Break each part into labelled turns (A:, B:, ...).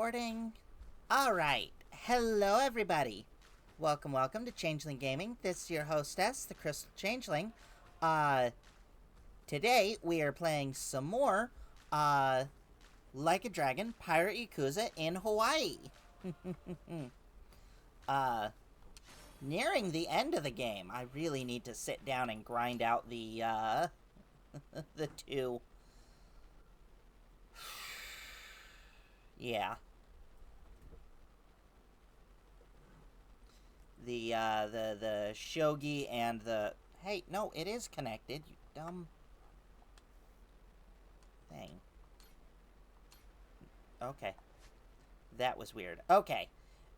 A: Recording. Alright. Hello, everybody. Welcome to Changeling Gaming. This is your hostess, the Crystal Changeling. Today we are playing some more, Like a Dragon Pirate Yakuza in Hawaii. Nearing the end of the game. I really need to sit down and grind out the, the two. Yeah. The shogi and the... Hey, no, it is connected, you dumb thing. Okay. That was weird. Okay.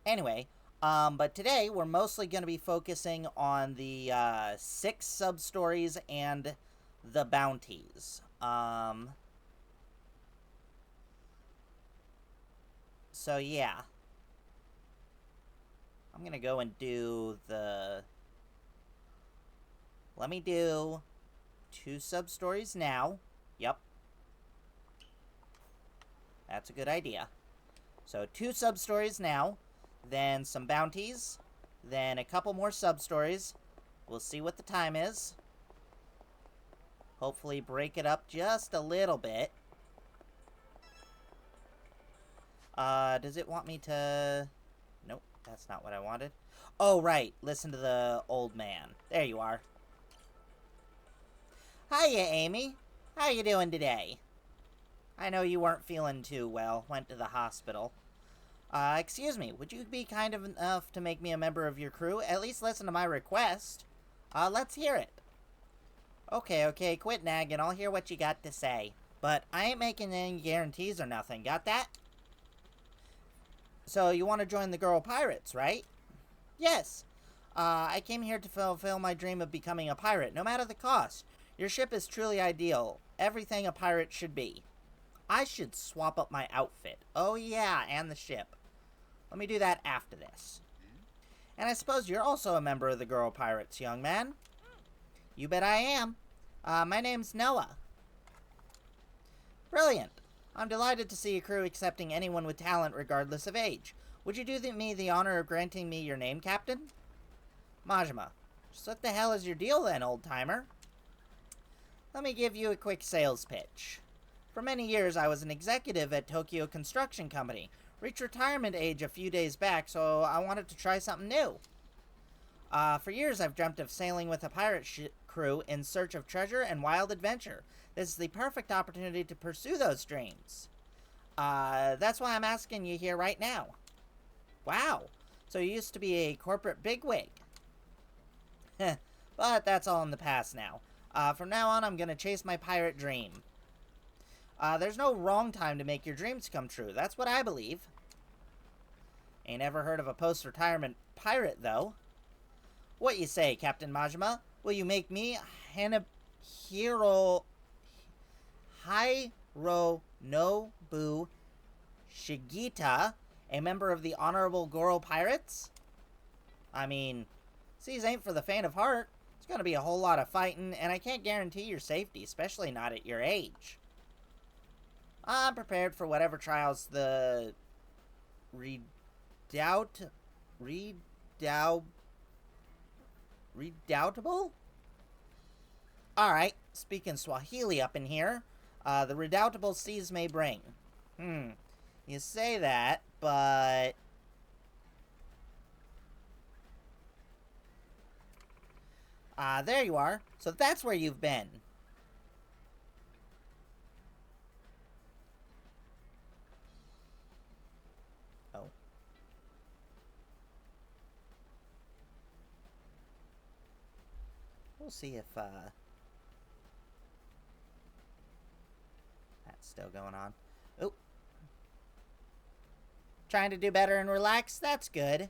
A: Anyway, but today we're mostly going to be focusing on the, 6 sub-stories and the bounties. So, yeah. I'm gonna go and do the... Let me do 2 sub-stories now. Yep. That's a good idea. So, 2 sub-stories now. Then some bounties. Then a couple more sub-stories. We'll see what the time is. Hopefully break it up just a little bit. Does it want me to... Nope, that's not what I wanted. Oh, right. Listen to the old man. There you are. Hiya, Amy. How you doing today? I know you weren't feeling too well. Went to the hospital. Excuse me. Would you be kind enough to make me a member of your crew? At least listen to my request. Let's hear it. Okay. Quit nagging. I'll hear what you got to say. But I ain't making any guarantees or nothing. Got that? So, you want to join the Girl Pirates, right? Yes. I came here to fulfill my dream of becoming a pirate, no matter the cost. Your ship is truly ideal. Everything a pirate should be. I should swap up my outfit. Oh, yeah, and the ship. Let me do that after this. And I suppose you're also a member of the Girl Pirates, young man? You bet I am. My name's Noah. Brilliant. I'm delighted to see a crew accepting anyone with talent regardless of age. Would you do me the honor of granting me your name, Captain? Majima. So what the hell is your deal then, old-timer? Let me give you a quick sales pitch. For many years, I was an executive at Tokyo Construction Company. Reached retirement age a few days back, so I wanted to try something new. For years, I've dreamt of sailing with a pirate crew in search of treasure and wild adventure. This is the perfect opportunity to pursue those dreams. That's why I'm asking you here right now. Wow, so you used to be a corporate bigwig. But that's all in the past now. From now on, I'm gonna chase my pirate dream. There's no wrong time to make your dreams come true. That's what I believe. Ain't ever heard of a post-retirement pirate, though. What you say, Captain Majima? Will you make me Hironobu Shigeta a member of the Honorable Goro Pirates? I mean, seas ain't for the faint of heart. It's gonna be a whole lot of fighting, and I can't guarantee your safety, especially not at your age. I'm prepared for whatever trials the redoubtable? Alright, speaking Swahili up in here. The redoubtable seas may bring. You say that, but... there you are. So that's where you've been. Oh. We'll see if, that's still going on. Oh. Trying to do better and relax? That's good.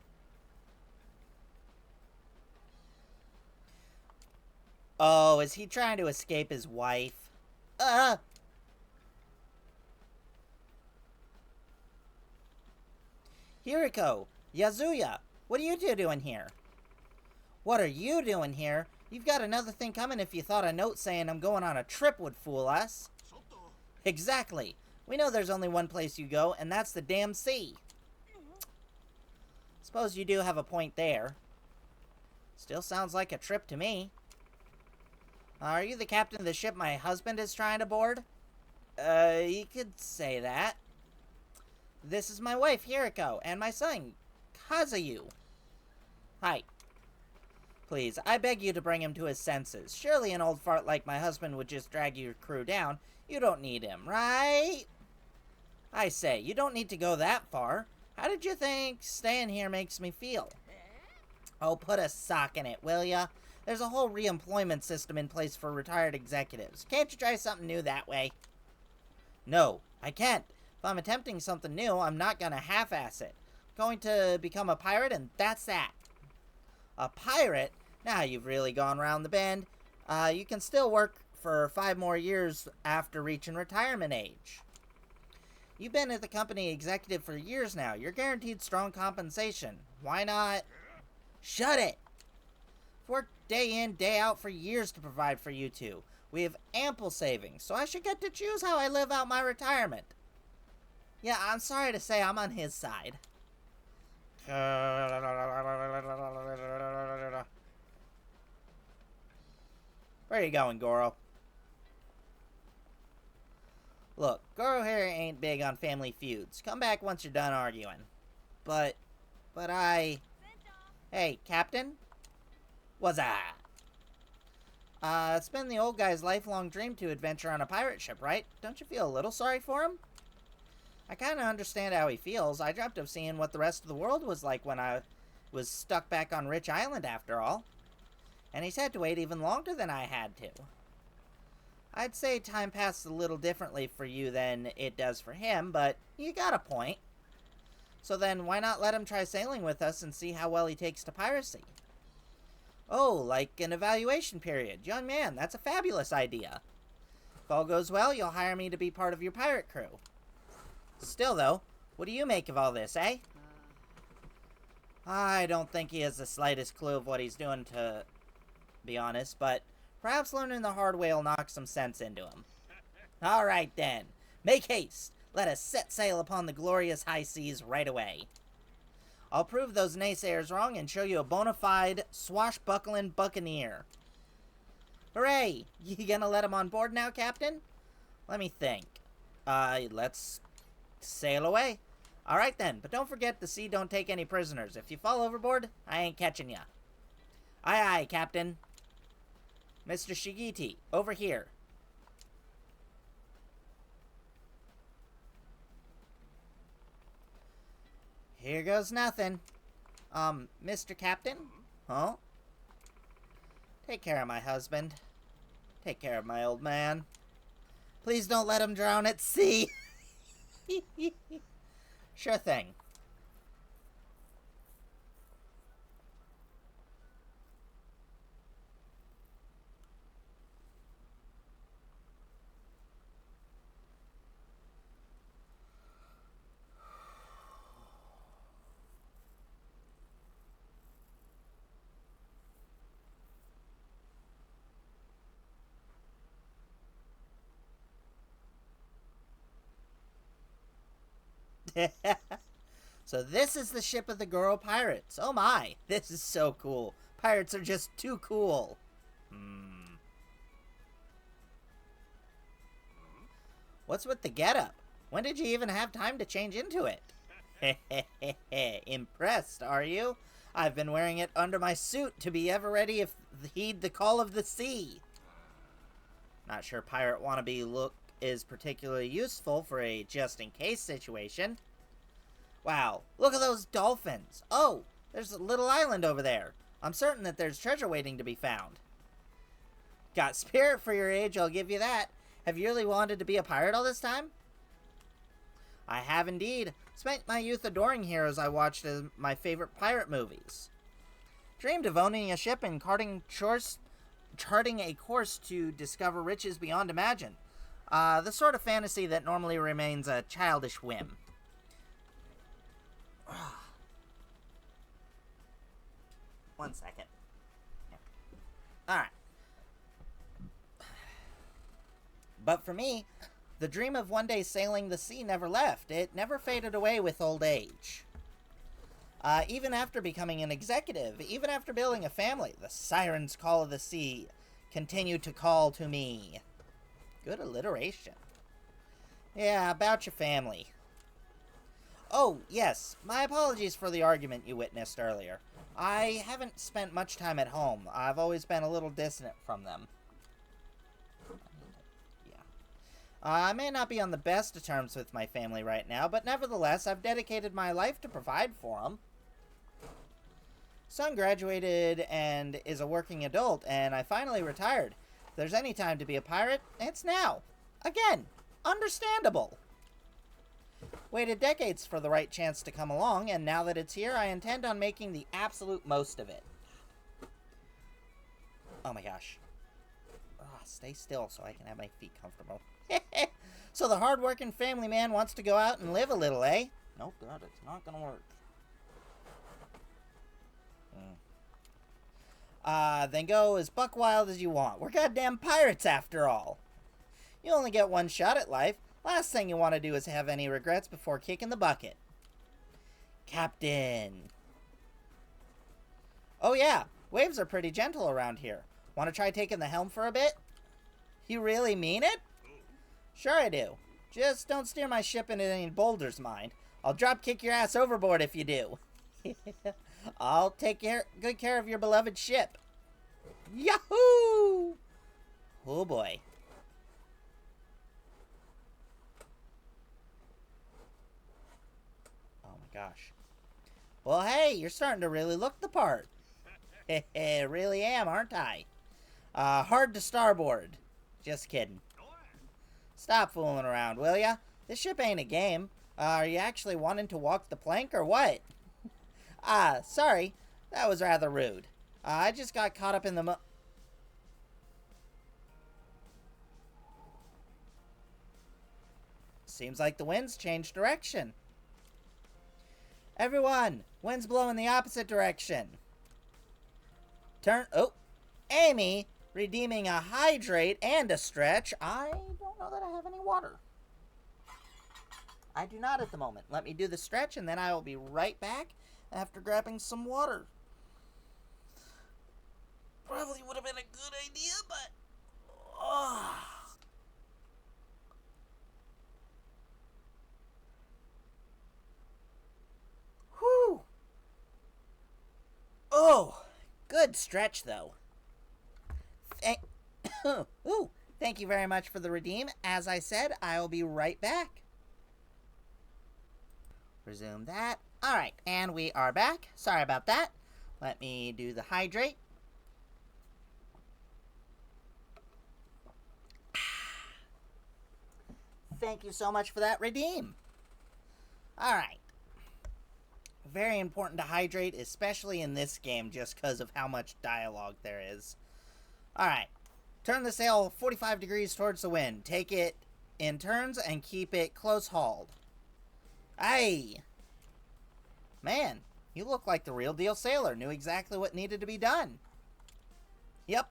A: Oh, is he trying to escape his wife? Hiriko! Yazuya! What are you two doing here? What are you doing here? You've got another thing coming if you thought a note saying I'm going on a trip would fool us. Exactly. We know there's only one place you go, and that's the damn sea. Suppose you do have a point there. Still sounds like a trip to me. Are you the captain of the ship my husband is trying to board? You could say that. This is my wife, Hiriko, and my son, Kazuyu. Hi. Please, I beg you to bring him to his senses. Surely an old fart like my husband would just drag your crew down. You don't need him, right? I say, you don't need to go that far. How did you think staying here makes me feel? Oh, put a sock in it, will ya? There's a whole re-employment system in place for retired executives. Can't you try something new that way? No, I can't. If I'm attempting something new, I'm not gonna half-ass it. I'm going to become a pirate, and that's that. A pirate? Now you've really gone round the bend. You can still work for 5 more years after reaching retirement age. You've been at the company executive for years now. You're guaranteed strong compensation. Why not? Shut it! I've worked day in, day out for years to provide for you two. We have ample savings, so I should get to choose how I live out my retirement. Yeah, I'm sorry to say I'm on his side. Where are you going, Goro? Look, Goro here ain't big on family feuds. Come back once you're done arguing. But Hey, Captain? What's that? It's been the old guy's lifelong dream to adventure on a pirate ship, right? Don't you feel a little sorry for him? I kind of understand how he feels. I dreamt of seeing what the rest of the world was like when I was stuck back on Rich Island after all. And he's had to wait even longer than I had to. I'd say time passes a little differently for you than it does for him, but you got a point. So then, why not let him try sailing with us and see how well he takes to piracy? Oh, like an evaluation period. Young man, that's a fabulous idea. If all goes well, you'll hire me to be part of your pirate crew. Still, though, what do you make of all this, eh? I don't think he has the slightest clue of what he's doing, to be honest, but perhaps learning the hard way will knock some sense into him. All right, then. Make haste. Let us set sail upon the glorious high seas right away. I'll prove those naysayers wrong and show you a bona fide, swashbuckling buccaneer. Hooray! You gonna let him on board now, Captain? Let me think. Let's sail away. All right, then, but don't forget the sea don't take any prisoners. If you fall overboard, I ain't catching ya. Aye, aye, Captain. Mr. Shigiti, over here. Here goes nothing. Mr. Captain? Huh? Take care of my husband. Take care of my old man. Please don't let him drown at sea. Sure thing. So this is the ship of the Goro Pirates. Oh my, this is so cool. Pirates are just too cool. What's with the getup? When did you even have time to change into it? Impressed, are you? I've been wearing it under my suit to be ever ready if heed the call of the sea. Not sure pirate wannabe look is particularly useful for a just-in-case situation. Wow, look at those dolphins. Oh, there's a little island over there. I'm certain that there's treasure waiting to be found. Got spirit for your age, I'll give you that. Have you really wanted to be a pirate all this time? I have indeed. Spent my youth adoring heroes I watched as my favorite pirate movies. Dreamed of owning a ship and charting a course to discover riches beyond imagine. The sort of fantasy that normally remains a childish whim. One second. Alright. But for me, The dream of one day sailing the sea never left. It never faded away with old age. Even after becoming an executive, even after building a family, the siren's call of the sea continued to call to me. Good alliteration. Yeah, about your family. Oh, yes, my apologies for the argument you witnessed earlier. I haven't spent much time at home. I've always been a little distant from them. Yeah. I may not be on the best of terms with my family right now, but nevertheless, I've dedicated my life to provide for them. Son graduated and is a working adult, and I finally retired. If there's any time to be a pirate, it's now. Again, understandable. Waited decades for the right chance to come along, and now that it's here, I intend on making the absolute most of it. Oh my gosh. Stay still so I can have my feet comfortable. So the hard-working family man wants to go out and live a little, eh? Nope, God, it's not gonna work. Then go as buck wild as you want. We're goddamn pirates after all. You only get one shot at life. Last thing you want to do is have any regrets before kicking the bucket. Captain. Oh yeah, waves are pretty gentle around here. Want to try taking the helm for a bit? You really mean it? Sure I do. Just don't steer my ship into any boulders, mind. I'll drop kick your ass overboard if you do. I'll take good care of your beloved ship. Yahoo! Oh boy. Gosh. Well, hey, you're starting to really look the part. Really am, aren't I? Hard to starboard. Just kidding. Stop fooling around, will ya? This ship ain't a game. Are you actually wanting to walk the plank or what? Sorry. That was rather rude. I just got caught up in the Seems like the wind's changed direction. Everyone, wind's blowing the opposite direction. Oh, Amy, redeeming a hydrate and a stretch. I don't know that I have any water. I do not at the moment. Let me do the stretch and then I will be right back after grabbing some water. Probably would have been a good idea, but... Whew. Oh, good stretch, though. Ooh, thank you very much for the redeem. As I said, I'll be right back. Resume that. Alright, and we are back. Sorry about that. Let me do the hydrate. Thank you so much for that redeem. Alright. Very important to hydrate, especially in this game, just because of how much dialogue there is. Alright. Turn the sail 45 degrees towards the wind. Take it in turns and keep it close hauled. Aye. Man, you look like the real deal sailor. Knew exactly what needed to be done. Yep.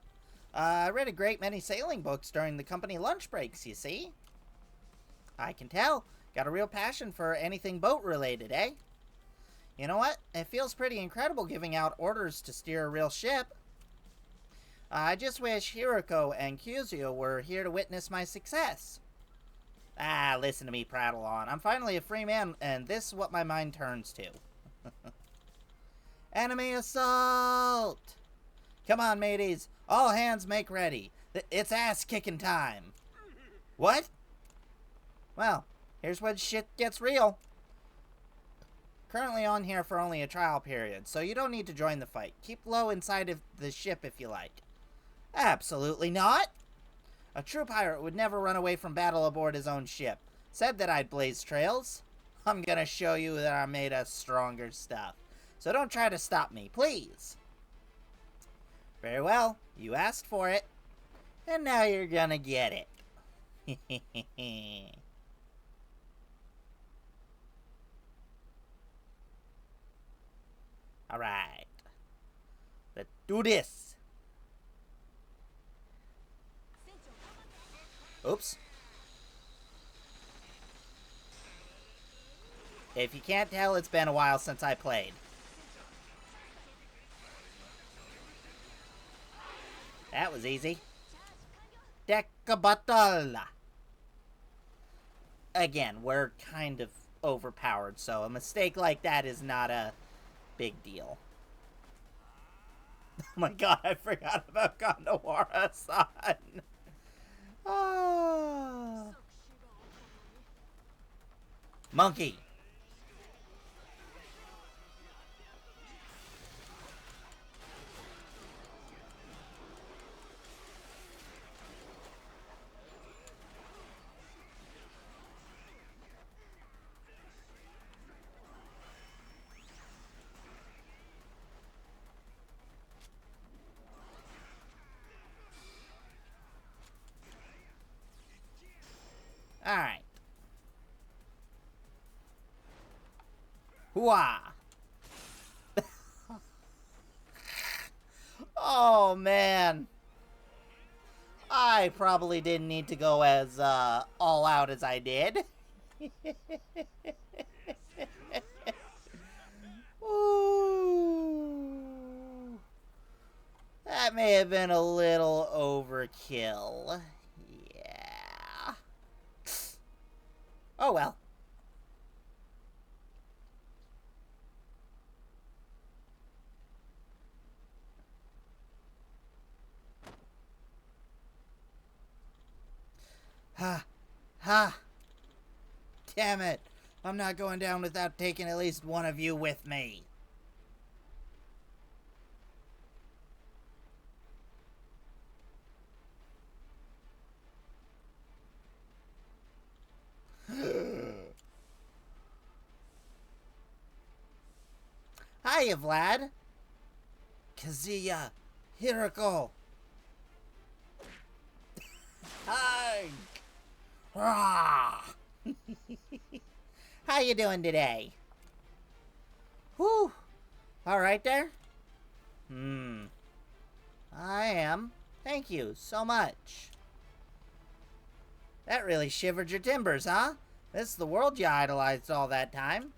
A: I read a great many sailing books during the company lunch breaks, you see. I can tell. Got a real passion for anything boat related, eh? You know what? It feels pretty incredible giving out orders to steer a real ship. I just wish Hiroko and Kyuzuo were here to witness my success. Listen to me prattle on. I'm finally a free man, and this is what my mind turns to. Enemy assault! Come on, mateys. All hands make ready. It's ass-kicking time. What? Well, here's when shit gets real. Currently on here for only a trial period, so you don't need to join the fight. Keep low inside of the ship if you like. Absolutely not! A true pirate would never run away from battle aboard his own ship. Said that I'd blaze trails. I'm gonna show you that I'm made of stronger stuff. So don't try to stop me, please. Very well, you asked for it. And now you're gonna get it. Alright. Let's do this. Oops. If you can't tell, it's been a while since I played. That was easy. Decabattle. Again, we're kind of overpowered, so a mistake like that is not a big deal. Oh my god, I forgot about Gondawara-san. Oh. Monkey. Alright. Hooah! Oh, man. I probably didn't need to go as all out as I did. Ooh. That may have been a little overkill. Yeah. Oh well. Ha. Ha. Damn it. I'm not going down without taking at least one of you with me. Hiya, Vlad. Kazuya. Hiroko. Hi. Rah. How you doing today? Whew. All right there? I am. Thank you so much. That really shivered your timbers, huh? This is the world you idolized all that time.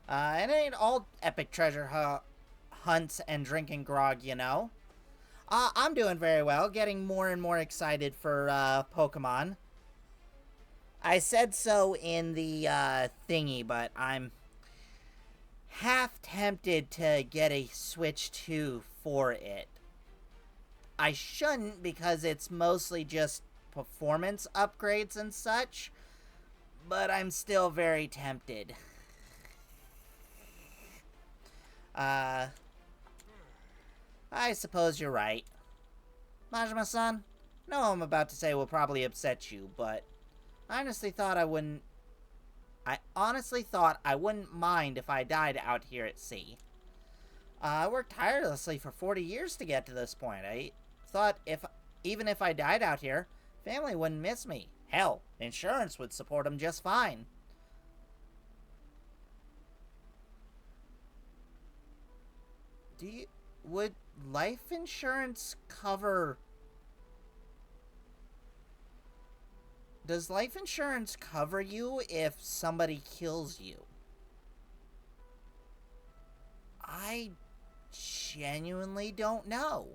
A: It ain't all epic treasure hunts and drinking grog, you know. I'm doing very well, getting more and more excited for Pokemon. I said so in the thingy, but I'm half tempted to get a Switch 2 for it. I shouldn't, because it's mostly just performance upgrades and such, but I'm still very tempted. I suppose you're right. Majima-san, no, I'm about to say will probably upset you, but I honestly thought I wouldn't mind if I died out here at sea. I worked tirelessly for 40 years to get to this point. I thought even if I died out here, family wouldn't miss me. Hell, insurance would support them just fine. Would life insurance cover... Does life insurance cover you if somebody kills you? I genuinely don't know.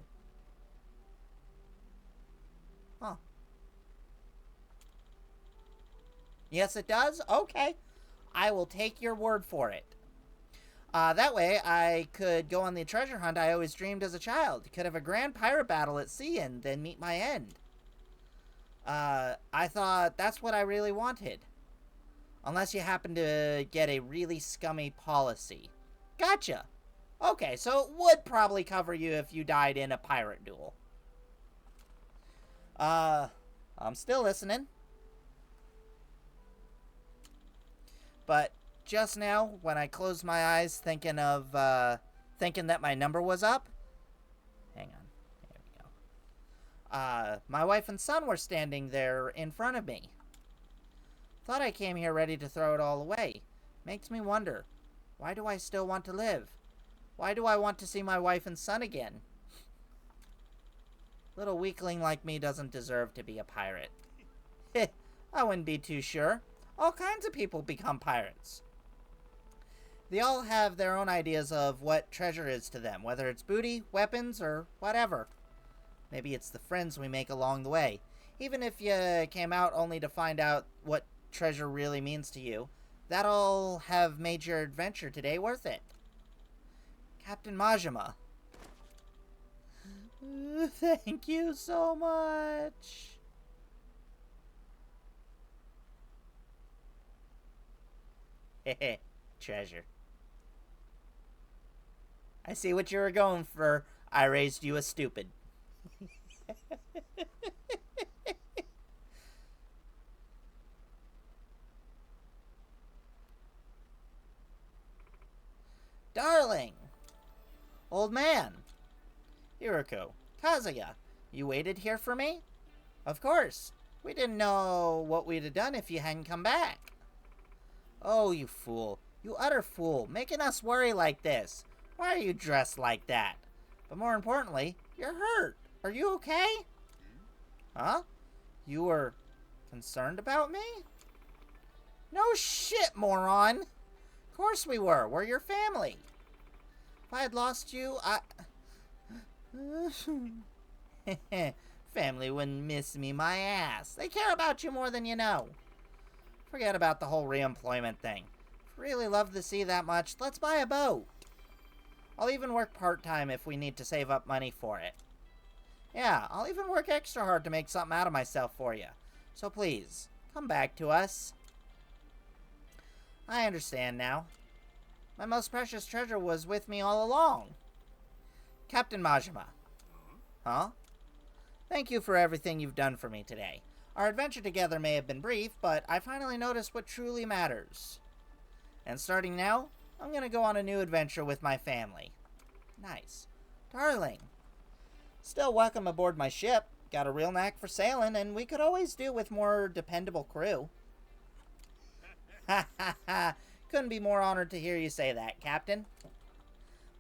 A: Huh. Yes, it does? Okay. I will take your word for it. That way, I could go on the treasure hunt I always dreamed as a child. Could have a grand pirate battle at sea and then meet my end. I thought that's what I really wanted. Unless you happen to get a really scummy policy. Gotcha. Okay, so it would probably cover you if you died in a pirate duel. I'm still listening. But just now, when I closed my eyes thinking that my number was up... Hang on. There we go. My wife and son were standing there in front of me. Thought I came here ready to throw it all away. Makes me wonder, why do I still want to live? Why do I want to see my wife and son again? Little weakling like me doesn't deserve to be a pirate. I wouldn't be too sure. All kinds of people become pirates. They all have their own ideas of what treasure is to them, whether it's booty, weapons, or whatever. Maybe it's the friends we make along the way. Even if you came out only to find out what treasure really means to you, that'll have made your adventure today worth it. Captain Majima. Thank you so much. Heh, treasure. I see what you were going for. I raised you a stupid. Darling! Old man! Hiroko, Kazuya, you waited here for me? Of course. We didn't know what we'd have done if you hadn't come back. Oh, you fool. You utter fool, making us worry like this. Why are you dressed like that? But more importantly, you're hurt. Are you okay? Huh? You were concerned about me? No shit, moron! Of course we were. We're your family. If I had lost you, family wouldn't miss me my ass. They care about you more than you know. Forget about the whole reemployment thing. If you really love the sea that much, let's buy a boat. I'll even work part-time if we need to save up money for it. Yeah, I'll even work extra hard to make something out of myself for you. So please, come back to us. I understand now. My most precious treasure was with me all along. Captain Majima. Huh? Thank you for everything you've done for me today. Our adventure together may have been brief, but I finally noticed what truly matters. And starting now, I'm gonna go on a new adventure with my family. Nice. Darling. Still welcome aboard my ship. Got a real knack for sailing, and we could always do with more dependable crew. Ha ha ha. Couldn't be more honored to hear you say that, Captain.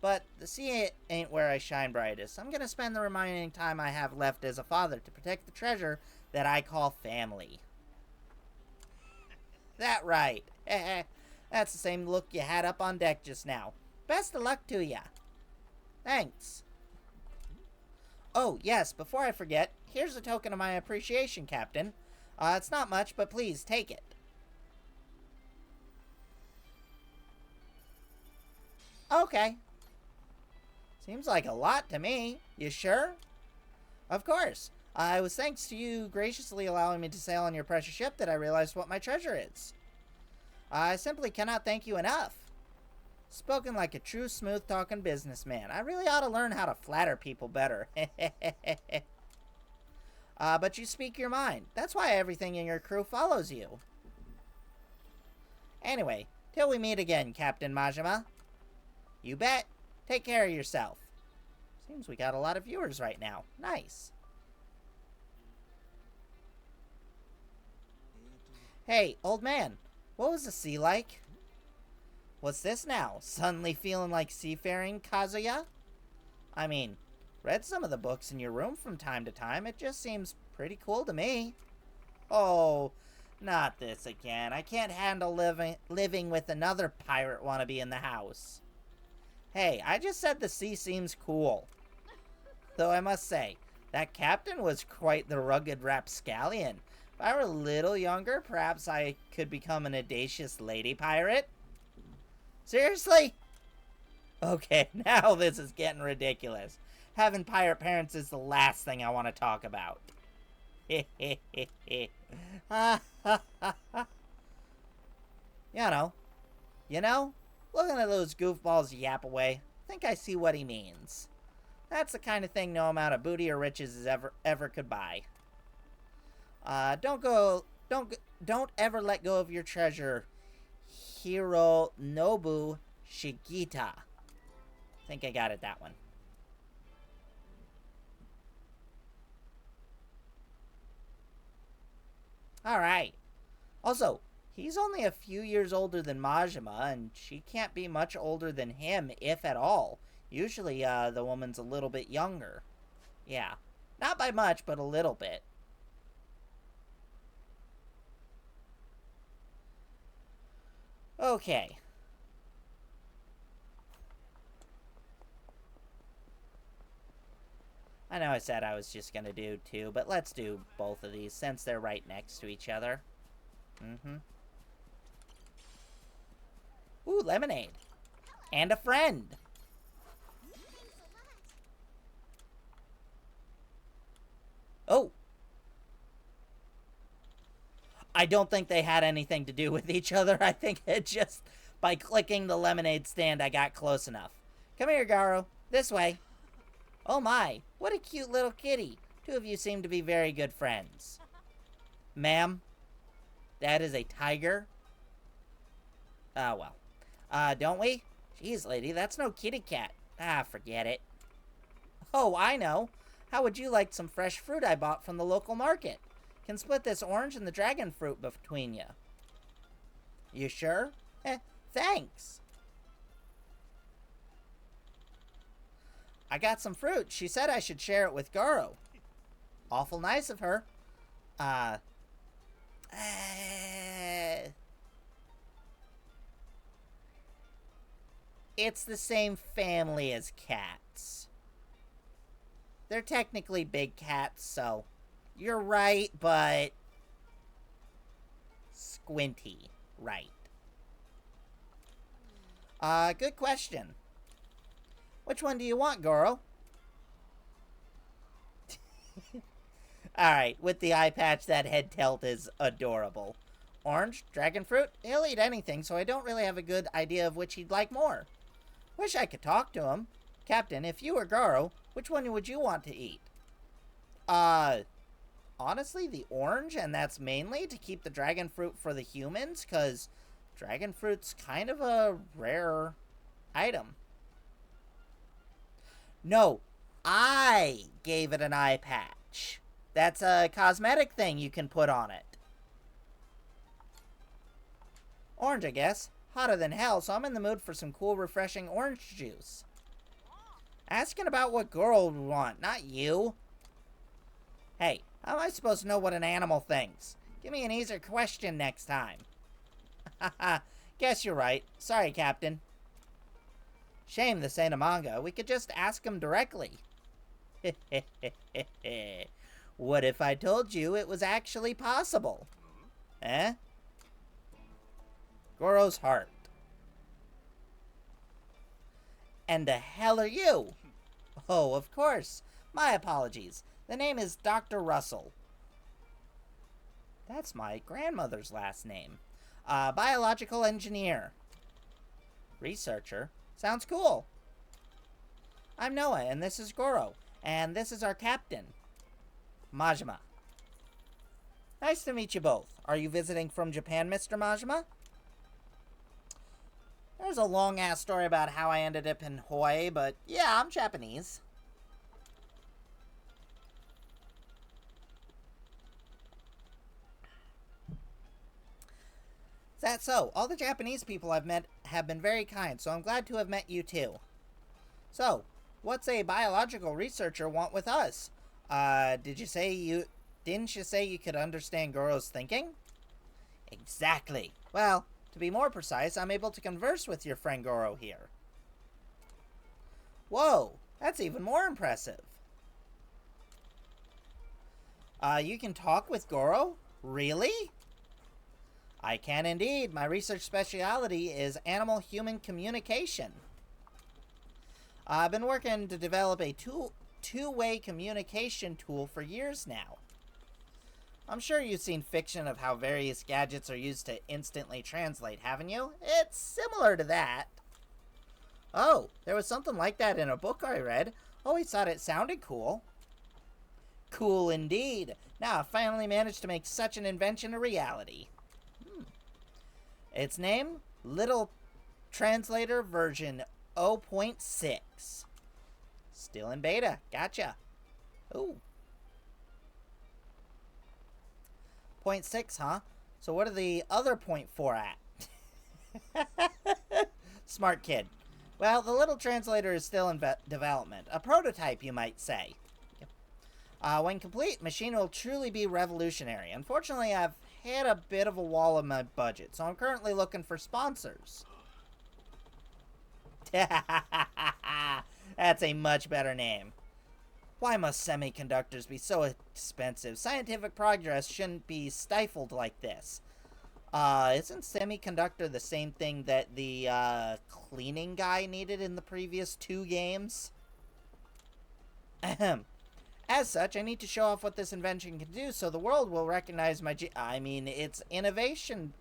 A: But the sea ain't where I shine brightest. I'm gonna spend the remaining time I have left as a father to protect the treasure that I call family. That right. That's the same look you had up on deck just now. Best of luck to ya. Thanks. Oh, yes, before I forget, here's a token of my appreciation, Captain. It's not much, but please, take it. Okay. Seems like a lot to me. You sure? Of course. It was thanks to you graciously allowing me to sail on your precious ship that I realized what my treasure is. I simply cannot thank you enough. Spoken like a true smooth-talking businessman. I really ought to learn how to flatter people better. But you speak your mind. That's why everything in your crew follows you. Anyway, till we meet again, Captain Majima. You bet. Take care of yourself. Seems we got a lot of viewers right now. Nice. Hey, old man. What was the sea like? What's this now? Suddenly feeling like seafaring, Kazuya? I mean, read some of the books in your room from time to time. It just seems pretty cool to me. Oh, not this again. I can't handle living with another pirate wannabe in the house. Hey, I just said the sea seems cool. Though I must say, that captain was quite the rugged rapscallion. If I were a little younger, perhaps I could become an audacious lady pirate. Seriously? Okay, now this is getting ridiculous. Having pirate parents is the last thing I want to talk about. You know, looking at those goofballs yap away, I think I see what he means. That's the kind of thing no amount of booty or riches ever could buy. Don't ever let go of your treasure, Hironobu Shigeta. I think I got it, that one. Alright. Also, he's only a few years older than Majima, and she can't be much older than him, if at all. Usually, the woman's a little bit younger. Yeah. Not by much, but a little bit. Okay. I know I said I was just gonna do two, but let's do both of these since they're right next to each other. Ooh, lemonade. And a friend. Oh. I don't think they had anything to do with each other. I think it just, by clicking the lemonade stand, I got close enough. Come here, Garo. This way. Oh my, what a cute little kitty. Two of you seem to be very good friends. Ma'am, that is a tiger. Ah, well. Don't we? Jeez, lady, that's no kitty cat. Ah, forget it. Oh, I know. How would you like some fresh fruit I bought from the local market? Can split this orange and the dragon fruit between you. You sure? Thanks. I got some fruit. She said I should share it with Garo. Awful nice of her. It's the same family as cats. They're technically big cats, so you're right, but squinty right. Good question. Which one do you want, Goro? Alright, with the eye patch, that head tilt is adorable. Orange, dragon fruit, he'll eat anything, so I don't really have a good idea of which he'd like more. Wish I could talk to him. Captain, if you were Garo, which one would you want to eat? Honestly, the orange, and that's mainly to keep the dragon fruit for the humans, because dragon fruit's kind of a rare item. No, I gave it an eye patch. That's a cosmetic thing you can put on it. Orange, I guess. Hotter than hell, so I'm in the mood for some cool, refreshing orange juice. Asking about what girl would want, not you. Hey, how am I supposed to know what an animal thinks? Give me an easier question next time. Haha, guess you're right. Sorry, Captain. Shame this ain't a manga. We could just ask him directly. What if I told you it was actually possible? Eh? Goro's heart. And the hell are you? Oh, of course. My apologies. The name is Dr. Russell. That's my grandmother's last name. Biological engineer. Researcher. Sounds cool. I'm Noah, and this is Goro. And this is our captain, Majima. Nice to meet you both. Are you visiting from Japan, Mr. Majima? There's a long-ass story about how I ended up in Hawaii, but yeah, I'm Japanese. Is that so? All the Japanese people I've met have been very kind, so I'm glad to have met you too. So, what's a biological researcher want with us? Didn't you say you could understand Goro's thinking? Exactly. Well, to be more precise, I'm able to converse with your friend Goro here. Whoa, that's even more impressive. You can talk with Goro? Really? I can indeed. My research specialty is animal-human communication. I've been working to develop a two-way communication tool for years now. I'm sure you've seen fiction of how various gadgets are used to instantly translate, haven't you? It's similar to that. Oh, there was something like that in a book I read. Always thought it sounded cool. Cool indeed. Now I finally managed to make such an invention a reality. Its name? Little Translator version 0.6. Still in beta. Gotcha. Ooh. 0.6, huh? So what are the other 0.4 at? Smart kid. Well, the little translator is still in development. A prototype, you might say. When complete, machine will truly be revolutionary. Unfortunately, I've hit a bit of a wall in my budget, so I'm currently looking for sponsors. That's a much better name. Why must semiconductors be so expensive? Scientific progress shouldn't be stifled like this. Isn't semiconductor the same thing that the, cleaning guy needed in the previous 2 games? Ahem. As such, I need to show off what this invention can do so the world will recognize my it's innovative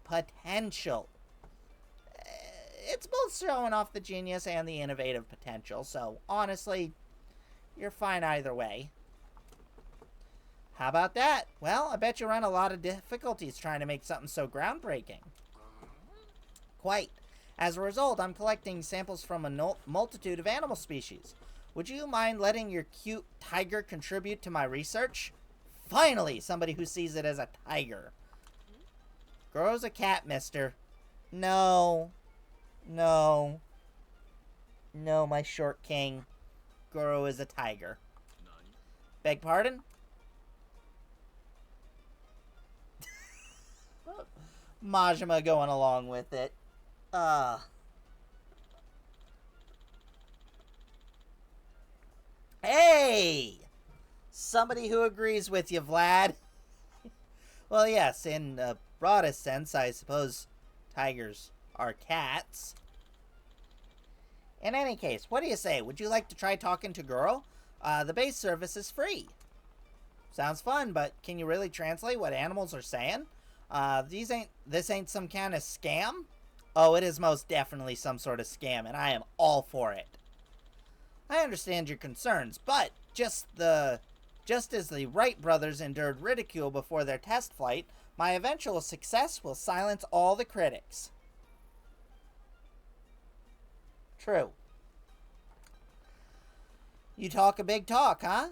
A: potential. It's both showing off the genius and the innovative potential, so honestly, you're fine either way. How about that? Well, I bet you run a lot of difficulties trying to make something so groundbreaking. Quite. As a result, I'm collecting samples from a multitude of animal species. Would you mind letting your cute tiger contribute to my research? Finally, somebody who sees it as a tiger. Goro's a cat, mister. No. No. No, my short king. Goro is a tiger. Beg pardon? Majima going along with it. Hey! Somebody who agrees with you, Vlad. Well, yes, in the broadest sense, I suppose tigers are cats. In any case, what do you say? Would you like to try talking to Goro? The base service is free. Sounds fun, but can you really translate what animals are saying? This ain't some kind of scam? Oh, it is most definitely some sort of scam, and I am all for it. I understand your concerns, but just as the Wright brothers endured ridicule before their test flight, my eventual success will silence all the critics. True. You talk a big talk, huh?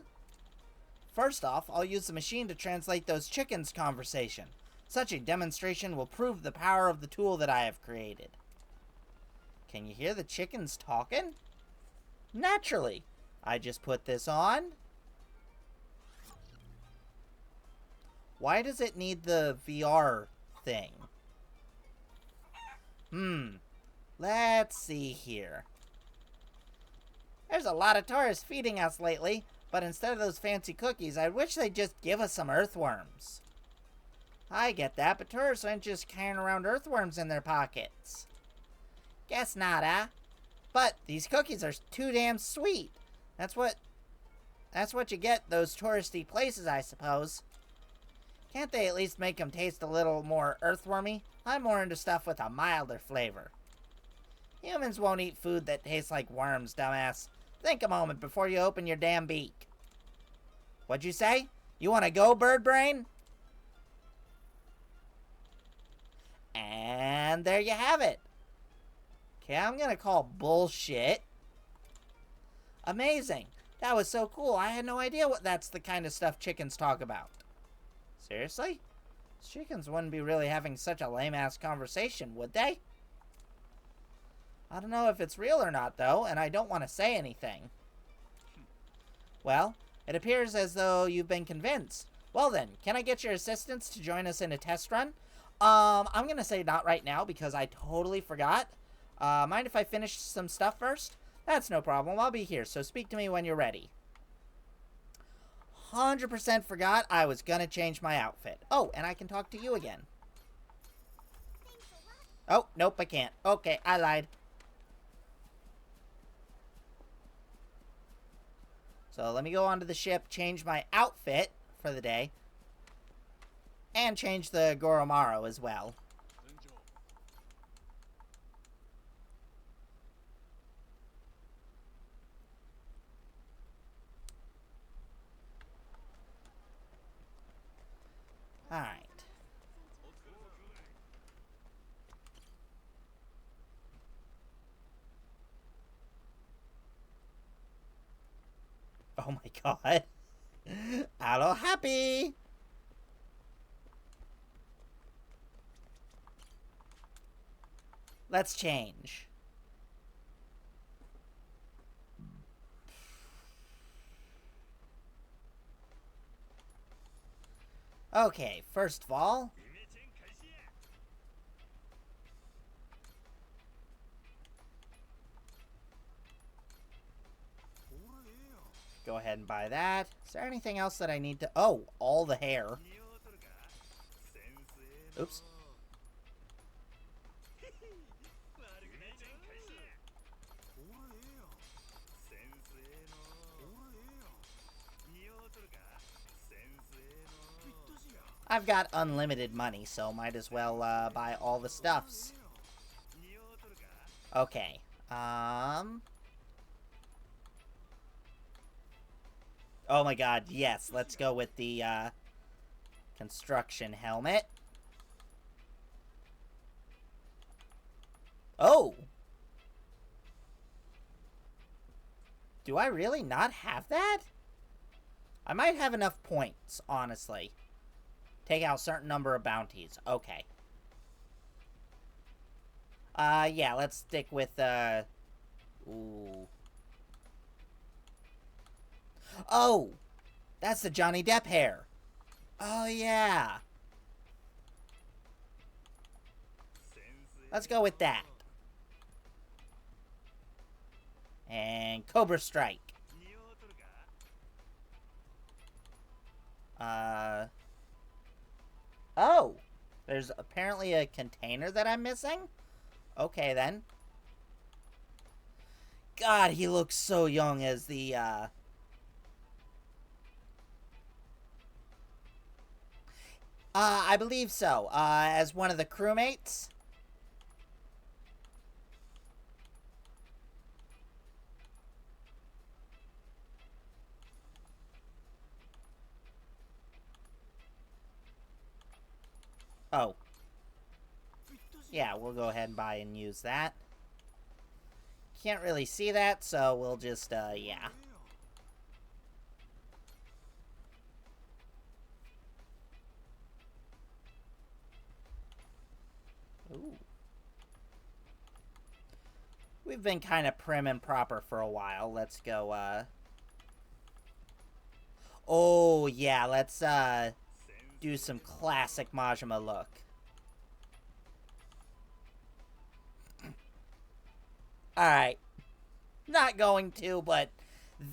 A: First off, I'll use the machine to translate those chickens' conversation. Such a demonstration will prove the power of the tool that I have created. Can you hear the chickens talking? Naturally. I just put this on. Why does it need the VR thing? Let's see here. There's a lot of tourists feeding us lately, but instead of those fancy cookies, I wish they'd just give us some earthworms. I get that, but tourists aren't just carrying around earthworms in their pockets. Guess not, huh? But these cookies are too damn sweet. That's what you get those touristy places, I suppose. Can't they at least make them taste a little more earthwormy? I'm more into stuff with a milder flavor. Humans won't eat food that tastes like worms, dumbass. Think a moment before you open your damn beak. What'd you say? You want to go, bird brain? And there you have it. Okay, I'm gonna call bullshit. Amazing. That was so cool. I had no idea that's the kind of stuff chickens talk about. Seriously? Chickens wouldn't be really having such a lame-ass conversation, would they? I don't know if it's real or not, though, and I don't want to say anything. Well, it appears as though you've been convinced. Well then, can I get your assistance to join us in a test run? I'm gonna say not right now because I totally forgot. Mind if I finish some stuff first? That's no problem. I'll be here, so speak to me when you're ready. 100% forgot I was gonna change my outfit. Oh, and I can talk to you again. Oh, nope, I can't. Okay, I lied. So let me go onto the ship, change my outfit for the day, and change the Goromaro as well. Alright. Oh my god. Hello, happy! Let's change. Okay, first of all... Go ahead and buy that. Is there anything else that I need to... Oh, all the hair. Oops. I've got unlimited money, so might as well buy all the stuffs. Okay. Oh my god, yes. Let's go with the construction helmet. Oh! Do I really not have that? I might have enough points, honestly. Take out a certain number of bounties. Okay. Yeah, let's stick with, Ooh. Oh! That's the Johnny Depp hair. Oh, yeah. Let's go with that. And Cobra Strike. Oh! There's apparently a container that I'm missing? Okay, then. God, he looks so young as the, I believe so. As one of the crewmates. Oh. Yeah, we'll go ahead and buy and use that. Can't really see that, so we'll just, yeah. Ooh. We've been kind of prim and proper for a while. Let's go, Oh, yeah, let's, do some classic Majima look. Alright. Not going to, but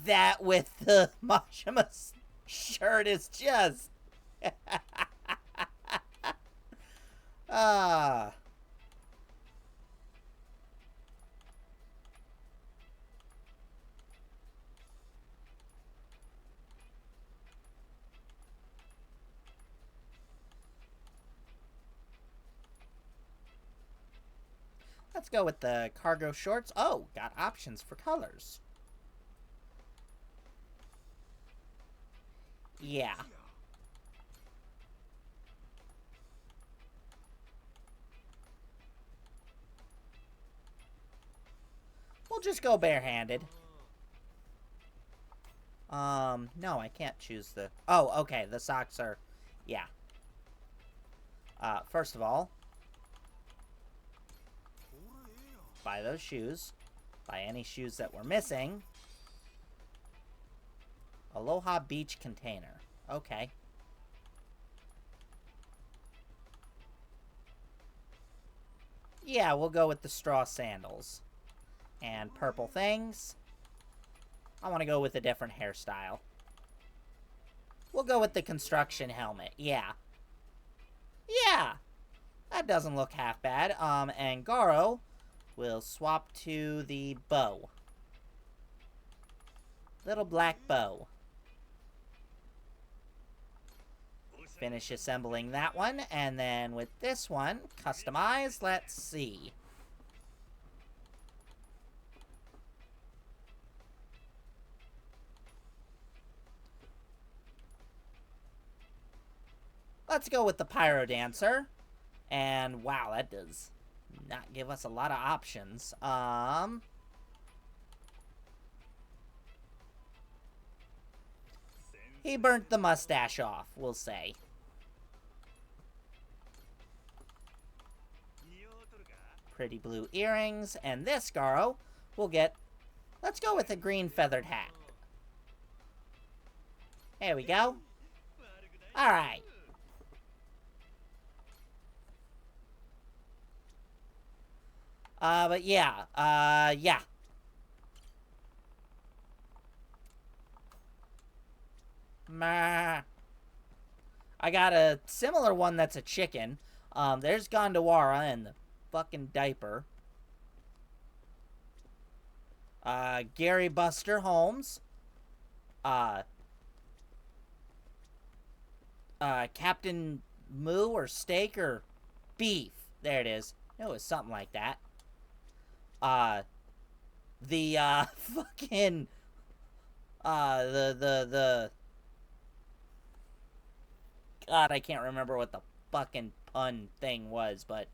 A: that with the Majima shirt is just... Ah... Let's go with the cargo shorts. Oh, got options for colors. Yeah. We'll just go barehanded. No, I can't choose the... Oh, okay, the socks are... Yeah. First of all... Buy those shoes. Buy any shoes that we're missing. Aloha Beach container. Okay. Yeah, we'll go with the straw sandals. And purple things. I want to go with a different hairstyle. We'll go with the construction helmet. Yeah. Yeah! That doesn't look half bad. And Garo will swap to the bow. Little black bow. Finish assembling that one, and then with this one, customize, let's see. Let's go with the Pyro Dancer. And wow, that does not give us a lot of options. He burnt the mustache off, we'll say. Pretty blue earrings. And this Garo will get... Let's go with a green feathered hat. There we go. Alright. But yeah. Yeah. Meh. I got a similar one that's a chicken. There's Gondawara and the fucking diaper. Gary Buster Holmes. Captain Moo or Steak or Beef. There it is. It was something like that. The, fucking, the God, I can't remember what the fucking pun thing was, but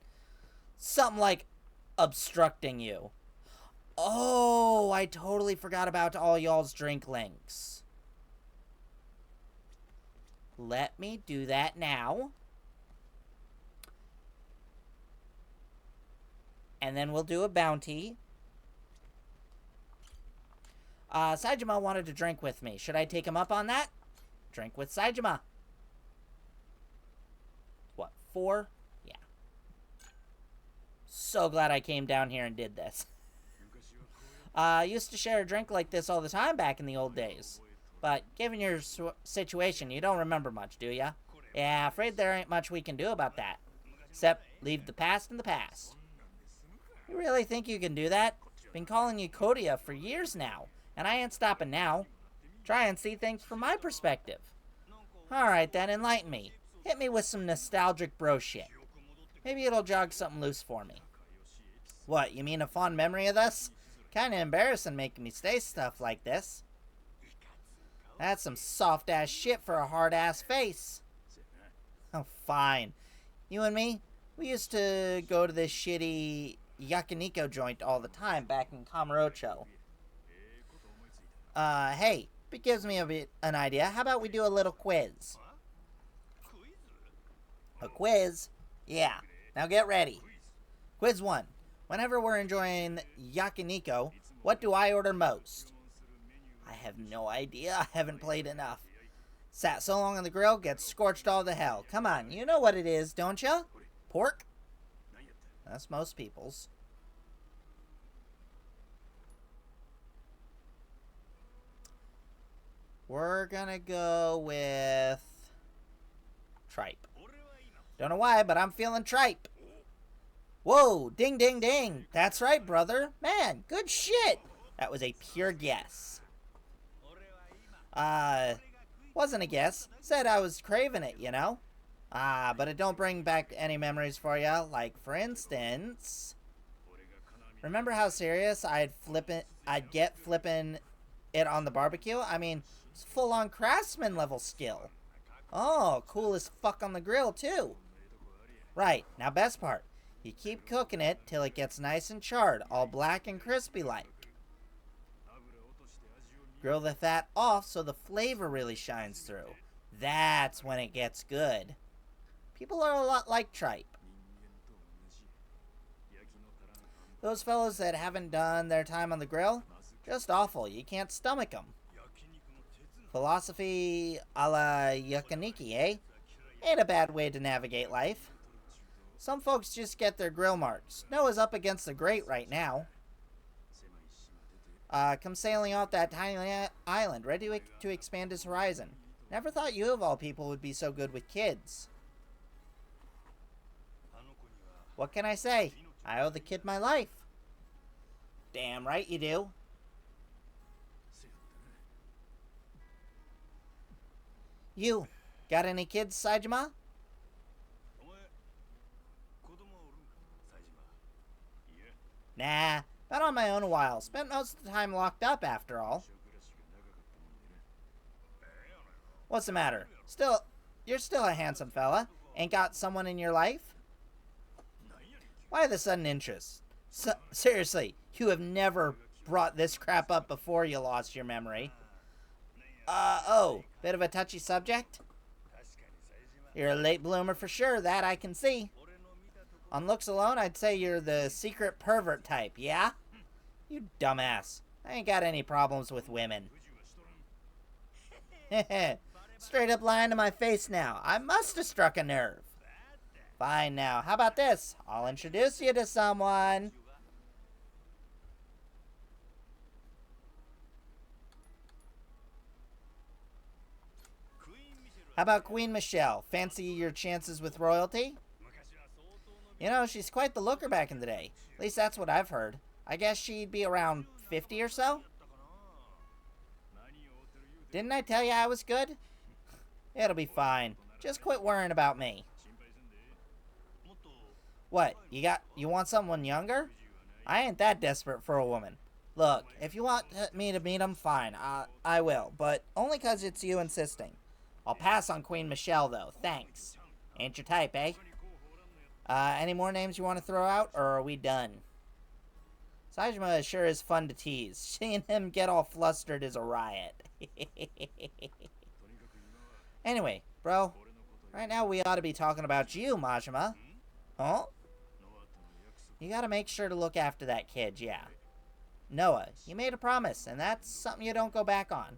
A: something like obstructing you. Oh, I totally forgot about all y'all's drink links. Let me do that now. And then we'll do a bounty. Saejima wanted to drink with me. Should I take him up on that? Drink with Saejima. What, 4? Yeah. So glad I came down here and did this. Used to share a drink like this all the time back in the old days. But given your situation, you don't remember much, do ya? Yeah, afraid there ain't much we can do about that. Except leave the past in the past. You really think you can do that? Been calling you Kodia for years now, and I ain't stopping now. Try and see things from my perspective. Alright then, enlighten me. Hit me with some nostalgic bro shit. Maybe it'll jog something loose for me. What, you mean a fond memory of this? Kinda embarrassing making me say stuff like this. That's some soft-ass shit for a hard-ass face. Oh, fine. You and me, we used to go to this shitty yakiniku joint all the time back in Kamurocho. Hey, it gives me an idea. How about we do a little quiz? A quiz? Yeah. Now get ready. Quiz 1. Whenever we're enjoying yakiniku, what do I order most? I have no idea. I haven't played enough. Sat so long on the grill, gets scorched all to hell. Come on, you know what it is, don't ya? Pork? That's most people's. We're gonna go with tripe. Don't know why, but I'm feeling tripe. Whoa, ding, ding, ding. That's right, brother. Man, good shit. That was a pure guess. Wasn't a guess. Said I was craving it, you know? But it don't bring back any memories for ya. Like, for instance, remember how serious I'd get flipping it on the barbecue? I mean, it's full-on craftsman level skill. Oh, cool as fuck on the grill, too. Right, now best part. You keep cooking it till it gets nice and charred, all black and crispy like. Grill the fat off so the flavor really shines through. That's when it gets good. People are a lot like tripe. Those fellows that haven't done their time on the grill, just awful. You can't stomach them. Philosophy a la yakiniki, eh? Ain't a bad way to navigate life. Some folks just get their grill marks. Noah's up against the grate right now. Come sailing off that tiny island, ready to expand his horizon. Never thought you of all people would be so good with kids. What can I say? I owe the kid my life. Damn right you do. You, got any kids, Saejima? Nah, been on my own a while. Spent most of the time locked up, after all. What's the matter? You're still a handsome fella. Ain't got someone in your life? Why the sudden interest? Seriously, you have never brought this crap up before you lost your memory. Oh, bit of a touchy subject? You're a late bloomer for sure, that I can see. On looks alone, I'd say you're the secret pervert type, yeah? You dumbass. I ain't got any problems with women. Straight up lying to my face now. I must have struck a nerve. Fine now. How about this? I'll introduce you to someone. How about Queen Michelle? Fancy your chances with royalty? You know, she's quite the looker back in the day. At least that's what I've heard. I guess she'd be around 50 or so? Didn't I tell you I was good? It'll be fine. Just quit worrying about me. What, you want someone younger? I ain't that desperate for a woman. Look, if you want me to meet him, fine, I will, but only 'cause it's you insisting. I'll pass on Queen Michelle, though, thanks. Ain't your type, eh? Any more names you want to throw out, or are we done? Saejima sure is fun to tease. Seeing him get all flustered is a riot. Anyway, bro, right now we ought to be talking about you, Majima. Huh? You gotta make sure to look after that kid, yeah. Noah, you made a promise, and that's something you don't go back on.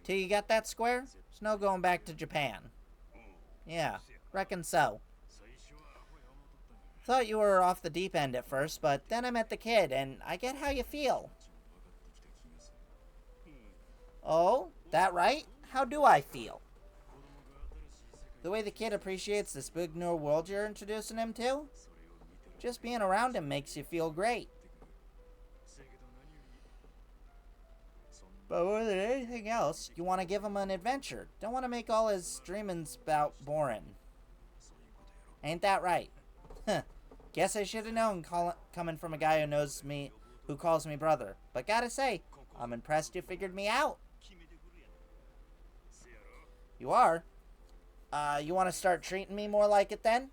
A: Till you got that square, there's no going back to Japan. Yeah, reckon so. Thought you were off the deep end at first, but then I met the kid, and I get how you feel. Oh, that right? How do I feel? The way the kid appreciates this big new world you're introducing him to? Just being around him makes you feel great. But more than anything else, you want to give him an adventure. Don't want to make all his dreamings about boring. Ain't that right? Huh. Guess I should have known coming from a guy who knows me, who calls me brother. But gotta say, I'm impressed you figured me out. You are? You want to start treating me more like it then?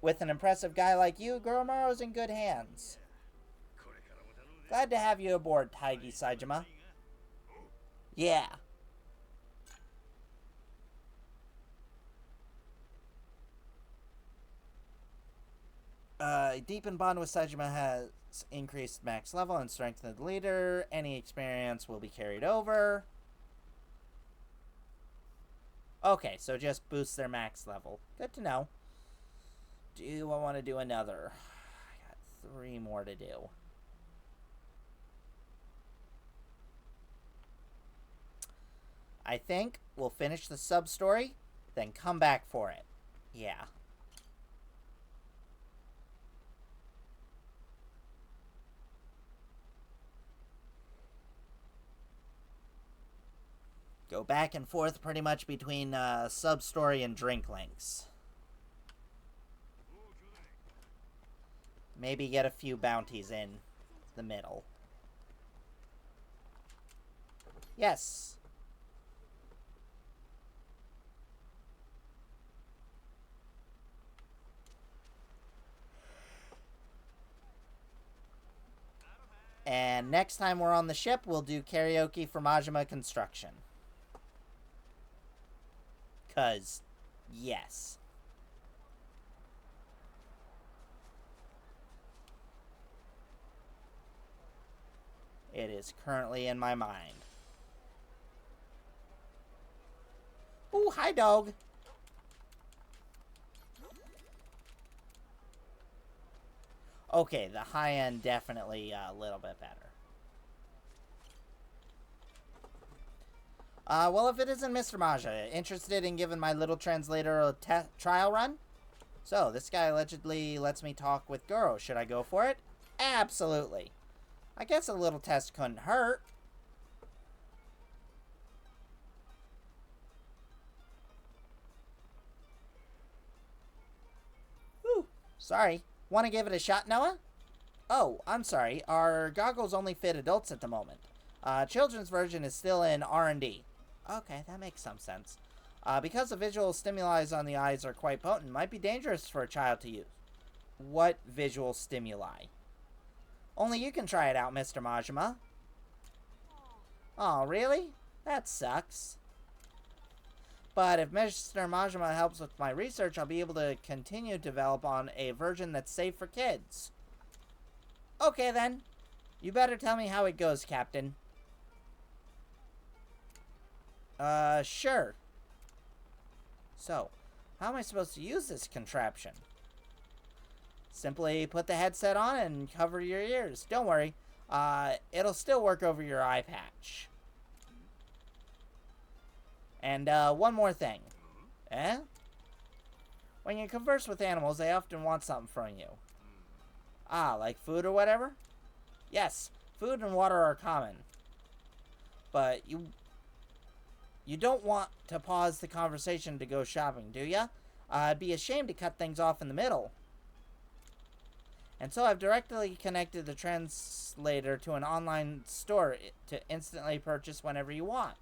A: With an impressive guy like you, Gurumaro's in good hands. Glad to have you aboard, Taigi Saejima. Yeah. Deepened bond with Saejima has increased max level and strengthened leader. Any experience will be carried over. Okay, so just boost their max level. Good to know. Do I want to do another? I got 3 more to do. I think we'll finish the sub-story, then come back for it. Yeah. Go back and forth pretty much between sub-story and drink links. Maybe get a few bounties in the middle. Yes. And next time we're on the ship, we'll do karaoke for Majima Construction. 'Cause, yes. It is currently in my mind. Ooh, hi, dog. Okay, the high end definitely a little bit better. Well, if it isn't Mr. Maja, interested in giving my little translator a trial run? So, this guy allegedly lets me talk with Goro. Should I go for it? Absolutely. I guess a little test couldn't hurt. Whew. Sorry. Want to give it a shot, Noah? Oh, I'm sorry. Our goggles only fit adults at the moment. Children's version is still in R&D. Okay, that makes some sense. Because the visual stimuli on the eyes are quite potent, might be dangerous for a child to use. What visual stimuli? Only you can try it out, Mr. Majima. Oh, really? That sucks. But if Mr. Majima helps with my research, I'll be able to continue to develop on a version that's safe for kids. Okay, then. You better tell me how it goes, Captain. Sure. So, how am I supposed to use this contraption? Simply put the headset on and cover your ears. Don't worry. It'll still work over your eye patch. And, one more thing. Eh? When you converse with animals, they often want something from you. Ah, like food or whatever? Yes, food and water are common. But you don't want to pause the conversation to go shopping, do ya? It'd be a shame to cut things off in the middle. And so I've directly connected the translator to an online store to instantly purchase whenever you want.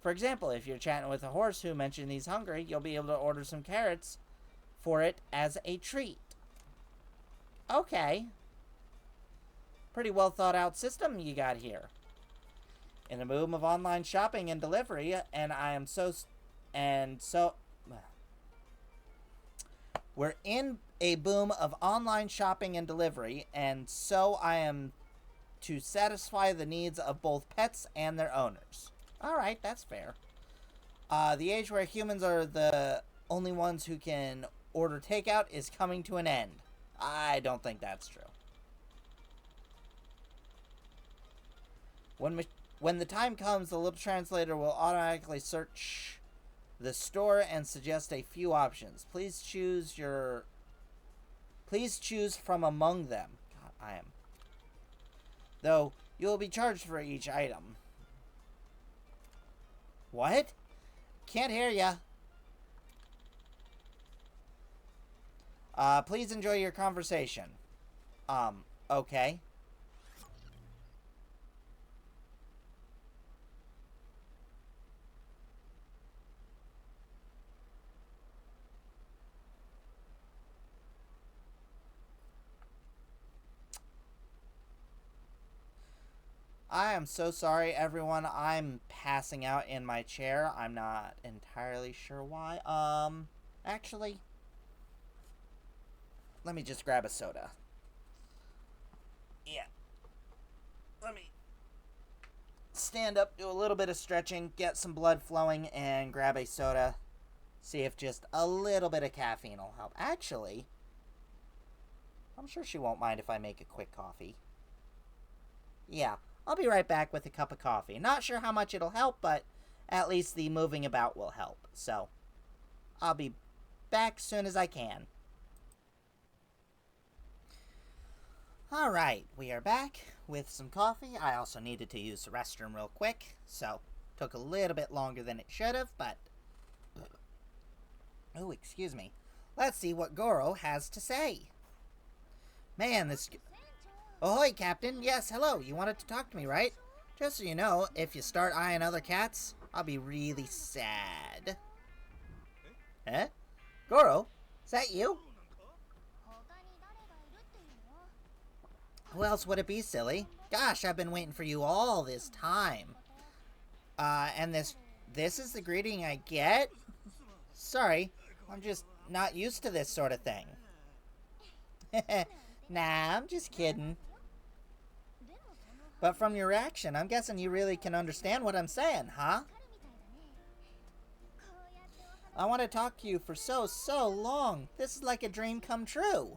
A: For example, if you're chatting with a horse who mentioned he's hungry, you'll be able to order some carrots for it as a treat. Okay. Pretty well thought out system you got here. In a boom of online shopping and delivery, we're in a boom of online shopping and delivery, and so I am to satisfy the needs of both pets and their owners. Alright, that's fair. The age where humans are the only ones who can order takeout is coming to an end. I don't think that's true. When the time comes, the little translator will automatically search the store and suggest a few options. Please choose from among them. God, I am. Though, you will be charged for each item. What? Can't hear ya. Please enjoy your conversation. Okay. I am so sorry, everyone. I'm passing out in my chair. I'm not entirely sure why. Actually, let me just grab a soda. Yeah. Let me stand up, do a little bit of stretching, get some blood flowing, and grab a soda. See if just a little bit of caffeine will help. Actually, I'm sure she won't mind if I make a quick coffee. Yeah. I'll be right back with a cup of coffee. Not sure how much it'll help, but at least the moving about will help. So, I'll be back soon as I can. Alright, we are back with some coffee. I also needed to use the restroom real quick, so took a little bit longer than it should have, but... Oh, excuse me. Let's see what Goro has to say. Man, this... Ahoy, Captain. Yes, hello. You wanted to talk to me, right? Just so you know, if you start eyeing other cats, I'll be really sad. Eh? Goro? Is that you? Who else would it be, silly? Gosh, I've been waiting for you all this time. And this is the greeting I get? Sorry, I'm just not used to this sort of thing. Nah, I'm just kidding. But from your reaction, I'm guessing you really can understand what I'm saying, huh? I want to talk to you for so long. This is like a dream come true.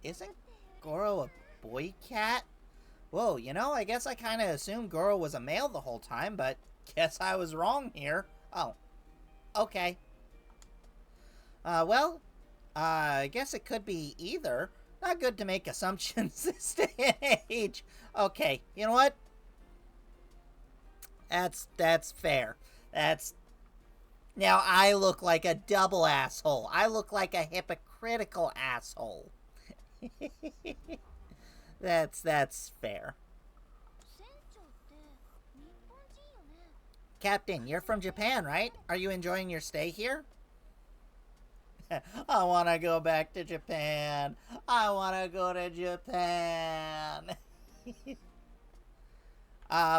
A: Isn't Goro a boy cat? Whoa, you know, I guess I kind of assumed Goro was a male the whole time, but guess I was wrong here. Oh, okay. Well, I guess it could be either. Not good to make assumptions this day and age. Okay, you know what? That's fair. Now I look like a double asshole. I look like a hypocritical asshole. That's fair. Captain, you're from Japan, right? Are you enjoying your stay here? I want to go back to Japan. I want to go to Japan.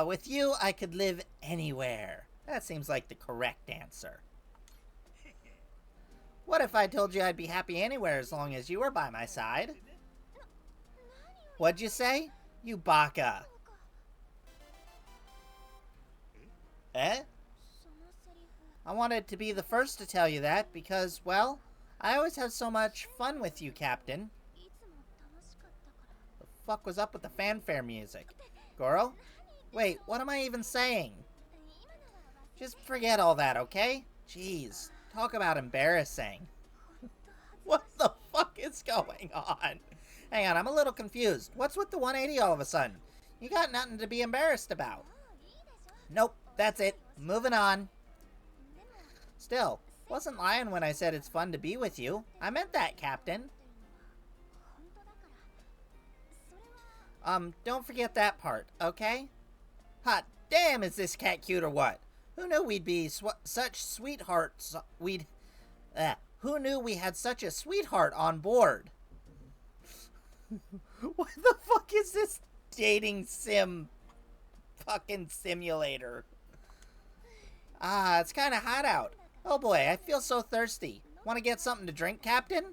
A: With you, I could live anywhere. That seems like the correct answer. What if I told you I'd be happy anywhere as long as you were by my side? What'd you say? You baka. Eh? I wanted to be the first to tell you that because, well, I always have so much fun with you, Captain. The fuck was up with the fanfare music? Goro? Wait, what am I even saying? Just forget all that, okay? Jeez, talk about embarrassing. What the fuck is going on? Hang on, I'm a little confused. What's with the 180 all of a sudden? You got nothing to be embarrassed about. Nope, that's it. Moving on. Still, wasn't lying when I said it's fun to be with you. I meant that, Captain. Don't forget that part, okay? Hot damn, is this cat cute or what? Who knew we'd be such sweethearts? Who knew we had such a sweetheart on board? What the fuck is this dating sim fucking simulator? It's kind of hot out. Oh boy, I feel so thirsty. Want to get something to drink, Captain?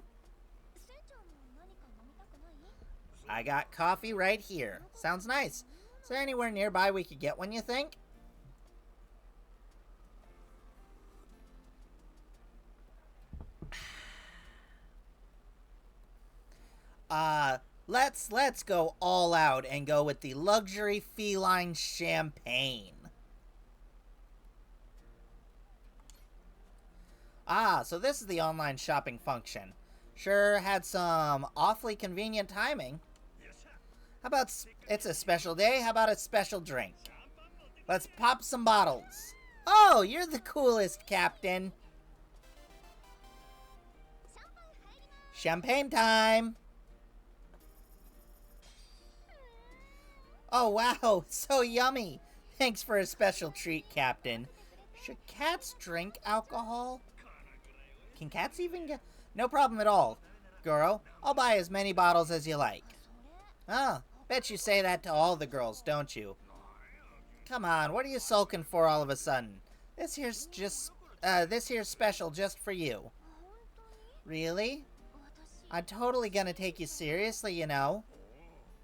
A: I got coffee right here. Sounds nice. Is there anywhere nearby we could get one, you think? Let's go all out and go with the luxury feline champagne. So this is the online shopping function. Sure had some awfully convenient timing. How about it's a special day? How about a special drink? Let's pop some bottles. Oh, you're the coolest, Captain. Champagne time. Oh, wow, so yummy. Thanks for a special treat, Captain. Should cats drink alcohol? Can cats even get... No problem at all, Goro. I'll buy as many bottles as you like. Oh, bet you say that to all the girls, don't you? Come on, what are you sulking for all of a sudden? This here's special just for you. Really? I'm totally gonna take you seriously, you know.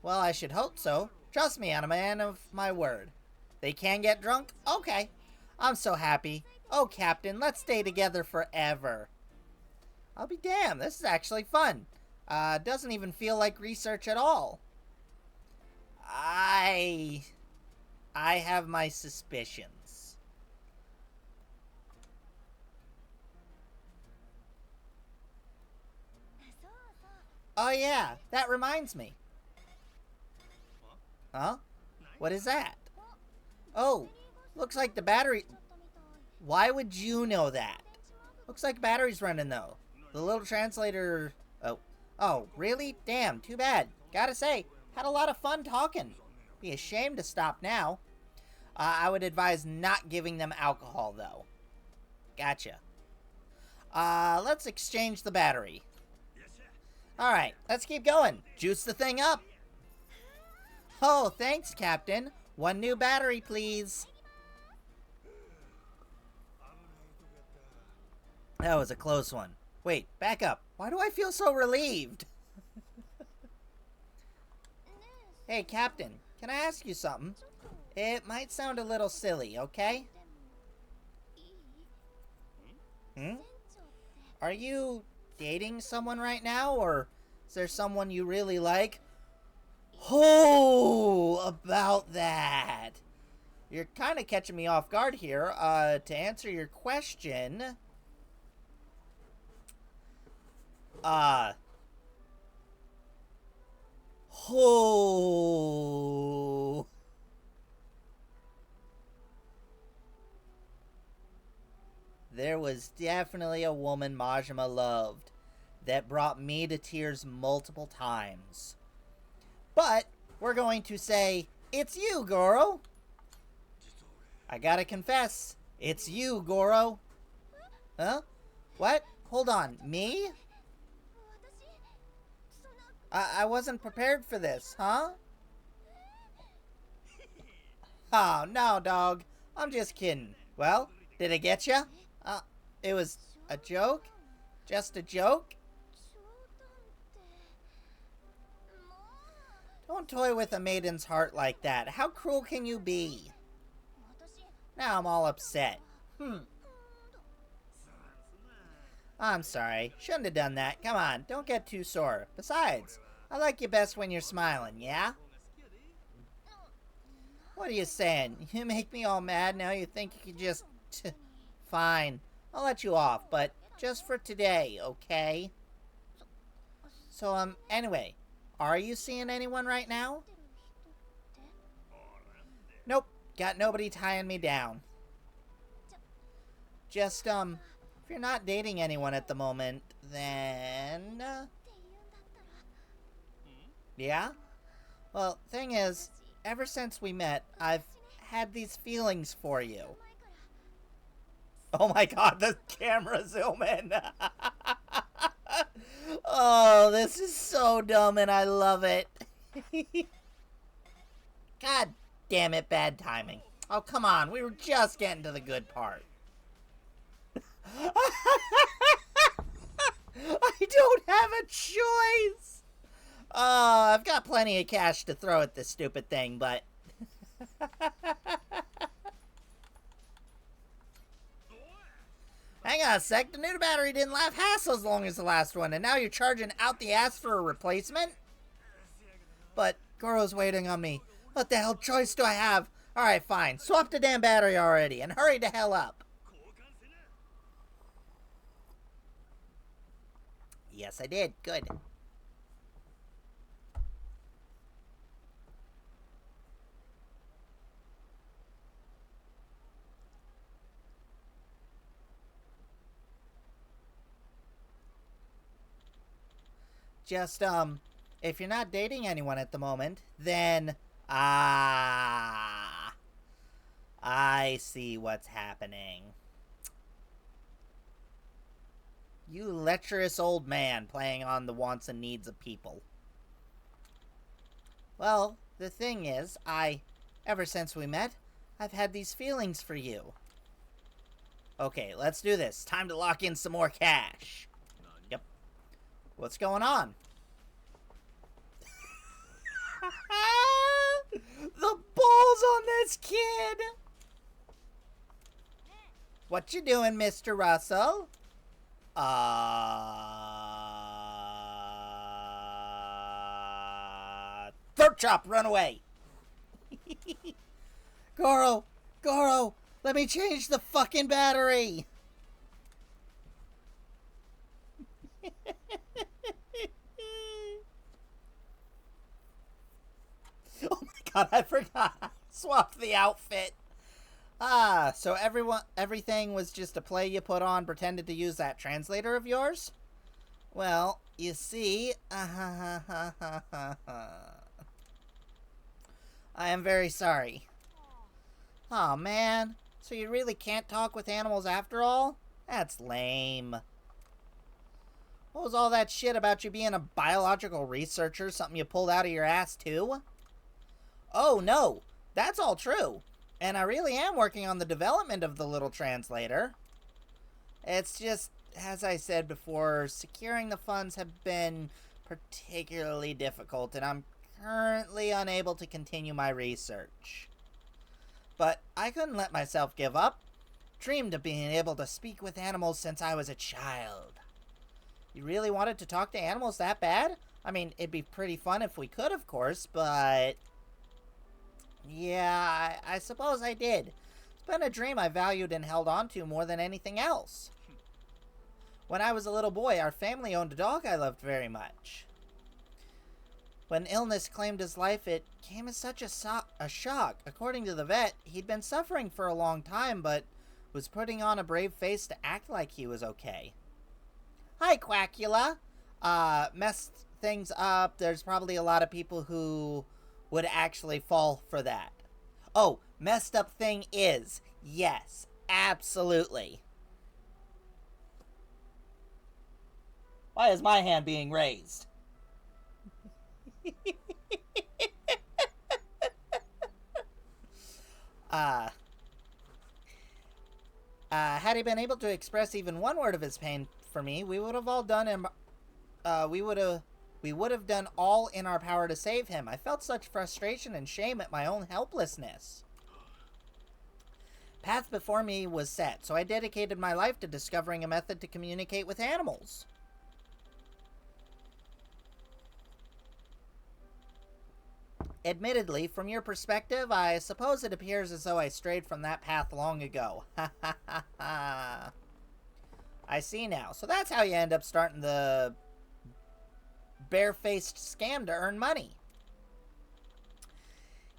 A: Well, I should hope so. Trust me, I'm a man of my word. They can get drunk? Okay. I'm so happy. Oh, Captain, let's stay together forever. I'll be damned, this is actually fun. Doesn't even feel like research at all. I have my suspicions. Oh yeah, that reminds me. Huh? What is that? Oh, looks like the battery... Why would you know that? Looks like battery's running though. The little translator... Oh, really? Damn, too bad. Gotta say, had a lot of fun talking. Be ashamed to stop now. I would advise not giving them alcohol though. Gotcha. Let's exchange the battery. Alright, let's keep going. Juice the thing up. Oh, thanks, Captain. One new battery, please. That was a close one. Wait, back up. Why do I feel so relieved? Hey, Captain, can I ask you something? It might sound a little silly, okay? Are you dating someone right now, or is there someone you really like? Oh, about that. You're kind of catching me off guard here. To answer your question... Oh... There was definitely a woman Majima loved that brought me to tears multiple times. But we're going to say, it's you, Goro. I gotta confess, it's you, Goro. Huh? What? Hold on, me? I wasn't prepared for this, huh? Oh, no, dog. I'm just kidding. Well, did it get ya? It was a joke? Just a joke? Don't toy with a maiden's heart like that. How cruel can you be? Now I'm all upset. I'm sorry. Shouldn't have done that. Come on, don't get too sore. Besides, I like you best when you're smiling, yeah? What are you saying? You make me all mad, now you think you could just Fine. I'll let you off, but just for today, okay? So, anyway, are you seeing anyone right now? Nope. Got nobody tying me down. Just, if you're not dating anyone at the moment, then... Yeah? Well, thing is, ever since we met, I've had these feelings for you. Oh my god, the camera zoom in. Oh, this is so dumb and I love it. God damn it, bad timing. Oh, come on, we were just getting to the good part. I don't have a choice. I've got plenty of cash to throw at this stupid thing, but... Hang on a sec, the new battery didn't last half as long as the last one, and now you're charging out the ass for a replacement? But Goro's waiting on me. What the hell choice do I have? Alright, fine. Swap the damn battery already, and hurry the hell up. Yes, I did. Good. Just, if you're not dating anyone at the moment, then, I see what's happening. You lecherous old man playing on the wants and needs of people. Well, the thing is, ever since we met, I've had these feelings for you. Okay, let's do this. Time to lock in some more cash. Yep. What's going on? The balls on this kid! What you doing, Mr. Russell? Throat chop, run away! Goro! Goro! Let me change the fucking battery! Oh my god, I forgot. Swapped the outfit. So everything was just a play you put on, pretended to use that translator of yours? Well, you see, I am very sorry. Aw, man. So you really can't talk with animals after all? That's lame. What was all that shit about you being a biological researcher? Something you pulled out of your ass, too? Oh, no. That's all true. And I really am working on the development of the little translator. It's just, as I said before, securing the funds have been particularly difficult, and I'm currently unable to continue my research. But I couldn't let myself give up. Dreamed of being able to speak with animals since I was a child. You really wanted to talk to animals that bad? I mean, it'd be pretty fun if we could, of course, but... yeah, I suppose I did. It's been a dream I valued and held on to more than anything else. When I was a little boy, our family owned a dog I loved very much. When illness claimed his life, it came as such a shock. According to the vet, he'd been suffering for a long time, but was putting on a brave face to act like he was okay. Hi, Quackula. Messed things up. There's probably a lot of people who would actually fall for that. Oh, messed up thing is. Yes, absolutely. Why is my hand being raised? Had he been able to express even one word of his pain for me, we would have all done him. We would have done all in our power to save him. I felt such frustration and shame at my own helplessness. Path before me was set, so I dedicated my life to discovering a method to communicate with animals. Admittedly, from your perspective, I suppose it appears as though I strayed from that path long ago. Ha ha ha ha. I see now. So that's how you end up starting the barefaced scam to earn money.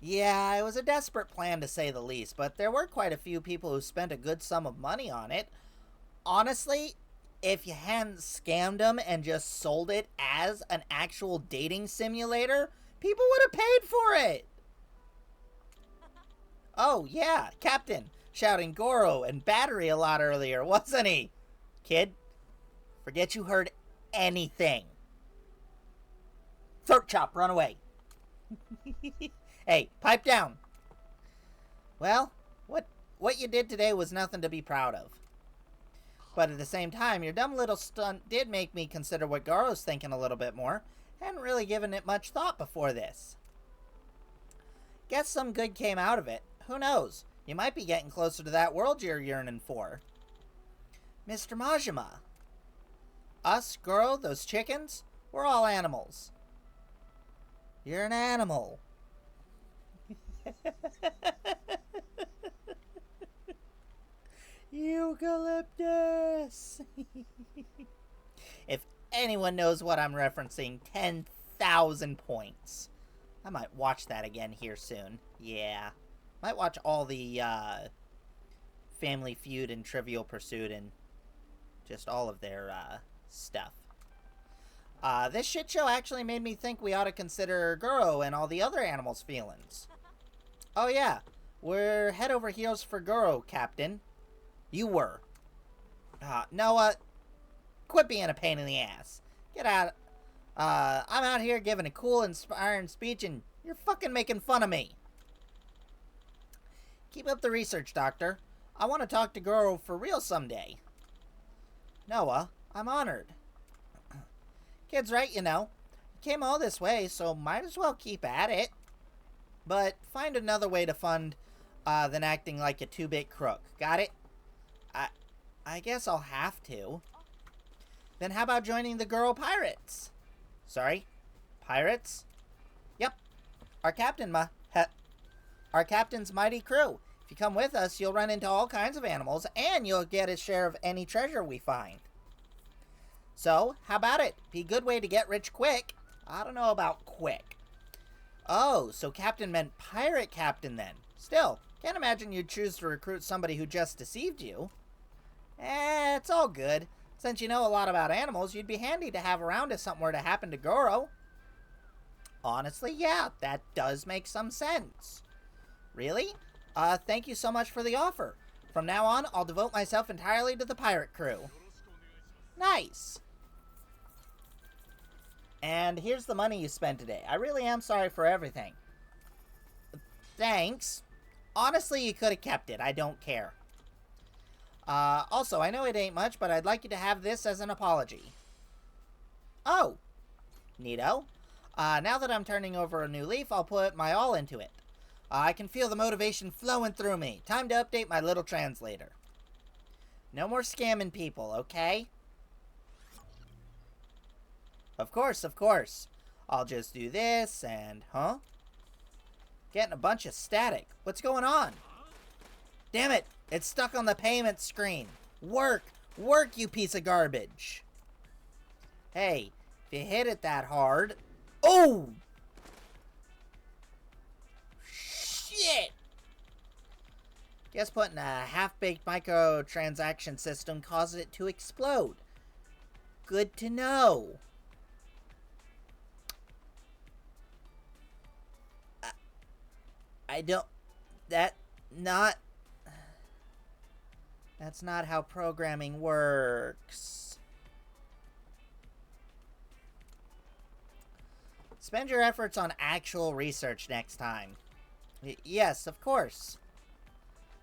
A: Yeah, it was a desperate plan to say the least, but there were quite a few people who spent a good sum of money on it. Honestly, if you hadn't scammed them and just sold it as an actual dating simulator, people would have paid for it. Oh, yeah, Captain, shouting Goro and battery a lot earlier, wasn't he? Kid, forget you heard anything. Throat chop, run away. Hey, pipe down. Well, what you did today was nothing to be proud of. But at the same time, your dumb little stunt did make me consider what Goro's thinking a little bit more. Hadn't really given it much thought before this. Guess some good came out of it. Who knows? You might be getting closer to that world you're yearning for. Mr. Majima. Us, Goro, those chickens, we're all animals. You're an animal. Eucalyptus. If anyone knows what I'm referencing, 10,000 points. I might watch that again here soon. Yeah. Might watch all the Family Feud and Trivial Pursuit and just all of their stuff. This shit show actually made me think we ought to consider Goro and all the other animals' feelings. Oh yeah, we're head over heels for Goro, Captain. You were. Noah, quit being a pain in the ass. Get out. I'm out here giving a cool, inspiring speech and you're fucking making fun of me. Keep up the research, Doctor. I want to talk to Goro for real someday. Noah, I'm honored. Kid's right, you know. Came all this way, so might as well keep at it. But find another way to fund than acting like a 2-bit crook. Got it? I guess I'll have to. Then how about joining the Goro Pirates? Sorry? Pirates? Yep. Our captain's mighty crew. If you come with us, you'll run into all kinds of animals, and you'll get a share of any treasure we find. So, how about it? Be a good way to get rich quick. I don't know about quick. Oh, so Captain meant Pirate Captain then. Still, can't imagine you'd choose to recruit somebody who just deceived you. It's all good. Since you know a lot about animals, you'd be handy to have around if something were to happen to Goro. Honestly, yeah, that does make some sense. Really? Thank you so much for the offer. From now on, I'll devote myself entirely to the pirate crew. Nice. And here's the money you spent today. I really am sorry for everything. Thanks. Honestly, you could have kept it. I don't care. Also, I know it ain't much, but I'd like you to have this as an apology. Oh. Neato. Now that I'm turning over a new leaf, I'll put my all into it. I can feel the motivation flowing through me. Time to update my little translator. No more scamming people, okay? Of course, of course. I'll just do this and... Huh? Getting a bunch of static. What's going on? Damn it! It's stuck on the payment screen. Work! Work, you piece of garbage! Hey, if you hit it that hard... Oh! Shit! Guess putting a half-baked microtransaction system causes it to explode. Good to know. I don't... That's not how programming works. Spend your efforts on actual research next time. Yes, of course.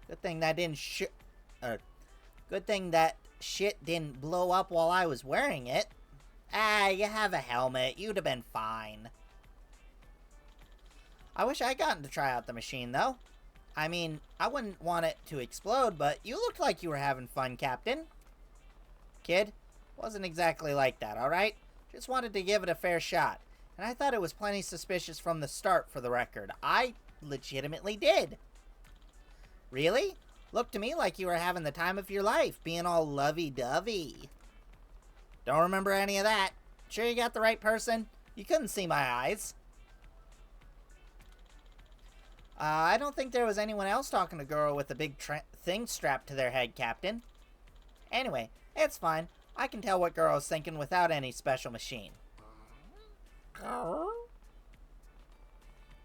A: Good thing that good thing that shit didn't blow up while I was wearing it. You have a helmet. You'd have been fine. I wish I'd gotten to try out the machine, though. I mean, I wouldn't want it to explode, but you looked like you were having fun, Captain. Kid, wasn't exactly like that, alright? Just wanted to give it a fair shot. And I thought it was plenty suspicious from the start, for the record. I legitimately did. Really? Looked to me like you were having the time of your life, being all lovey-dovey. Don't remember any of that. Sure you got the right person? You couldn't see my eyes. I don't think there was anyone else talking to a girl with a big thing strapped to their head, Captain. Anyway, it's fine. I can tell what girl is thinking without any special machine.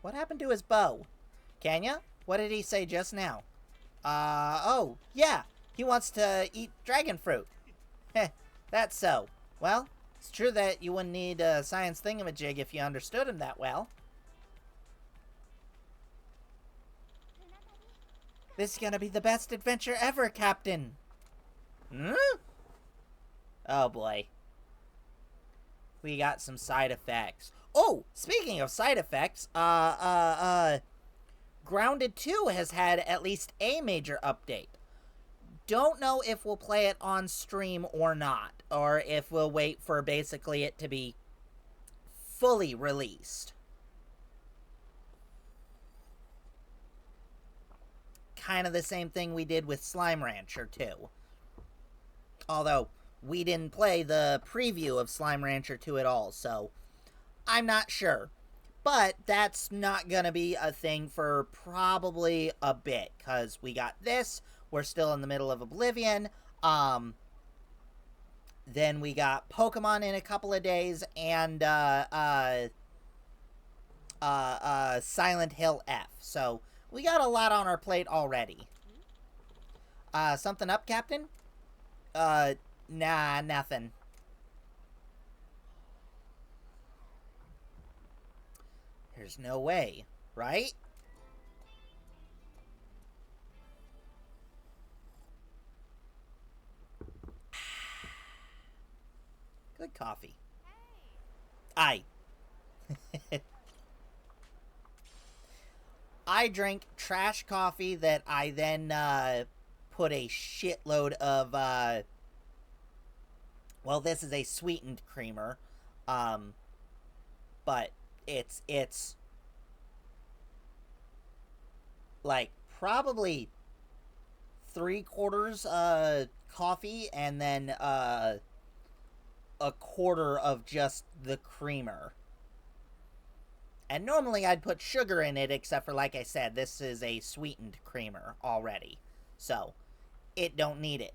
A: What happened to his bow? Kenya? What did he say just now? Oh, yeah. He wants to eat dragon fruit. Heh, that's so. Well, it's true that you wouldn't need a science thingamajig if you understood him that well. This is gonna be the best adventure ever, Captain! Hmm? Oh, boy. We got some side effects. Oh, speaking of side effects, Grounded 2 has had at least a major update. Don't know if we'll play it on stream or not, or if we'll wait for basically it to be fully released. Kind of the same thing we did with Slime Rancher 2. Although, we didn't play the preview of Slime Rancher 2 at all, so I'm not sure. But that's not going to be a thing for probably a bit, because we got this, we're still in the middle of Oblivion, then we got Pokemon in a couple of days, and Silent Hill F, so we got a lot on our plate already. Something up, Captain? Nah, nothing. There's no way, right? Good coffee. Aye. I drink trash coffee that I then put a shitload of well, this is a sweetened creamer, but it's like probably 3/4 coffee and then a quarter of just the creamer. And normally I'd put sugar in it, except for, like I said, this is a sweetened creamer already, so it don't need it.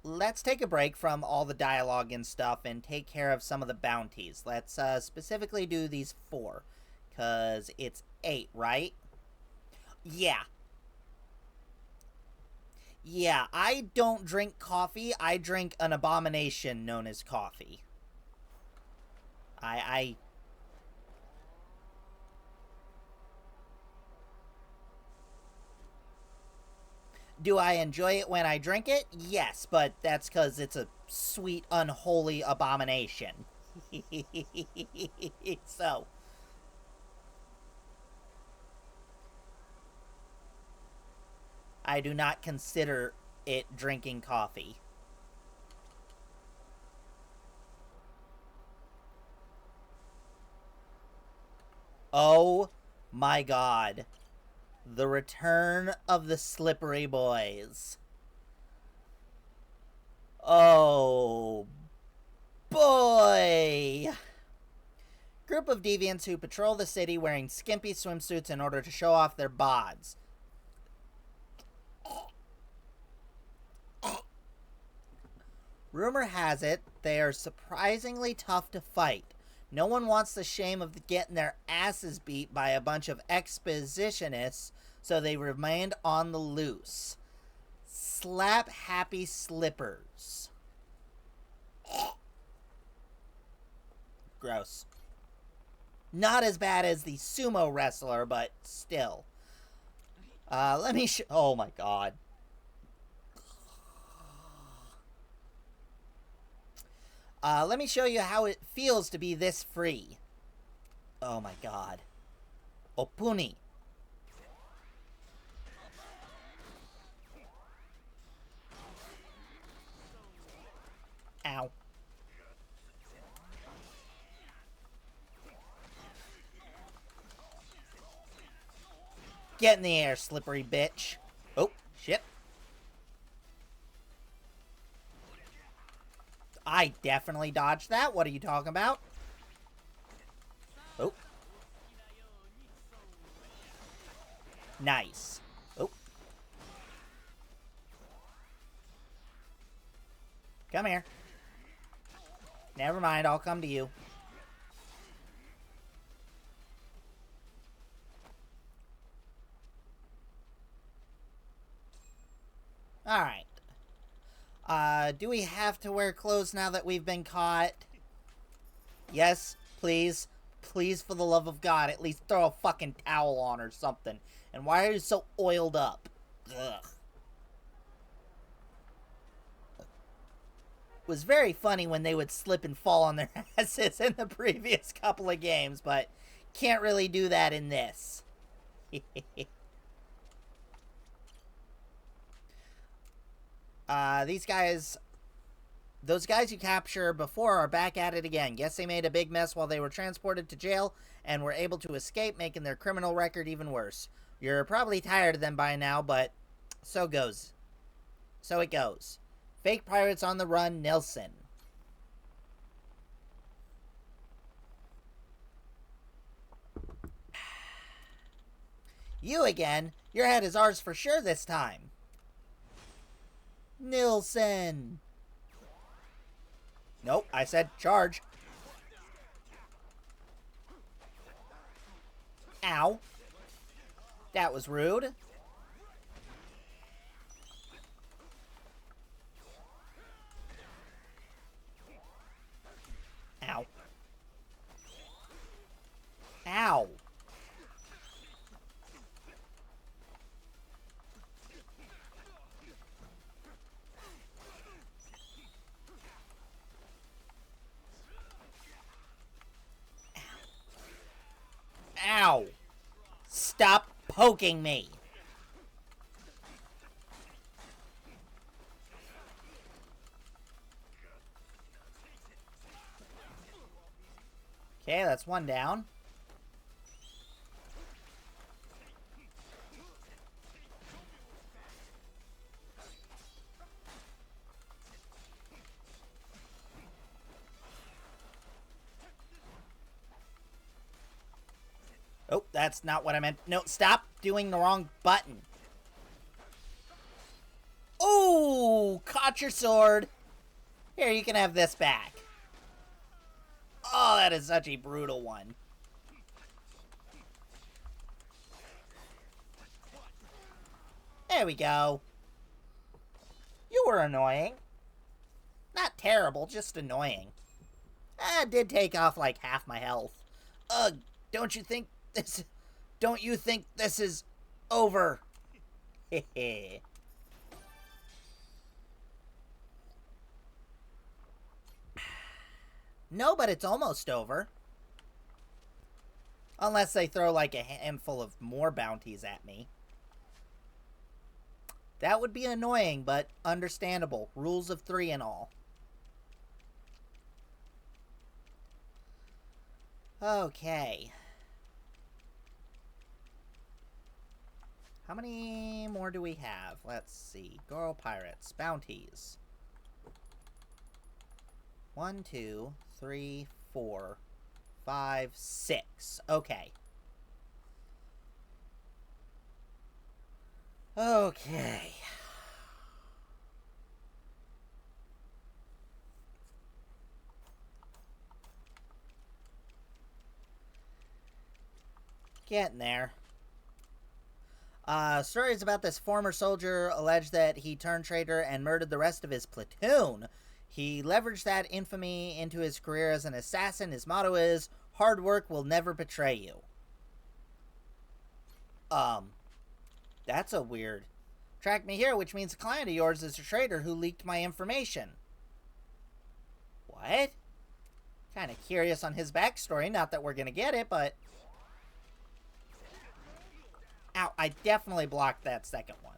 A: Let's take a break from all the dialogue and stuff and take care of some of the bounties. Let's specifically do these 4, because it's 8, right? Yeah. Yeah, I don't drink coffee. I drink an abomination known as coffee. Do I enjoy it when I drink it? Yes, but that's because it's a sweet, unholy abomination. So. I do not consider it drinking coffee. Oh my god. The return of the Slippery Boys. Oh boy! Group of deviants who patrol the city wearing skimpy swimsuits in order to show off their bods. Rumor has it they are surprisingly tough to fight. No one wants the shame of getting their asses beat by a bunch of expositionists, so they remained on the loose. Slap happy slippers. Gross. Not as bad as the sumo wrestler, but still. Let me oh my god. Let me show you how it feels to be this free. Oh my god. Opuni. Ow. Get in the air, slippery bitch. Oh, shit. I definitely dodged that. What are you talking about? Oh. Nice. Oh. Come here. Never mind, I'll come to you. Alright. Do we have to wear clothes now that we've been caught? Yes, please. Please, for the love of God, at least throw a fucking towel on or something. And why are you so oiled up? Ugh. It was very funny when they would slip and fall on their asses in the previous couple of games, but can't really do that in this. These guys... Those guys you capture before are back at it again. Guess they made a big mess while they were transported to jail and were able to escape, making their criminal record even worse. You're probably tired of them by now, but so it goes. Fake pirates on the run, Nilsson. You again? Your head is ours for sure this time. Nilsson. Nope, I said charge. Ow. That was rude. Ow. Ow. Ow. Stop poking me. Okay, that's one down. Oh, that's not what I meant. No, stop doing the wrong button. Oh, caught your sword. Here, you can have this back. Oh, that is such a brutal one. There we go. You were annoying. Not terrible, just annoying. It did take off like half my health. Ugh, don't you think this is over? Hehe. No, but it's almost over. Unless they throw like a handful of more bounties at me. That would be annoying, but understandable. Rules of 3 and all. Okay. How many more do we have? Let's see. Girl Pirates. Bounties. 1, 2, 3, 4, 5, 6. Okay. Okay. Getting there. Stories about this former soldier allege that he turned traitor and murdered the rest of his platoon. He leveraged that infamy into his career as an assassin. His motto is, hard work will never betray you. That's a weird... Track me here, which means a client of yours is a traitor who leaked my information. What? Kind of curious on his backstory, not that we're gonna get it, but... Ow, I definitely blocked that second one.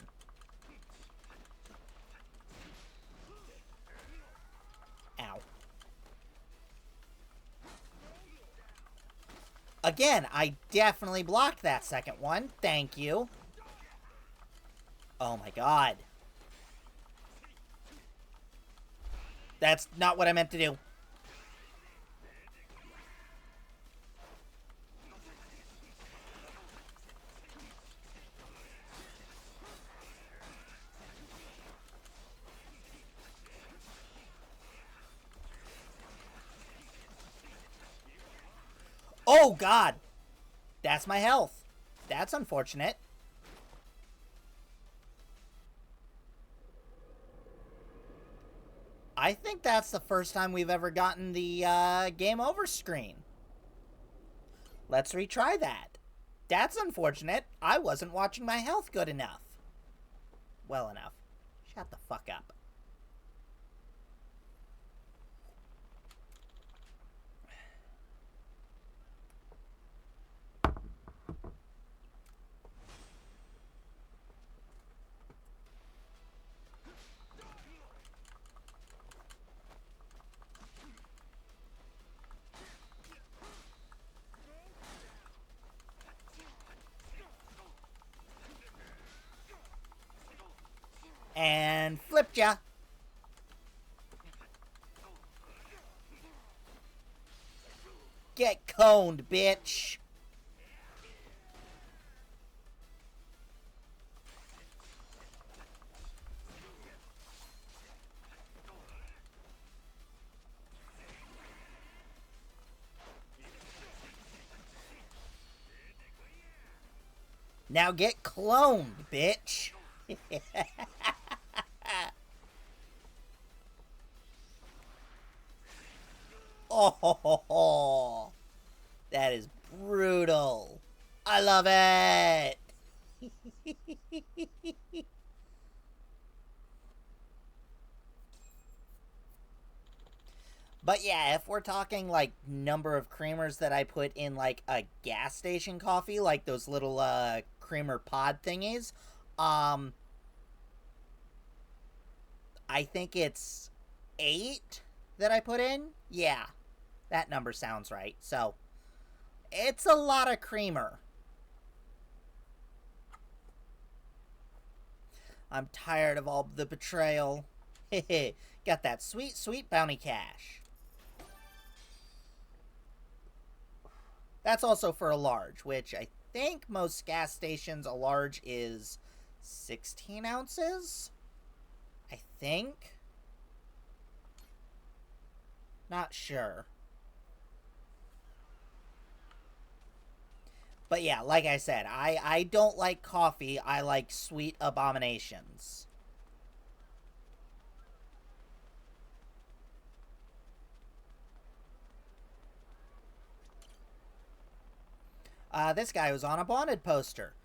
A: Ow. Again, I definitely blocked that second one. Thank you. Oh my god. That's not what I meant to do. Oh god. That's my health. That's unfortunate. I think that's the first time we've ever gotten the game over screen. Let's retry that. That's unfortunate. I wasn't watching my health good enough. Well enough. Shut the fuck up. And flipped ya. Get coned, bitch. Now get cloned, bitch. Oh, that is brutal. I love it. But yeah, if we're talking like number of creamers that I put in like a gas station coffee, like those little creamer pod thingies, um I think it's 8 that I put in. Yeah, that number sounds right. So, it's a lot of creamer. I'm tired of all the betrayal. Hehe, got that sweet, sweet bounty cash. That's also for a large, which I think most gas stations, a large is 16 ounces? I think? Not sure. But yeah, like I said, I don't like coffee. I like sweet abominations. This guy was on a wanted poster.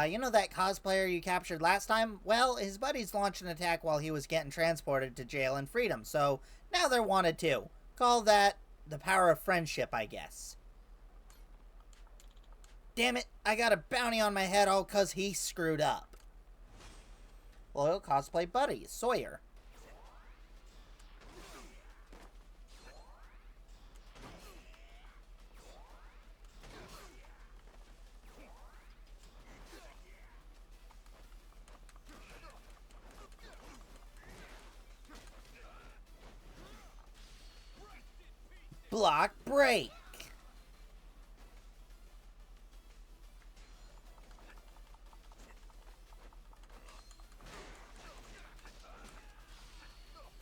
A: You know that cosplayer you captured last time? Well, his buddies launched an attack while he was getting transported to jail in freedom, so now they're wanted too. Call that the power of friendship, I guess. Damn it, I got a bounty on my head all cause he screwed up. Loyal cosplay buddy, Sawyer. Block break.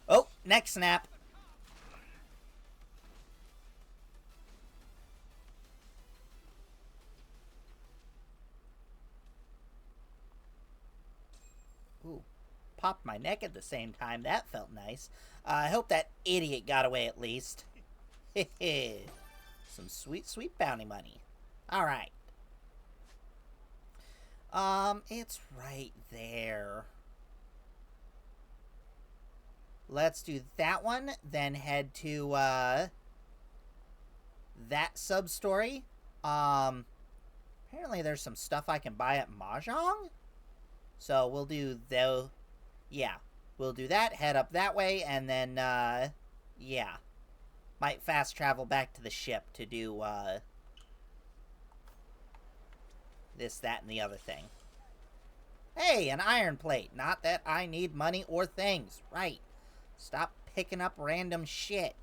A: Oh, neck snap. Ooh, popped my neck at the same time. That felt nice. I hope that idiot got away at least. Some sweet, sweet bounty money. Alright. It's right there. Let's do that one, then head to, that sub-story. Apparently there's some stuff I can buy at Mahjong? So we'll do the... Yeah, we'll do that, head up that way, and then, yeah. Might fast travel back to the ship to do, this, that, and the other thing. Hey, an iron plate. Not that I need money or things. Right. Stop picking up random shit.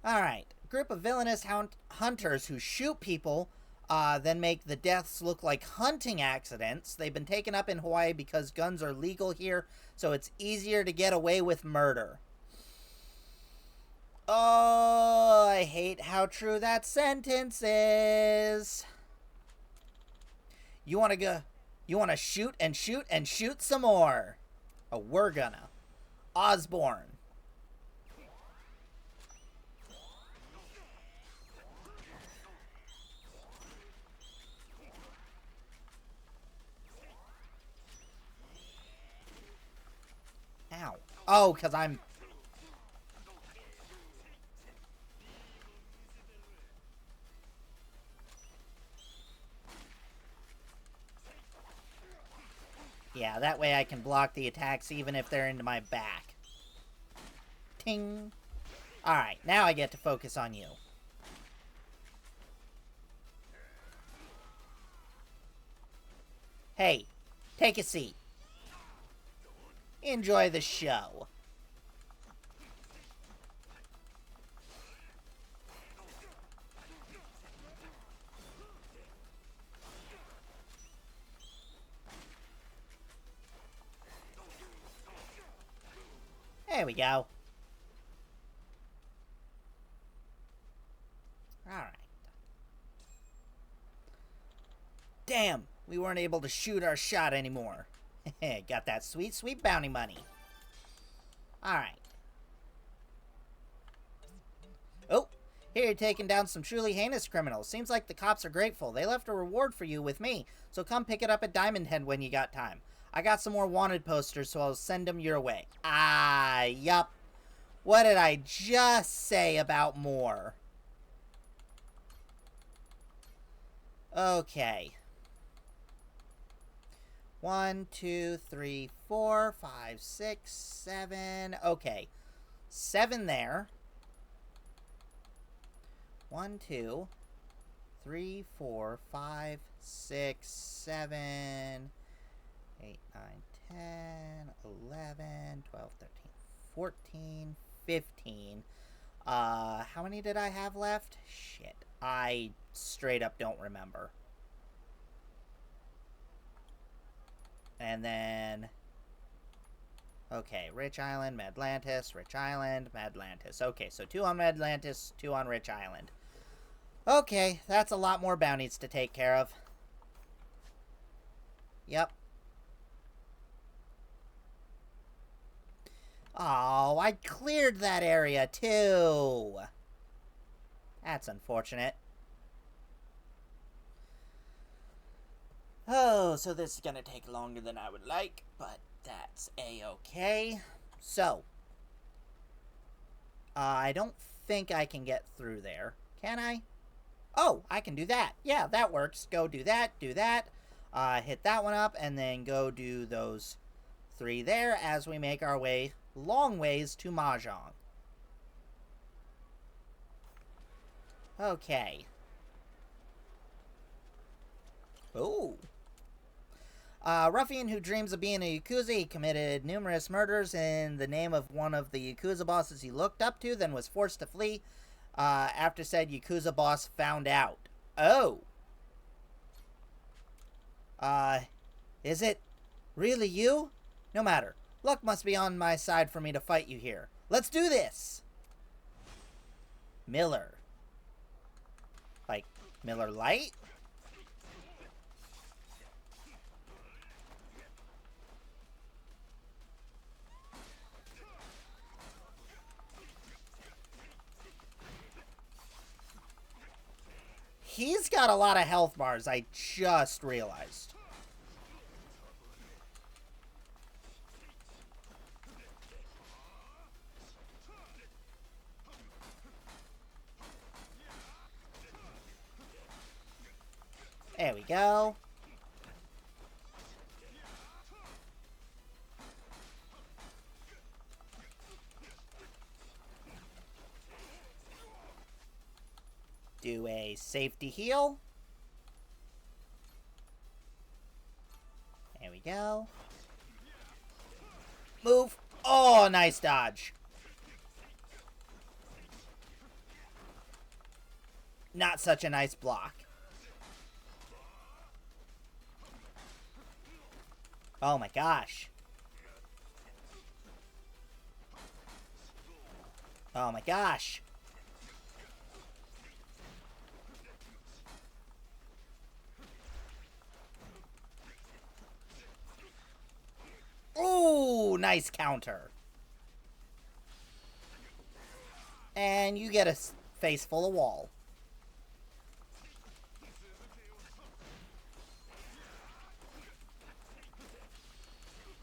A: Alright. Group of villainous hunters who shoot people, then make the deaths look like hunting accidents. They've been taken up in Hawaii because guns are legal here, so it's easier to get away with murder. Oh, I hate how true that sentence is. You want to go... You want to shoot and shoot and shoot some more. Oh, we're gonna. Osborne. Ow. Oh, because I'm... Yeah, that way I can block the attacks even if they're into my back. Ting. Alright, now I get to focus on you. Hey, take a seat. Enjoy the show. There we go. Alright. Damn, we weren't able to shoot our shot anymore. Got that sweet, sweet bounty money. Alright. Oh, here you're taking down some truly heinous criminals. Seems like the cops are grateful. They left a reward for you with me, so come pick it up at Diamond Head when you got time. I got some more wanted posters, so I'll send them your way. Ah, yup. What did I just say about more? Okay. 1, 2, 3, 4, 5, 6, 7. Okay. 7 there. 1, 2, 3, 4, 5, 6, 7, 8, 9, 10, 11, 12, 13, 14, 15. How many did I have left? Shit. I straight up don't remember. And then... Okay, Rich Island, Medlantis, Rich Island, Medlantis. Okay, so 2 on Medlantis, 2 on Rich Island. Okay, that's a lot more bounties to take care of. Yep. Oh, I cleared that area, too. That's unfortunate. Oh, so this is gonna take longer than I would like, but that's a-okay. So, I don't think I can get through there. Can I? Oh, I can do that. Yeah, that works. Go do that, hit that one up, and then go do those 3 there as we make our way long ways to Mahjong. Okay. Ooh. Ruffian who dreams of being a Yakuza. He committed numerous murders in the name of one of the Yakuza bosses he looked up to, then was forced to flee after said Yakuza boss found out. Oh. Is it really you? No matter. Luck must be on my side for me to fight you here. Let's do this! Miller. Like, Miller Lite? He's got a lot of health bars, I just realized. There we go. Do a safety heal. There we go. Move. Oh, nice dodge. Not such a nice block. Oh my gosh. Oh my gosh. Ooh, nice counter. And you get a face full of wall.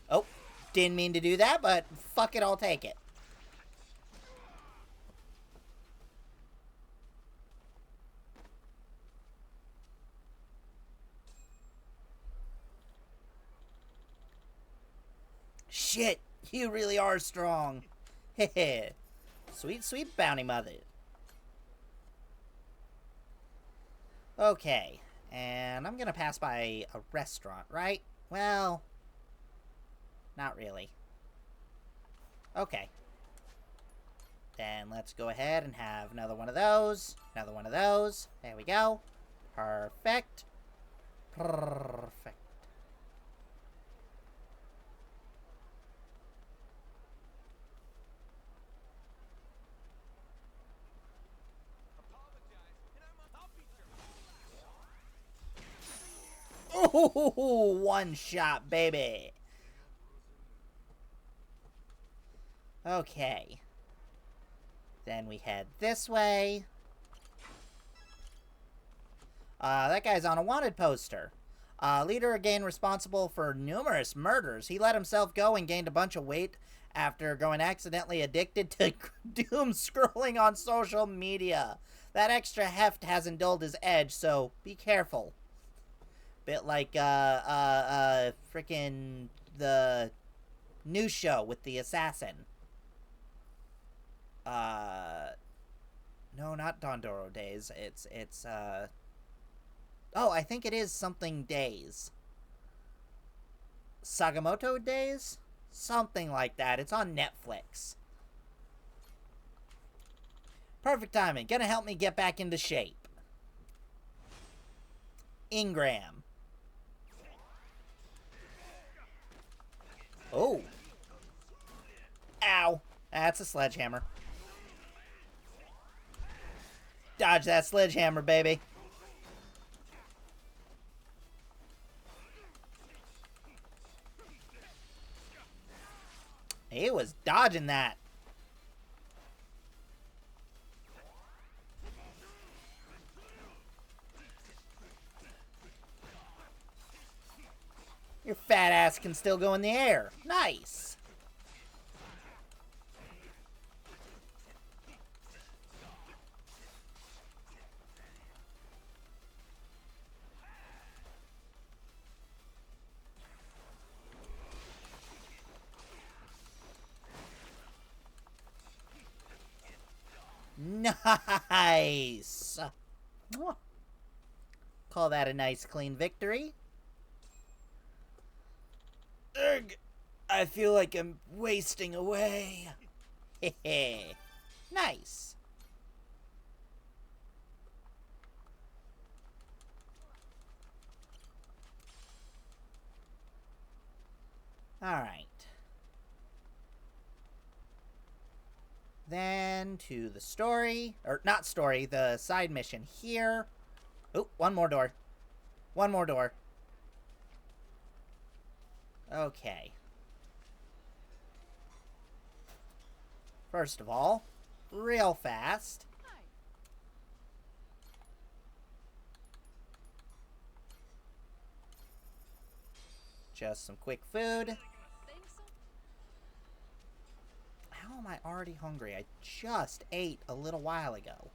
A: Oh, didn't mean to do that, but fuck it, I'll take it. Shit, you really are strong. Heh. Sweet, sweet bounty mother. Okay, and I'm gonna pass by a restaurant, right? Well, not really. Okay. Then let's go ahead and have another one of those. Another one of those. There we go. Perfect. Perfect. Ooh, one shot, baby. Okay. Then we head this way. That guy's on a wanted poster. Leader again responsible for numerous murders. He let himself go and gained a bunch of weight after going accidentally addicted to doom scrolling on social media. That extra heft hasn't dulled his edge, so be careful. Bit like, frickin' the news show with the assassin. No, not Dondoro Days. It's, oh, I think it is something Days. Sagamoto Days? Something like that. It's on Netflix. Perfect timing. Gonna help me get back into shape. Ingram. Oh. Ow. That's a sledgehammer. Dodge that sledgehammer, baby. He was dodging that. Your fat ass can still go in the air. Nice. Nice. Call that a nice clean victory. Ugh, I feel like I'm wasting away. Hehe. Nice. Alright. Then to the story. Or, not story, the side mission here. Oh, one more door. One more door. Okay. First of all, real fast. Just some quick food. How am I already hungry? I just ate a little while ago.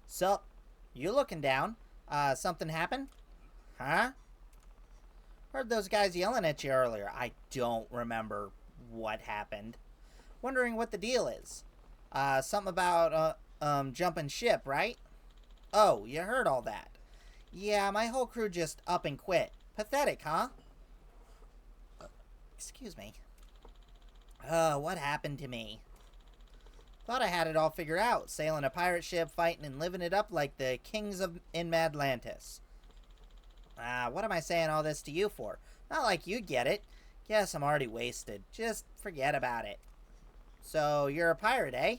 A: Sup? You looking down? Something happened? Huh? Heard those guys yelling at you earlier. I don't remember what happened. Wondering what the deal is. Something about, jumping ship, right? Oh, you heard all that. Yeah, my whole crew just up and quit. Pathetic, huh? Excuse me. What happened to me? Thought I had it all figured out. Sailing a pirate ship, fighting and living it up like the kings in Madlantis. What am I saying all this to you for? Not like you get it. Guess I'm already wasted. Just forget about it. So, you're a pirate, eh?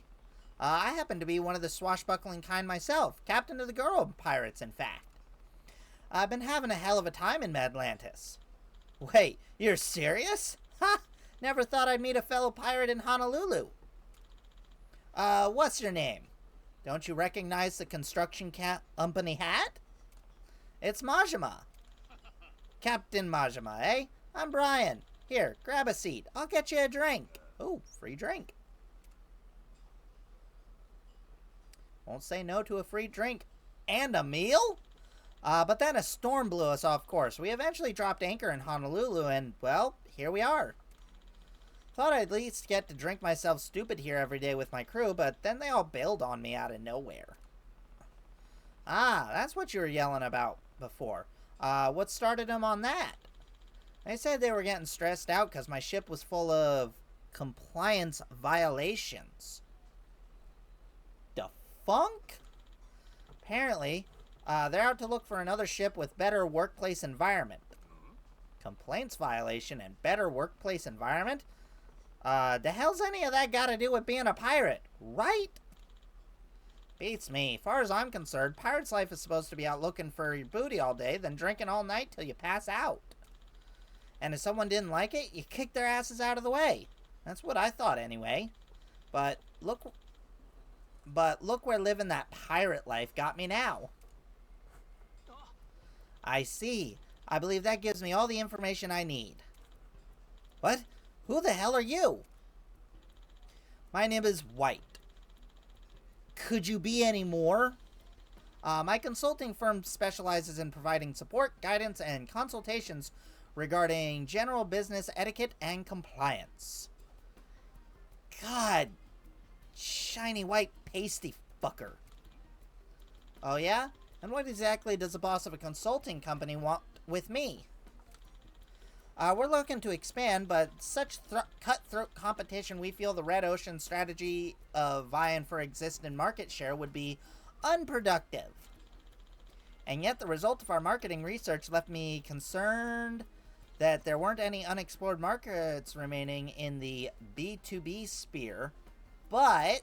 A: I happen to be one of the swashbuckling kind myself. Captain of the girl pirates, in fact. I've been having a hell of a time in Madlantis. Wait, you're serious? Ha! Never thought I'd meet a fellow pirate in Honolulu. What's your name? Don't you recognize the construction company hat? It's Majima. Captain Majima, eh? I'm Brian. Here, grab a seat. I'll get you a drink. Ooh, free drink. Won't say no to a free drink and a meal? But then a storm blew us off course. We eventually dropped anchor in Honolulu and, well, here we are. Thought I'd at least get to drink myself stupid here every day with my crew, but then they all bailed on me out of nowhere. That's what you were yelling about before. What started them on that? They said they were getting stressed out because my ship was full of compliance violations. The funk? Apparently, they're out to look for another ship with better workplace environment. Complaints violation and better workplace environment? The hell's any of that got to do with being a pirate, right? Beats me. Far as I'm concerned, pirate's life is supposed to be out looking for your booty all day, then drinking all night till you pass out. And if someone didn't like it, you kick their asses out of the way. That's what I thought anyway. But look where living that pirate life got me now. I see. I believe that gives me all the information I need. What? Who the hell are you? My name is White. Could you be any more? My consulting firm specializes in providing support, guidance, and consultations regarding general business etiquette and compliance. God, shiny white pasty fucker. Oh yeah? And what exactly does the boss of a consulting company want with me? We're looking to expand, but such cutthroat competition, we feel the Red Ocean strategy of vying for existing market share would be unproductive. And yet the result of our marketing research left me concerned that there weren't any unexplored markets remaining in the B2B sphere. But,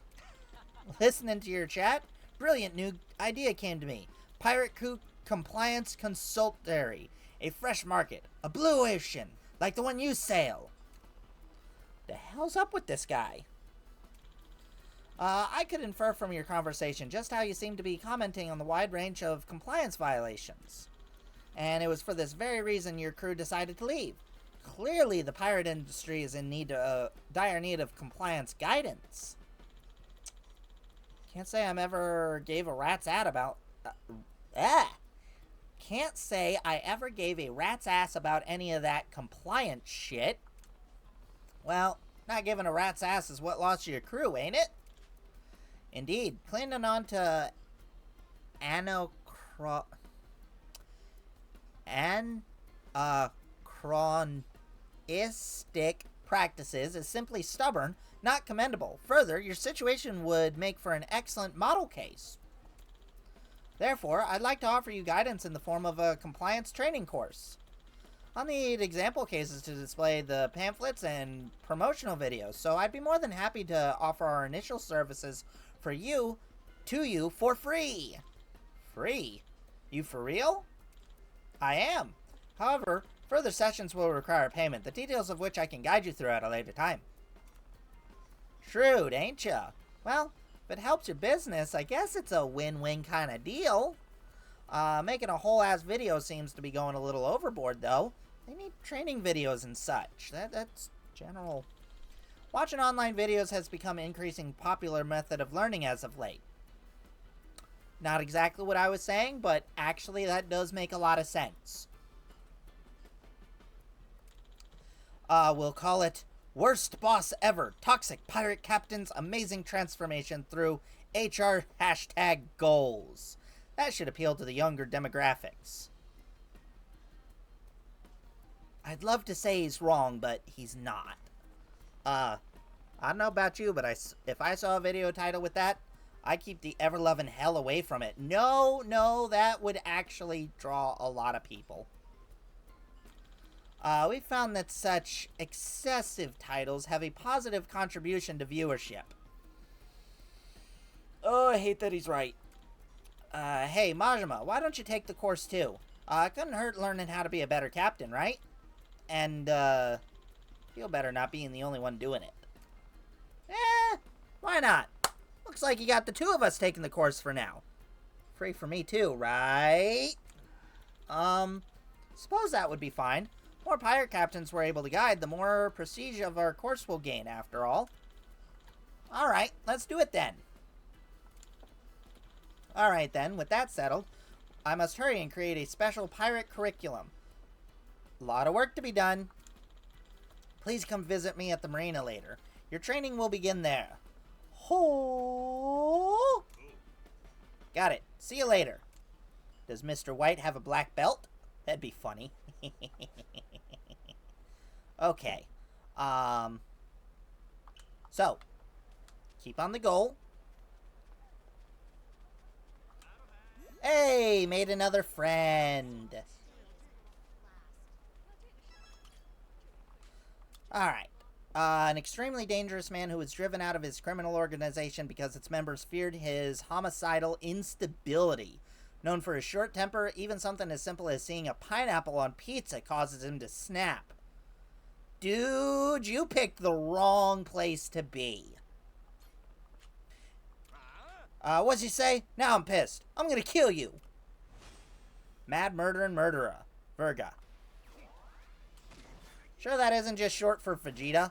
A: listening to your chat, brilliant new idea came to me. Pirate Crew Compliance Consultary. A fresh market. A blue ocean. Like the one you sail. The hell's up with this guy? I could infer from your conversation just how you seem to be commenting on the wide range of compliance violations. And it was for this very reason your crew decided to leave. Clearly the pirate industry is in dire need of compliance guidance. Can't say I'm ever gave a rat's ass about... Can't say I ever gave a rat's ass about any of that compliance shit. Well, not giving a rat's ass is what lost your crew, ain't it? Indeed, clinging on to anachronistic practices is simply stubborn, not commendable. Further, your situation would make for an excellent model case. Therefore, I'd like to offer you guidance in the form of a compliance training course. I'll need example cases to display the pamphlets and promotional videos, so I'd be more than happy to offer our initial services to you for free. Free? You for real? I am. However, further sessions will require payment, the details of which I can guide you through at a later time. Shrewd, ain't ya? Well, if it helps your business, I guess it's a win-win kind of deal. Making a whole-ass video seems to be going a little overboard, though. They need training videos and such. That's general. Watching online videos has become an increasing popular method of learning as of late. Not exactly what I was saying, but actually that does make a lot of sense. We'll call it Worst boss ever. Toxic pirate captain's amazing transformation through HR hashtag goals. That should appeal to the younger demographics. I'd love to say he's wrong, but he's not. I don't know about you, but if I saw a video title with that, I keep the ever-loving hell away from it. No, that would actually draw a lot of people. We found that such excessive titles have a positive contribution to viewership. Oh, I hate that he's right. Hey, Majima, why don't you take the course too? It couldn't hurt learning how to be a better captain, right? And, feel better not being the only one doing it. Why not? Looks like you got the two of us taking the course for now. Free for me too, right? Suppose that would be fine. More pirate captains we're able to guide, the more prestige of our course we'll gain, after all. Alright, let's do it then. Alright then, with that settled, I must hurry and create a special pirate curriculum. A lot of work to be done. Please come visit me at the marina later. Your training will begin there. Ho! Got it. See you later. Does Mr. White have a black belt? That'd be funny. Okay. So, keep on the goal. Hey, made another friend. Alright. An extremely dangerous man who was driven out of his criminal organization because its members feared his homicidal instability. Known for his short temper, even something as simple as seeing a pineapple on pizza causes him to snap. Dude, you picked the wrong place to be. What'd you say? Now I'm pissed. I'm gonna kill you. Mad Murderin' Murderer. Virga. Sure that isn't just short for Vegeta?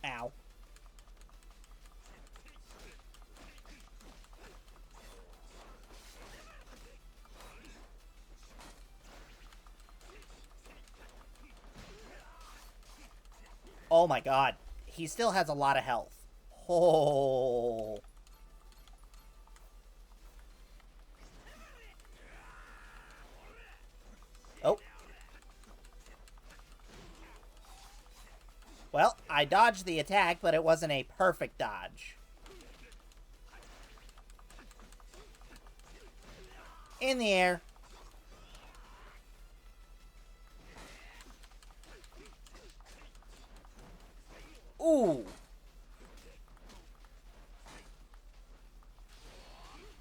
A: Ow. Oh my god. He still has a lot of health. Oh. Oh. Well, I dodged the attack, but it wasn't a perfect dodge. In the air. Ooh.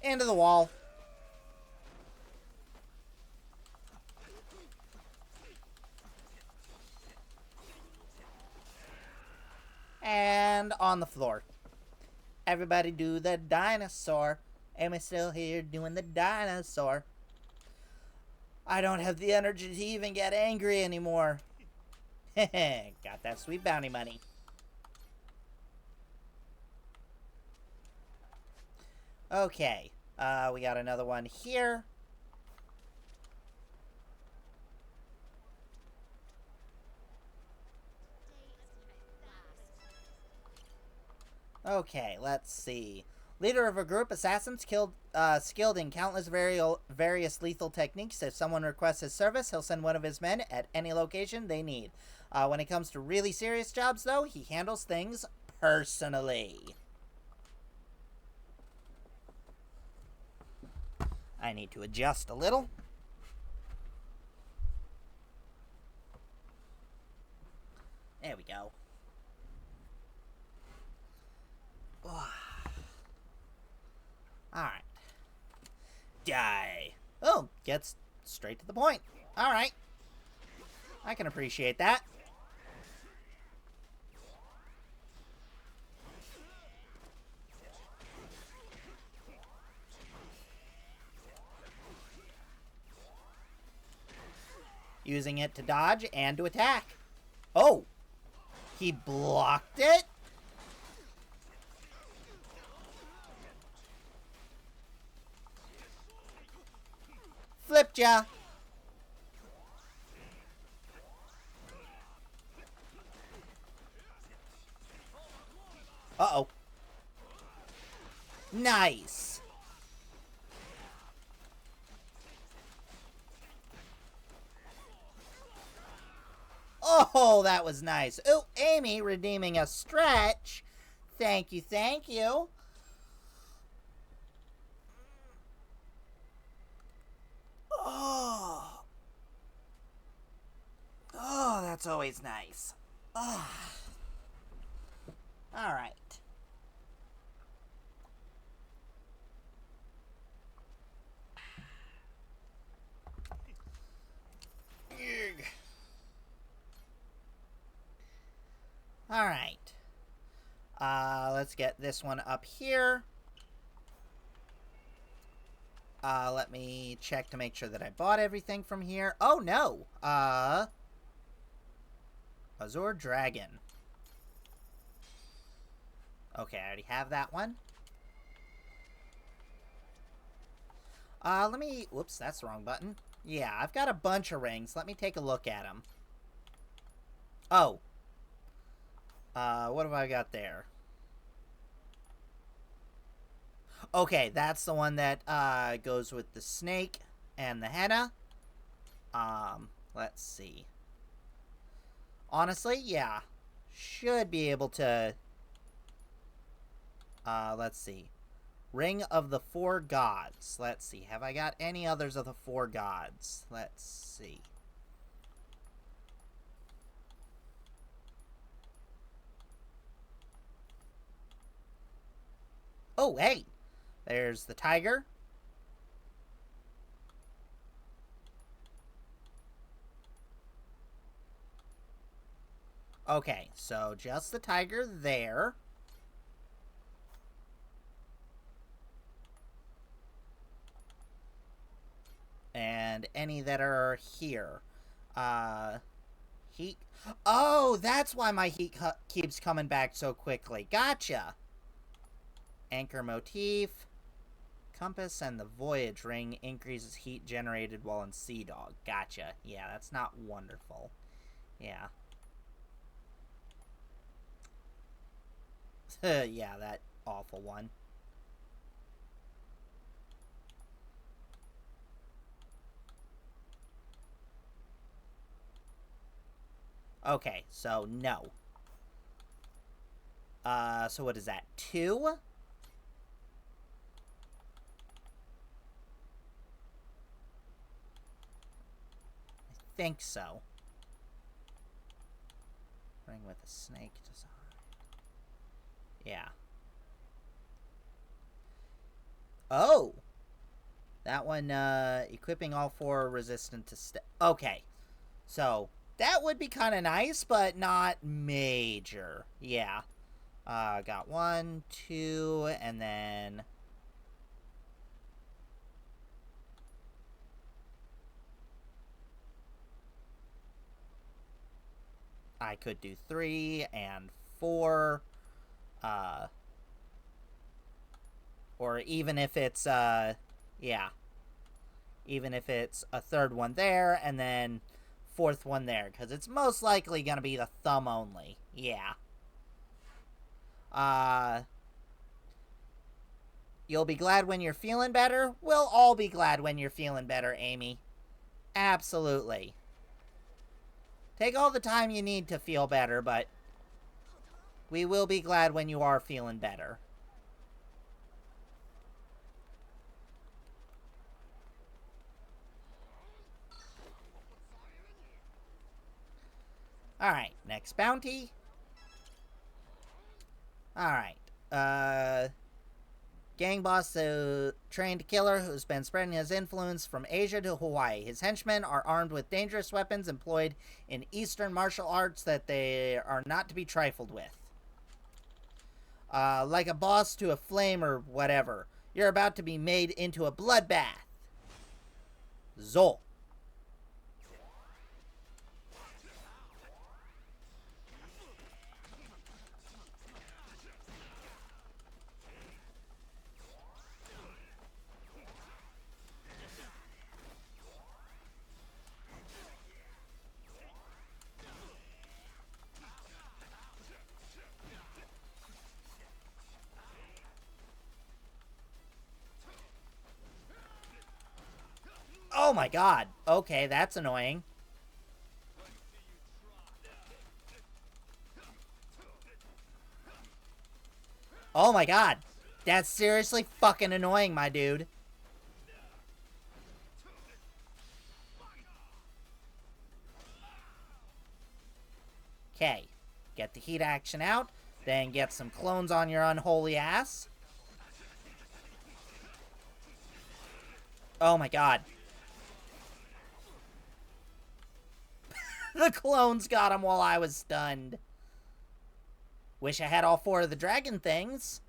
A: Into the wall. And on the floor. Everybody do the dinosaur. Am I still here doing the dinosaur? I don't have the energy to even get angry anymore. Got that sweet bounty money. Okay. We got another one here. Okay, let's see. Leader of a group, assassins skilled in countless various lethal techniques. If someone requests his service, he'll send one of his men at any location they need. When it comes to really serious jobs, though, he handles things personally. I need to adjust a little. There we go. Alright. Die. Oh, gets straight to the point. Alright. I can appreciate that. using it to dodge and to attack. Oh! He blocked it? Flipped ya! Uh-oh. Nice! Oh, that was nice. Oh, Amy redeeming a stretch. Thank you, thank you. Oh. Oh, that's always nice. Oh. All right. All right. Let's get this one up here. Let me check to make sure that I bought everything from here. Oh, no. Azure Dragon. Okay, I already have that one. Let me... Whoops, that's the wrong button. Yeah, I've got a bunch of rings. Let me take a look at them. Oh. What have I got there? Okay, that's the one that, goes with the snake and the henna. Let's see. Honestly, yeah. Should be able to... let's see. Ring of the Four Gods. Let's see. Have I got any others of the Four Gods? Let's see. Oh, hey! There's the tiger. Okay, so just the tiger there. And any that are here. Heat. Oh, that's why my heat keeps coming back so quickly. Gotcha. Anchor motif. Compass and the voyage ring increases heat generated while in Sea Dog. Gotcha. Yeah, that's not wonderful. Yeah. Yeah, that awful one. Okay, so no. So what is that? 2? I think so. Ring with a snake design. Yeah. Oh! That one, equipping all 4 resistant to okay. So, that would be kind of nice, but not major. Yeah. Got 1, 2, and then... I could do 3 and 4. Or even if it's, yeah. Even if it's a 3rd one there, and then 4th one there. Because it's most likely going to be the thumb only. Yeah. You'll be glad when you're feeling better? We'll all be glad when you're feeling better, Amy. Absolutely. Take all the time you need to feel better, but we will be glad when you are feeling better. Alright, next bounty. Alright, gang boss, the trained killer who's been spreading his influence from Asia to Hawaii. His henchmen are armed with dangerous weapons employed in Eastern martial arts that they are not to be trifled with. Like a boss to a flame or whatever. You're about to be made into a bloodbath. Zol. Oh my god. Okay, that's annoying. Oh my god. That's seriously fucking annoying, my dude. Okay. Get the heat action out. Then get some clones on your unholy ass. Oh my god. The clones got him while I was stunned. Wish I had all 4 of the dragon things.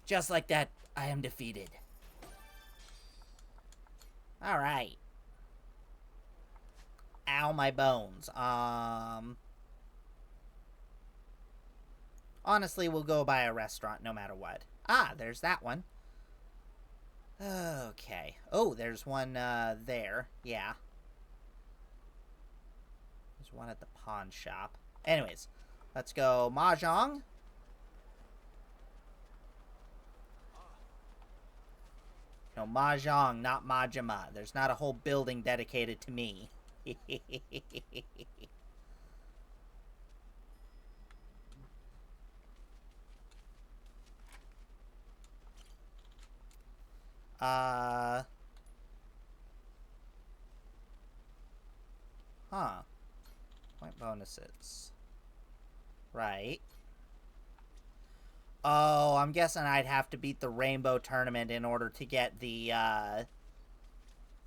A: Just like that, I am defeated. Alright. Ow, my bones. Honestly, we'll go by a restaurant no matter what. Ah, there's that one. Okay. Oh, there's one, there. Yeah. There's one at the pawn shop. Anyways, let's go Mahjong. No, Mahjong, not Majima. There's not a whole building dedicated to me. Huh. Point bonuses. Right. Oh, I'm guessing I'd have to beat the Rainbow Tournament in order to get the,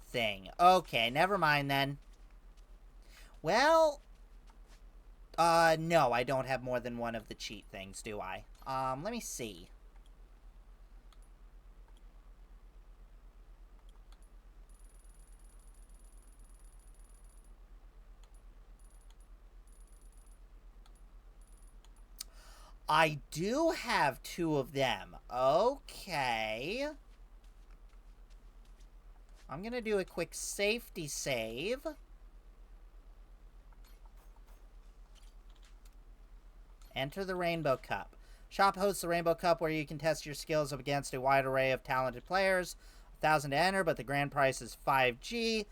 A: thing. Okay, never mind then. Well, no, I don't have more than one of the cheat things, do I? Let me see. I do have 2 of them. Okay. I'm gonna do a quick safety save. Enter the Rainbow Cup. Shop hosts the Rainbow Cup where you can test your skills up against a wide array of talented players. 1,000 to enter, but the grand prize is 5G.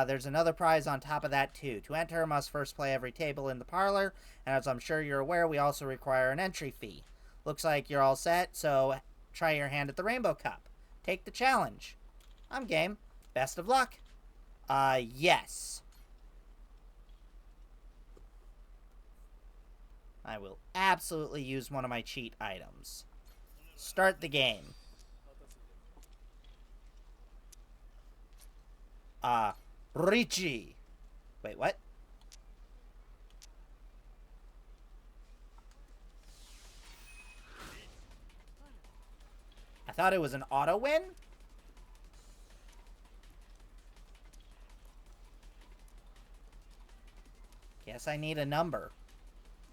A: There's another prize on top of that, too. To enter, must first play every table in the parlor, and as I'm sure you're aware, we also require an entry fee. Looks like you're all set, so try your hand at the Rainbow Cup. Take the challenge. I'm game. Best of luck. Yes. I will absolutely use one of my cheat items. Start the game. Richie. Wait, what? I thought it was an auto win? Guess I need a number.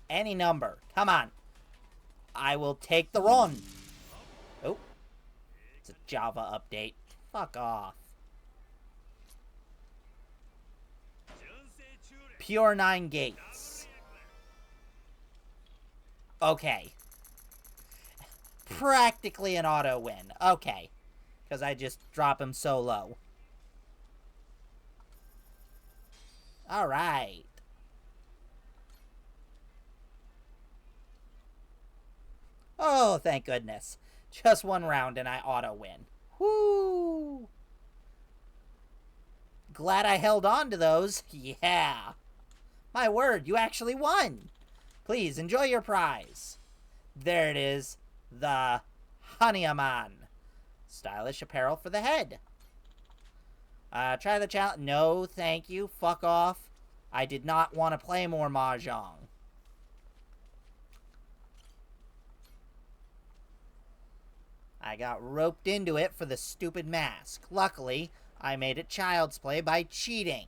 A: Any number. Come on. I will take the run. Oh. It's a Java update. Fuck off. Pure 9 gates. Okay. Practically an auto win. Okay. Because I just drop him so low. Alright. Oh, thank goodness. Just one round and I auto win. Whoo! Glad I held on to those. Yeah. My word, you actually won. Please, enjoy your prize. There it is. The Hanyaman. Stylish apparel for the head. Try the challenge. No, thank you. Fuck off. I did not want to play more Mahjong. I got roped into it for the stupid mask. Luckily, I made it child's play by cheating.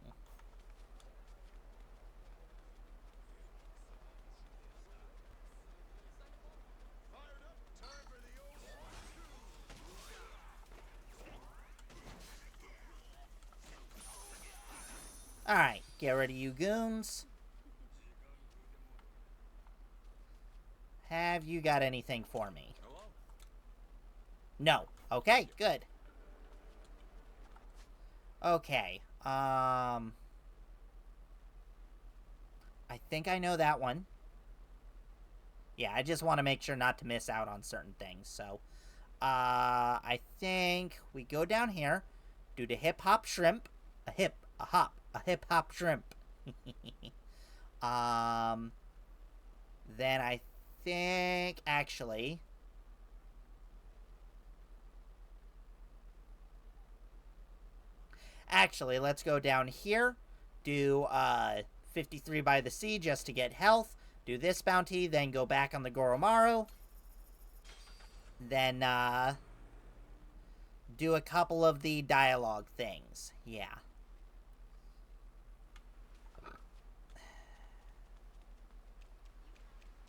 A: Alright, get rid of you goons. Have you got anything for me? No. Okay, good. Okay. I think I know that one. Yeah, I just want to make sure not to miss out on certain things. So, I think we go down here, do the hip hop shrimp, a hip, a hop, a hip hop shrimp. um, then I think actually, let's go down here, do 53 by the sea just to get health. Do this bounty, then go back on the Goromaru. Then do a couple of the dialogue things. Yeah.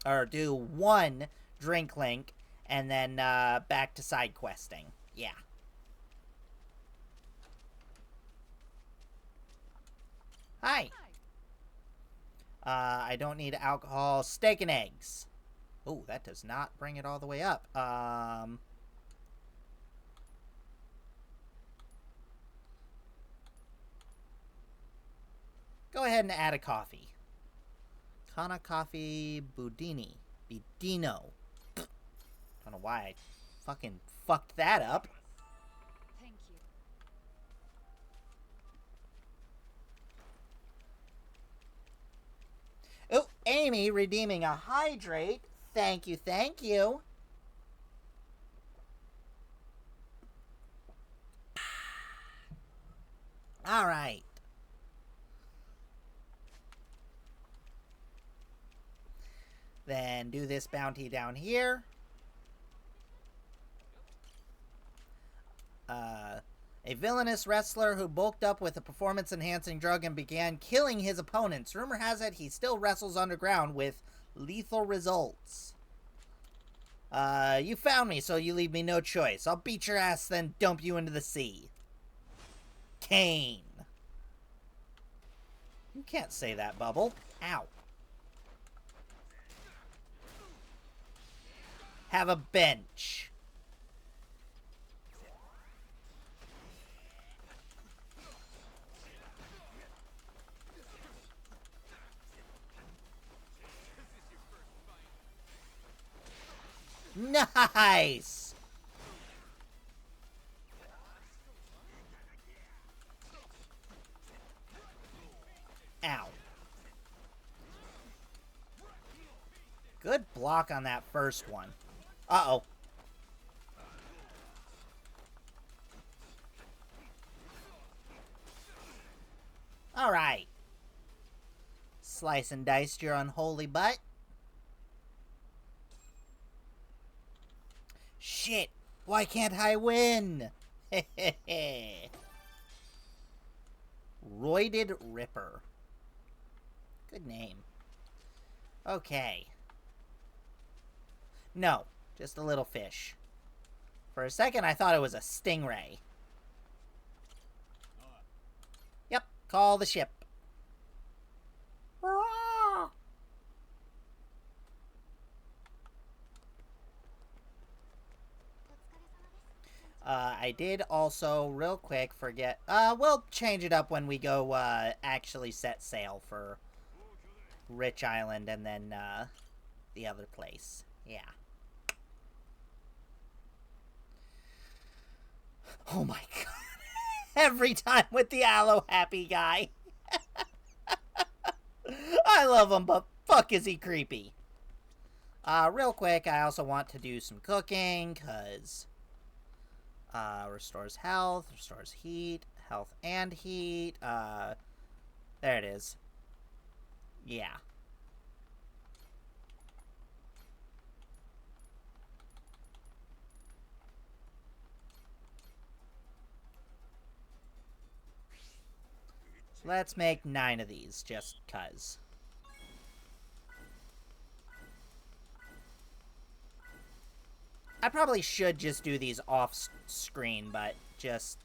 A: Or do one drink link and then back to side questing. Yeah. Hi. I don't need alcohol. Steak and eggs. Oh, that does not bring it all the way up. Go ahead and add a coffee. Kana coffee budini. Budino. Don't know why I fucking fucked that up.
B: Thank you.
A: Oh, Amy redeeming a hydrate. Thank you, thank you. All right. Then do this bounty down here. A villainous wrestler who bulked up with a performance-enhancing drug and began killing his opponents. Rumor has it he still wrestles underground with lethal results. You found me, so you leave me no choice. I'll beat your ass, then dump you into the sea. Kane. You can't say that, Bubble. Ow. Have a bench. Nice! Ow. Good block on that first one. Uh-oh. Alright. Slice and dice your unholy butt. Shit! Why can't I win? Roided Ripper. Good name. Okay. No, just a little fish. For a second, I thought it was a stingray. Yep, call the ship. I did also, real quick, forget... we'll change it up when we go, actually set sail for Rich Island and then, the other place. Yeah. Oh my god. Every time with the aloe happy guy. I love him, but fuck is he creepy. Real quick, I also want to do some cooking, because... restores health, restores heat, health and heat. There it is. Yeah. Let's make 9 of these, just cuz. I probably should just do these off screen, but just...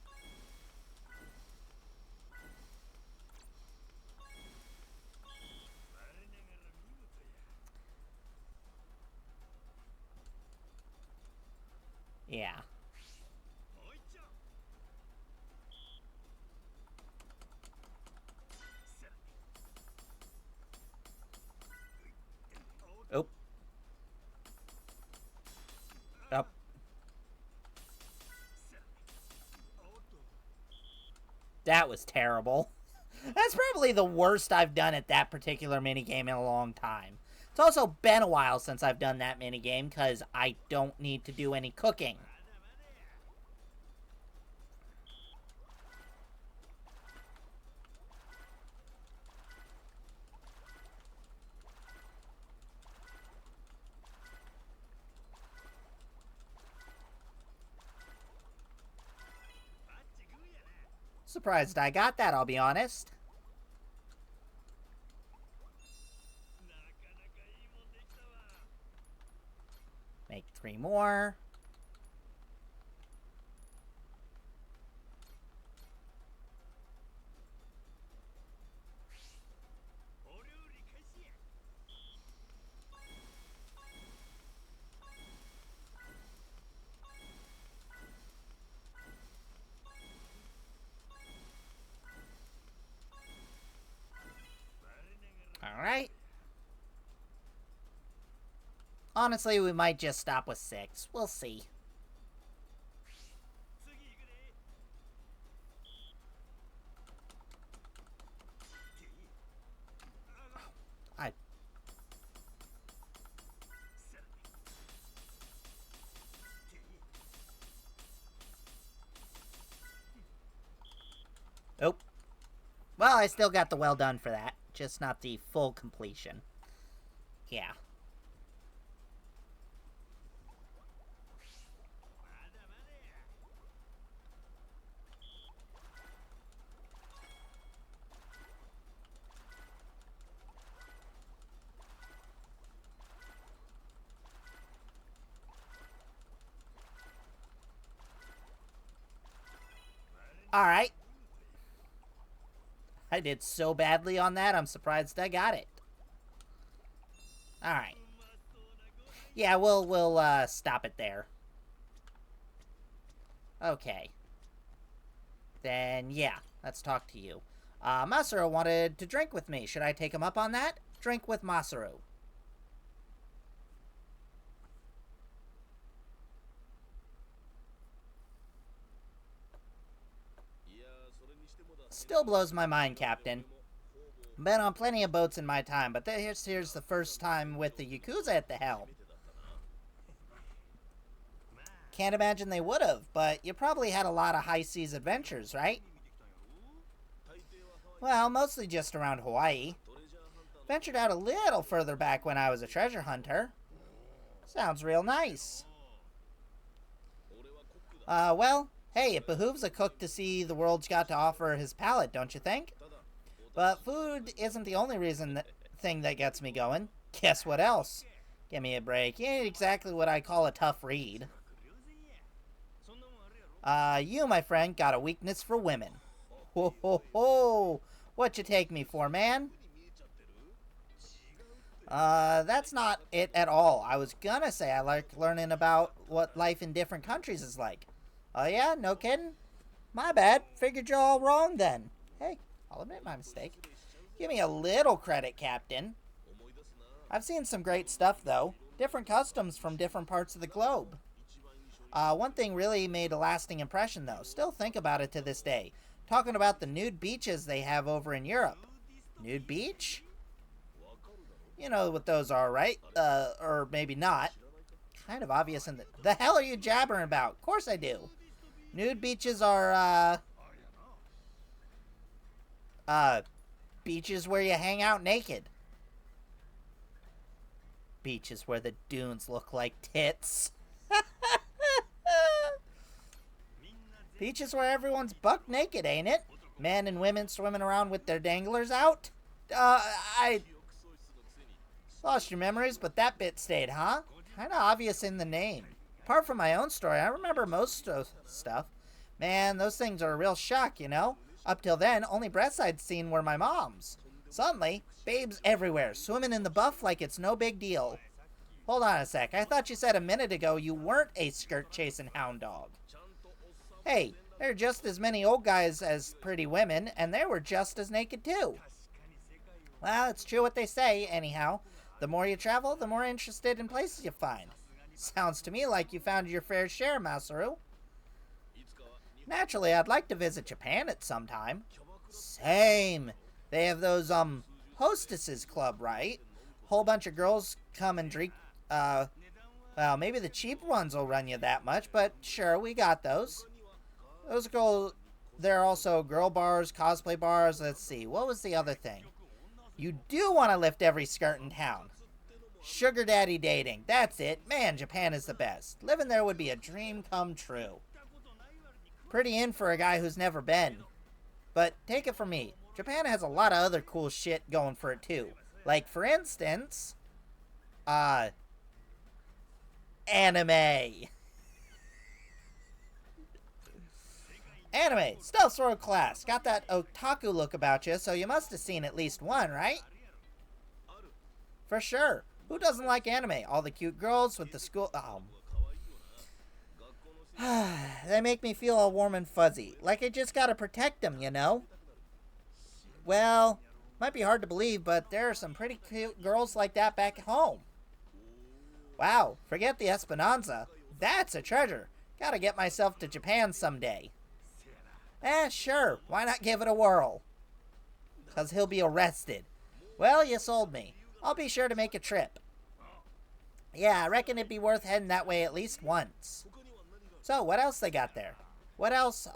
A: yeah. That was terrible. That's probably the worst I've done at that particular minigame in a long time. It's also been a while since I've done that minigame because I don't need to do any cooking. Surprised I got that, I'll be honest. Make 3 more. Alright. Honestly, we might just stop with 6. We'll see. Oh. Well, I still got the well done for that. Just not the full completion. Yeah. Alright. I did so badly on that, I'm surprised I got it. Alright. Yeah, we'll stop it there. Okay. Then, yeah, let's talk to you. Masaru wanted to drink with me. Should I take him up on that? Drink with Masaru. Still blows my mind, Captain. Been on plenty of boats in my time, but here's the first time with the Yakuza at the helm. Can't imagine they would have, but you probably had a lot of high seas adventures, right? Well, mostly just around Hawaii. Ventured out a little further back when I was a treasure hunter. Sounds real nice. Well, hey, it behooves a cook to see the world's got to offer his palate, don't you think? But food isn't the only thing that gets me going. Guess what else? Give me a break. You ain't exactly what I call a tough read. You, my friend, got a weakness for women. Ho ho ho! What you take me for, man? That's not it at all. I was gonna say I like learning about what life in different countries is like. Oh yeah? No kidding? My bad. Figured you all wrong then. Hey, I'll admit my mistake. Give me a little credit, Captain. I've seen some great stuff, though. Different customs from different parts of the globe. One thing really made a lasting impression, though. Still think about it to this day. Talking about the nude beaches they have over in Europe. Nude beach? You know what those are, right? Or maybe not. Kind of obvious in the hell are you jabbering about? Of course I do. Nude beaches are, beaches where you hang out naked. Beaches where the dunes look like tits. Beaches where everyone's buck naked, ain't it? Men and women swimming around with their danglers out? I lost your memories, but that bit stayed, huh? Kinda obvious in the name. Apart from my own story, I remember most of stuff. Man, those things are a real shock, you know? Up till then, only breasts I'd seen were my mom's. Suddenly, babes everywhere, swimming in the buff like it's no big deal. Hold on a sec, I thought you said a minute ago you weren't a skirt-chasing hound dog. Hey, there are just as many old guys as pretty women, and they were just as naked too. Well, it's true what they say, anyhow. The more you travel, the more interested in places you find. Sounds to me like you found your fair share, Masaru. Naturally, I'd like to visit Japan at some time. Same. They have those, hostesses club, right? Whole bunch of girls come and drink, well, maybe the cheap ones will run you that much, but sure, we got those. Those girls, there are also girl bars, cosplay bars, let's see, what was the other thing? You do want to lift every skirt in town. Sugar daddy dating, that's it. Man, Japan is the best. Living there would be a dream come true. Pretty in for a guy who's never been. But take it from me, Japan has a lot of other cool shit going for it too. Like, for instance, anime. Anime, stealth sword class. Got that otaku look about you, so you must have seen at least one, right? For sure. Who doesn't like anime? All the cute girls with the school... They make me feel all warm and fuzzy. Like I just gotta protect them, you know? Well, might be hard to believe, but there are some pretty cute girls like that back home. Wow, forget the Esperanza. That's a treasure. Gotta get myself to Japan someday. Sure, why not give it a whirl? 'Cause he'll be arrested. Well, you sold me. I'll be sure to make a trip. Yeah, I reckon it'd be worth heading that way at least once. So, what else they got there? What else?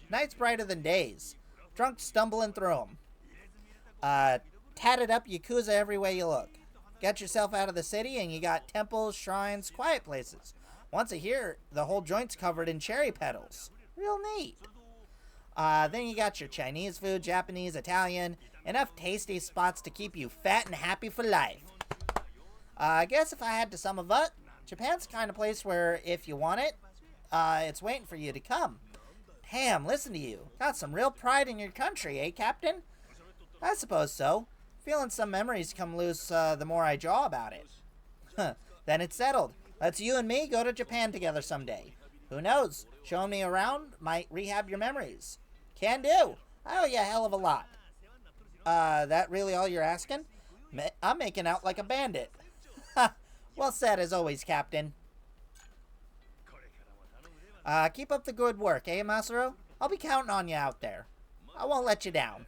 A: Nights brighter than days. Drunk stumbling through them. Tatted up Yakuza every way you look. Get yourself out of the city and you got temples, shrines, quiet places. Once a year, the whole joint's covered in cherry petals. Real neat. Then you got your Chinese food, Japanese, Italian. Enough tasty spots to keep you fat and happy for life. I guess if I had to sum it up, Japan's the kind of place where if you want it, it's waiting for you to come. Damn, listen to you. Got some real pride in your country, eh, Captain? I suppose so. Feeling some memories come loose the more I jaw about it. Then it's settled. Let's you and me go to Japan together someday. Who knows? Showing me around might rehab your memories. Can do. I owe you a hell of a lot. That really all you're asking? I'm making out like a bandit. Well said as always, Captain. Keep up the good work, eh, Masaru? I'll be counting on you out there. I won't let you down.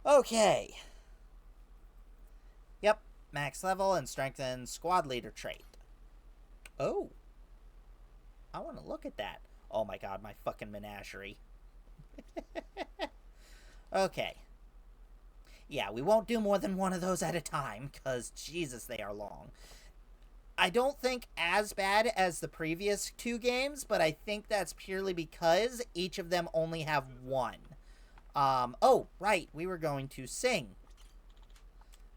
A: Okay. Yep, max level and strengthen squad leader trait. Oh. I want to look at that. Oh my god, my fucking menagerie. Okay. Yeah, we won't do more than one of those at a time, because Jesus, they are long. I don't think as bad as the previous two games, but I think that's purely because each of them only have one. Oh, right, we were going to sing.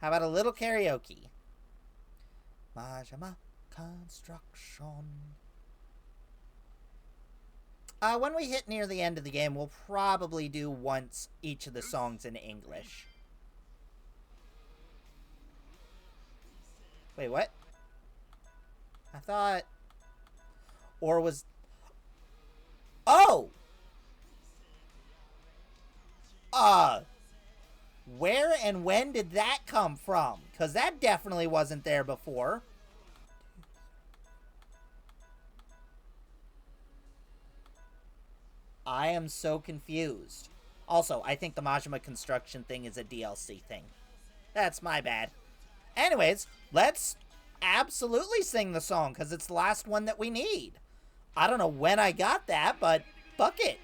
A: How about a little karaoke? Majima Construction. When we hit near the end of the game, we'll probably do once each of the songs in English. Wait, what? I thought... Or was... Oh! Where and when did that come from? Because that definitely wasn't there before. I am so confused. Also, I think the Majima construction thing is a DLC thing. That's my bad. Anyways, let's absolutely sing the song, because it's the last one that we need. I don't know when I got that, but fuck it.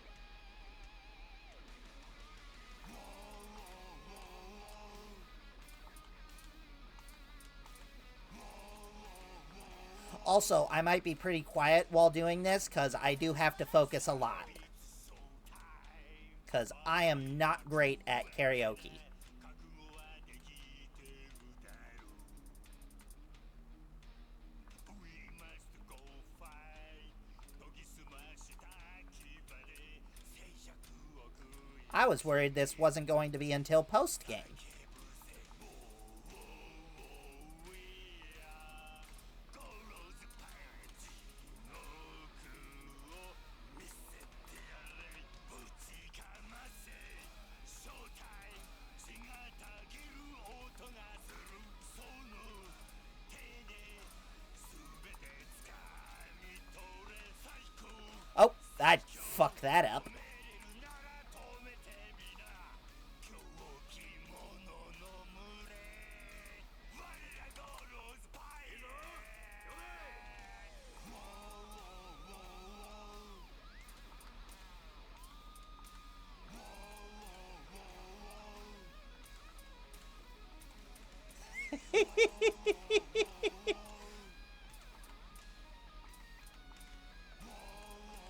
A: Also, I might be pretty quiet while doing this, because I do have to focus a lot. Because I am not great at karaoke. I was worried this wasn't going to be until post-game.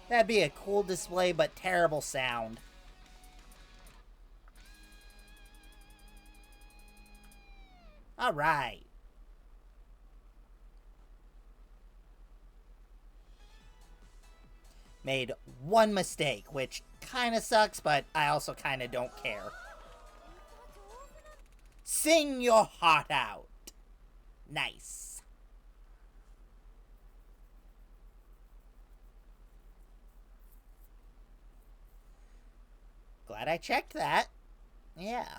A: That'd be a cool display, but terrible sound. Alright. Made one mistake, which kind of sucks, but I also kind of don't care. Sing your heart out. Nice. Glad I checked that. Yeah.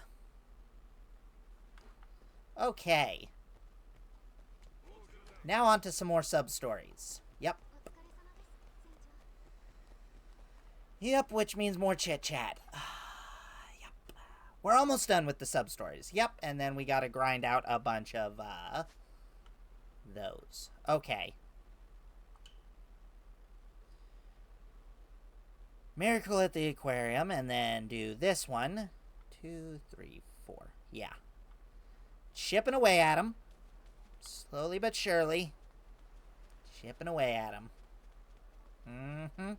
A: Okay. Now on to some more sub-stories. Yep. Yep, which means more chit-chat. Yep. We're almost done with the sub-stories. Yep, and then we gotta grind out a bunch of, those. Okay. Miracle at the Aquarium, and then do this one. 2, 3, 4. Yeah. Chipping away at him. Slowly but surely. Chipping away at him. Mm-hmm.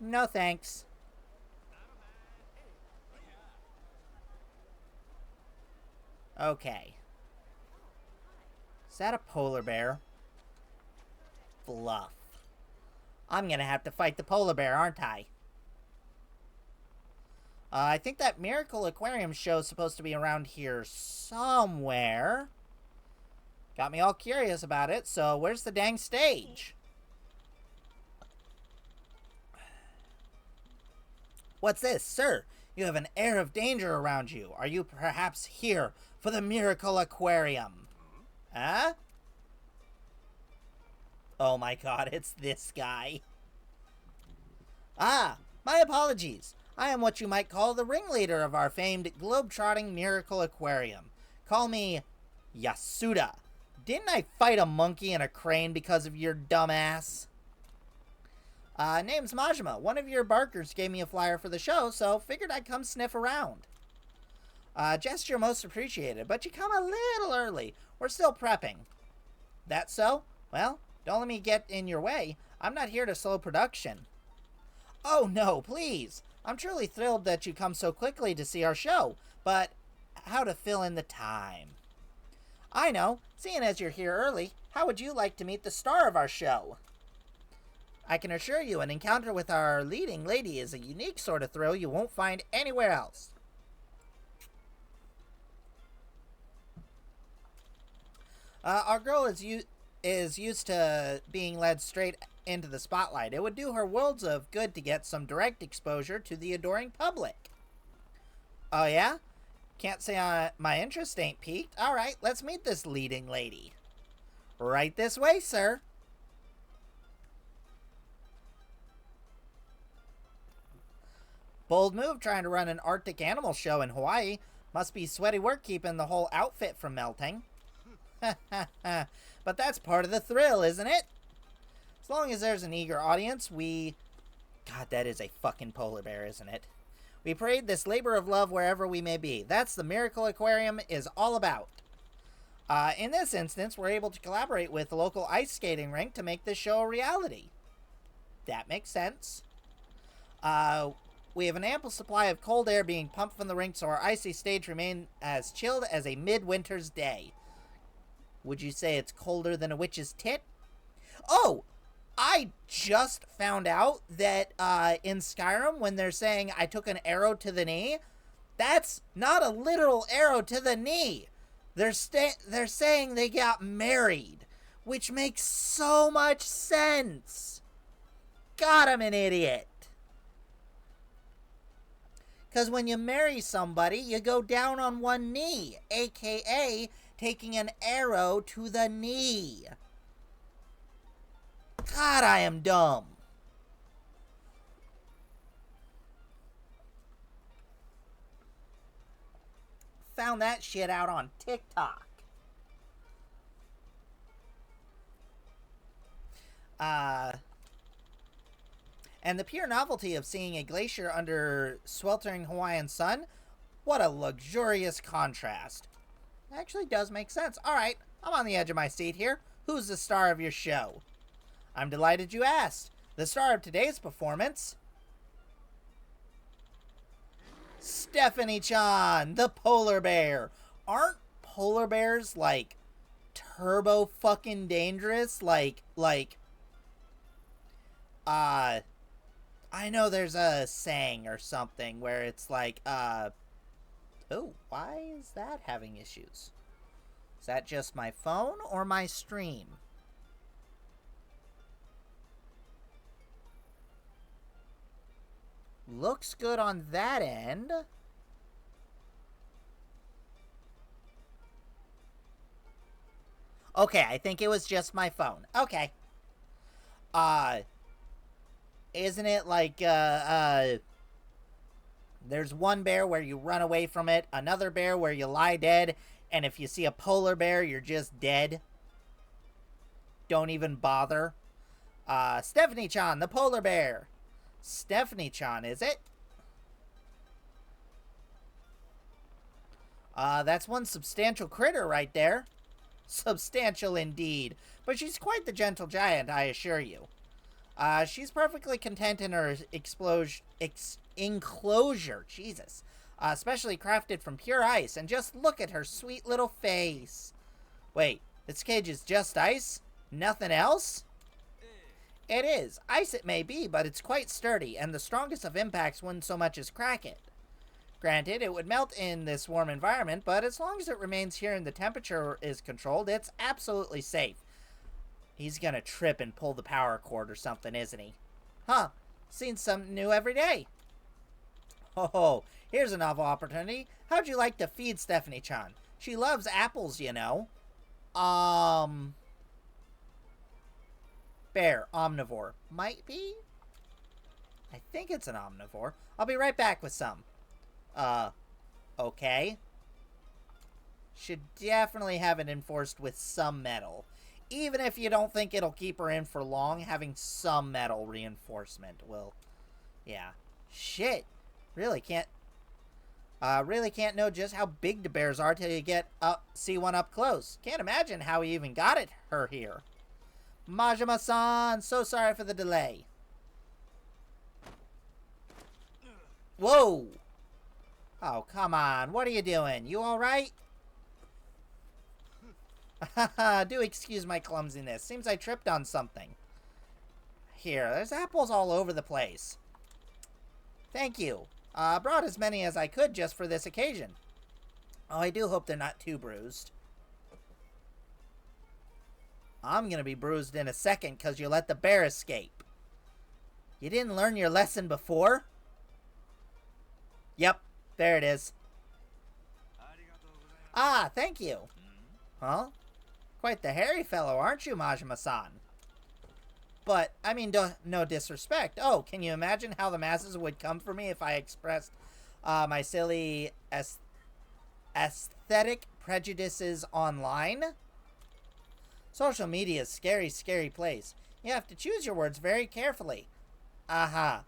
A: No thanks. Okay. Is that a polar bear? Fluff. I'm gonna have to fight the polar bear, aren't I? I think that Miracle Aquarium show is supposed to be around here somewhere. Got me all curious about it, so where's the dang stage? What's this, sir? You have an air of danger around you. Are you perhaps here for the Miracle Aquarium? Huh? Oh my god, it's this guy. Ah, my apologies. I am what you might call the ringleader of our famed globe-trotting Miracle Aquarium. Call me Yasuda. Didn't I fight a monkey and a crane because of your dumb ass? Name's Majima. One of your barkers gave me a flyer for the show, so figured I'd come sniff around. Gesture most appreciated, but you come a little early. We're still prepping. That so? Well, don't let me get in your way. I'm not here to slow production. Oh no, please. I'm truly thrilled that you come so quickly to see our show, but how to fill in the time? I know. Seeing as you're here early, how would you like to meet the star of our show? I can assure you an encounter with our leading lady is a unique sort of thrill you won't find anywhere else. Our girl is used to being led straight into the spotlight. It would do her worlds of good to get some direct exposure to the adoring public. Oh yeah? Can't say my interest ain't piqued. Alright, let's meet this leading lady. Right this way, sir. Bold move trying to run an Arctic animal show in Hawaii. Must be sweaty work keeping the whole outfit from melting. But that's part of the thrill, isn't it? As long as there's an eager audience, God, that is a fucking polar bear, isn't it? We parade this labor of love wherever we may be. That's the Miracle Aquarium is all about. In this instance, we're able to collaborate with the local ice skating rink to make this show a reality. That makes sense. We have an ample supply of cold air being pumped from the rink so our icy stage remain as chilled as a midwinter's day. Would you say it's colder than a witch's tit? Oh! I just found out that in Skyrim, when they're saying I took an arrow to the knee, that's not a literal arrow to the knee. They're saying they got married, which makes so much sense. God, I'm an idiot. Because when you marry somebody, you go down on one knee, aka taking an arrow to the knee. God, I am dumb. Found that shit out on TikTok. And the pure novelty of seeing a glacier under sweltering Hawaiian sun, what a luxurious contrast. Actually does make sense. Alright, I'm on the edge of my seat here. Who's the star of your show? I'm delighted you asked. The star of today's performance... Stephanie-chan, the polar bear. Aren't polar bears, like, turbo fucking dangerous? I know there's a saying or something where it's like, oh, why is that having issues? Is that just my phone or my stream? Looks good on that end. Okay, I think it was just my phone. Okay. Isn't it like, there's one bear where you run away from it, another bear where you lie dead, and if you see a polar bear, you're just dead? Don't even bother. Stephanie-chan, the polar bear. Stephanie-chan, is it? That's one substantial critter right there. Substantial indeed. But she's quite the gentle giant, I assure you. She's perfectly content in her enclosure. Jesus. Specially crafted from pure ice. And just look at her sweet little face. Wait, this cage is just ice? Nothing else? It is. Ice it may be, but it's quite sturdy, and the strongest of impacts wouldn't so much as crack it. Granted, it would melt in this warm environment, but as long as it remains here and the temperature is controlled, it's absolutely safe. He's gonna trip and pull the power cord or something, isn't he? Huh. Seen something new every day. Oh, here's a novel opportunity. How'd you like to feed Stephanie-chan? She loves apples, you know. Bear, omnivore. Might be? I think it's an omnivore. I'll be right back with some. Okay. Should definitely have it enforced with some metal. Even if you don't think it'll keep her in for long, having some metal reinforcement will... Yeah. Shit. Really can't know just how big the bears are till you see one up close. Can't imagine how he even got her here. Majima-san, so sorry for the delay. Whoa! Oh, come on. What are you doing? You alright? Do excuse my clumsiness. Seems I tripped on something. Here, there's apples all over the place. Thank you. Brought as many as I could just for this occasion. Oh, I do hope they're not too bruised. I'm gonna be bruised in a second because you let the bear escape. You didn't learn your lesson before? Yep, there it is. Ah, thank you. Huh? Quite the hairy fellow, aren't you, Majima-san? But, I mean, no disrespect. Oh, can you imagine how the masses would come for me if I expressed my silly aesthetic prejudices online? Social media is a scary, scary place. You have to choose your words very carefully. Bear?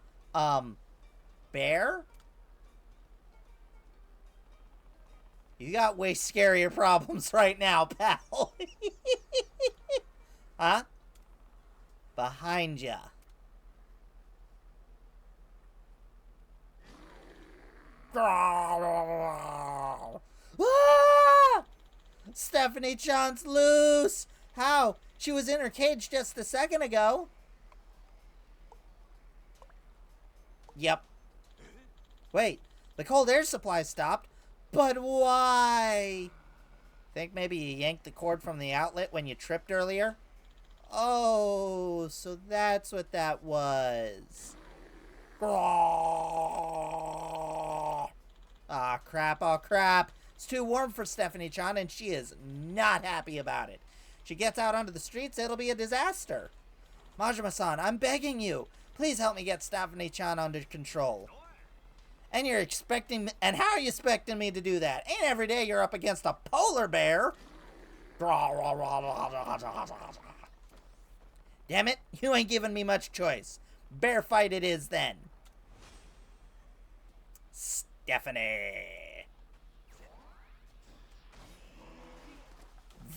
A: You got way scarier problems right now, pal. Huh? Behind ya. Ah! Stephanie-chan's loose! How? She was in her cage just a second ago. Yep. Wait, the cold air supply stopped. But why? Think maybe you yanked the cord from the outlet when you tripped earlier? Oh, so that's what that was. Ah, crap, oh crap. It's too warm for Stephanie-chan and she is not happy about it. She gets out onto the streets, it'll be a disaster. Majima-san, I'm begging you. Please help me get Stephanie-chan under control. And how are you expecting me to do that? Ain't every day you're up against a polar bear. Damn it, you ain't giving me much choice. Bear fight it is then. Stephanie.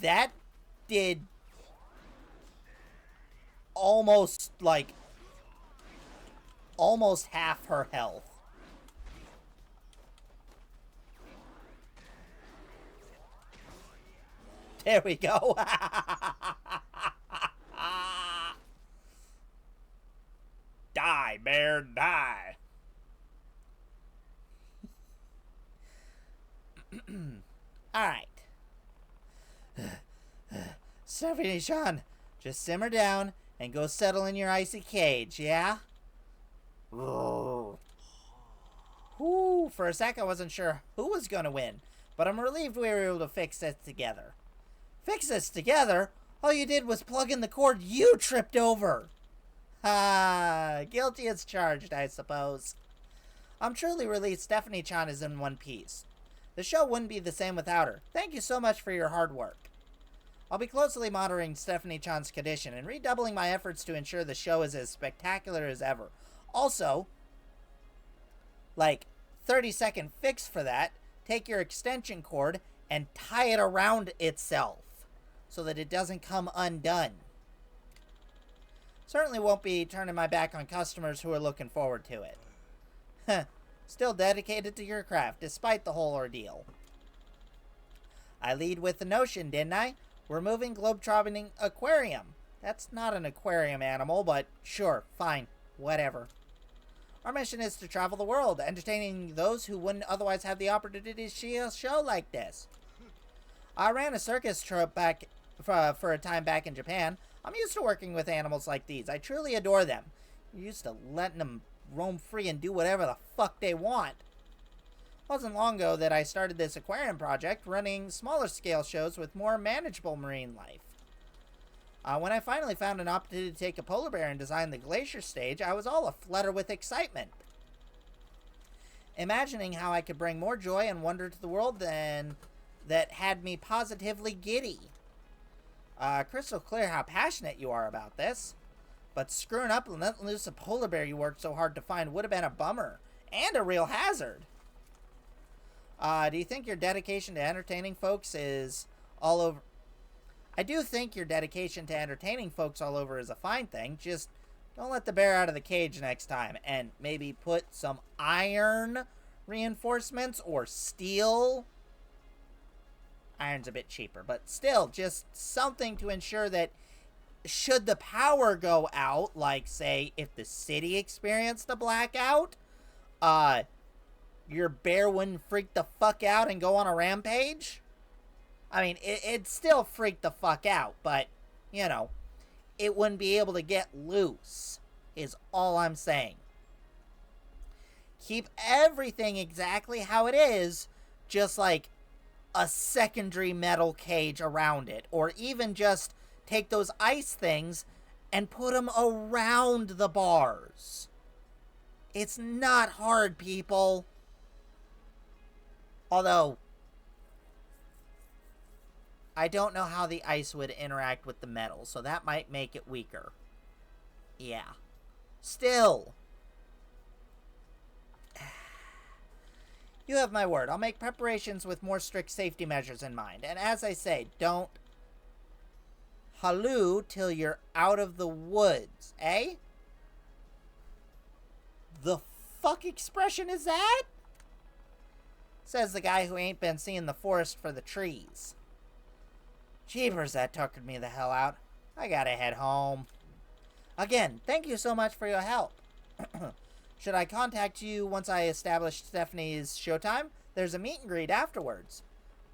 A: That did almost half her health. There we go. Die, bear, die. Alright. Stephanie-chan, just simmer down and go settle in your icy cage, yeah? Whoa. Whew, for a sec I wasn't sure who was gonna win, but I'm relieved we were able to fix this together. Fix this together? All you did was plug in the cord you tripped over. Ah, guilty as charged, I suppose. I'm truly relieved Stephanie-chan is in one piece. The show wouldn't be the same without her. Thank you so much for your hard work. I'll be closely monitoring Stephanie-chan's condition and redoubling my efforts to ensure the show is as spectacular as ever. Also, 30-second fix for that, take your extension cord and tie it around itself so that it doesn't come undone. Certainly won't be turning my back on customers who are looking forward to it. Heh. Still dedicated to your craft, despite the whole ordeal. I lead with the notion, didn't I? We're moving globe-trotting aquarium. That's not an aquarium animal, but sure, fine, whatever. Our mission is to travel the world, entertaining those who wouldn't otherwise have the opportunity to see a show like this. I ran a circus troupe back for a time back in Japan. I'm used to working with animals like these. I truly adore them. I'm used to letting them roam free and do whatever the fuck they want. It wasn't long ago that I started this aquarium project, running smaller scale shows with more manageable marine life. When I finally found an opportunity to take a polar bear and design the glacier stage, I was all aflutter with excitement. Imagining how I could bring more joy and wonder to the world than that had me positively giddy. Crystal clear how passionate you are about this. But screwing up and letting loose a polar bear you worked so hard to find would have been a bummer. And a real hazard. Do you think your dedication to entertaining folks is all over... I do think your dedication to entertaining folks all over is a fine thing. Just don't let the bear out of the cage next time. And maybe put some iron reinforcements or steel. Iron's a bit cheaper, but still, just something to ensure that should the power go out, like, say, if the city experienced a blackout, your bear wouldn't freak the fuck out and go on a rampage? I mean, it'd still freak the fuck out, but, you know, it wouldn't be able to get loose, is all I'm saying. Keep everything exactly how it is, just like a secondary metal cage around it, or even just take those ice things and put them around the bars. It's not hard, people. Although, I don't know how the ice would interact with the metal, so that might make it weaker. Yeah. Still. You have my word. I'll make preparations with more strict safety measures in mind. And as I say, don't halloo till you're out of the woods, eh? The fuck expression is that? Says the guy who ain't been seeing the forest for the trees. Jeepers, that tuckered me the hell out. I gotta head home. Again, thank you so much for your help. Should I contact you once I establish Stephanie's showtime? There's a meet and greet afterwards.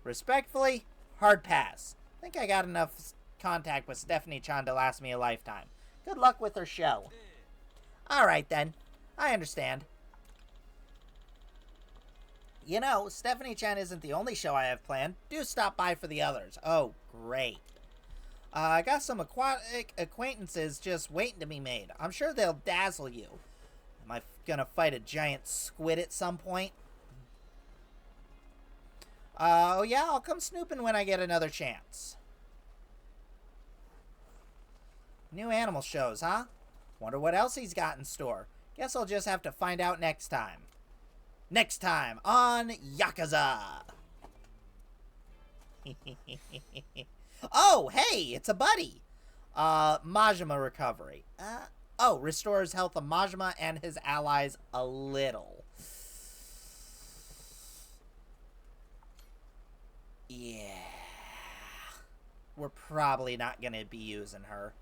A: Respectfully, hard pass. Think I got enough contact with Stephanie-chan to last me a lifetime. Good luck with her show. Alright then. I understand. You know, Stephanie-chan isn't the only show I have planned. Do stop by for the others. Oh, great. I got some aquatic acquaintances just waiting to be made. I'm sure they'll dazzle you. Am I gonna fight a giant squid at some point? Oh yeah, I'll come snooping when I get another chance. New animal shows, huh? Wonder what else he's got in store. Guess I'll just have to find out next time. Next time on Yakuza! Oh, hey, it's a buddy! Majima recovery. Restores health of Majima and his allies a little. Yeah. We're probably not gonna be using her.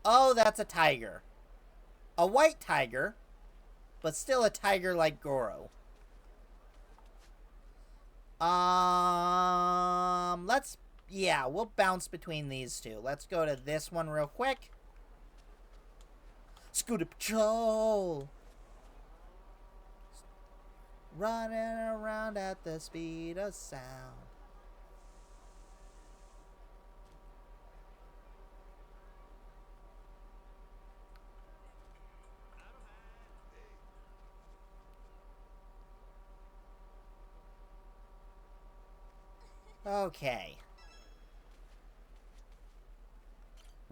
A: Oh, that's a tiger. A white tiger, but still a tiger like Goro. We'll bounce between these two. Let's go to this one real quick. Scooter Patrol! Running around at the speed of sound. Okay.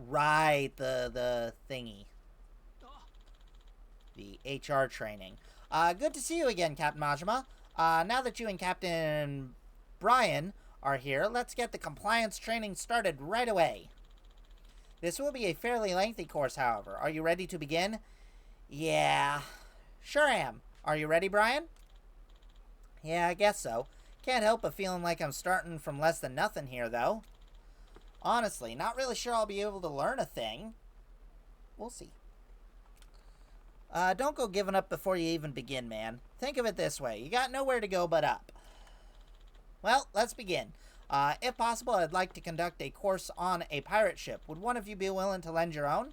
A: Right, the thingy. The HR training. Good to see you again, Captain Majima. Now that you and Captain Brian are here, let's get the compliance training started right away. This will be a fairly lengthy course, however. Are you ready to begin? Yeah, sure am. Are you ready, Brian? Yeah, I guess so. Can't help but feeling like I'm starting from less than nothing here, though. Honestly, not really sure I'll be able to learn a thing. We'll see. Don't go giving up before you even begin, man. Think of it this way. You got nowhere to go but up. Well, let's begin. If possible, I'd like to conduct a course on a pirate ship. Would one of you be willing to lend your own?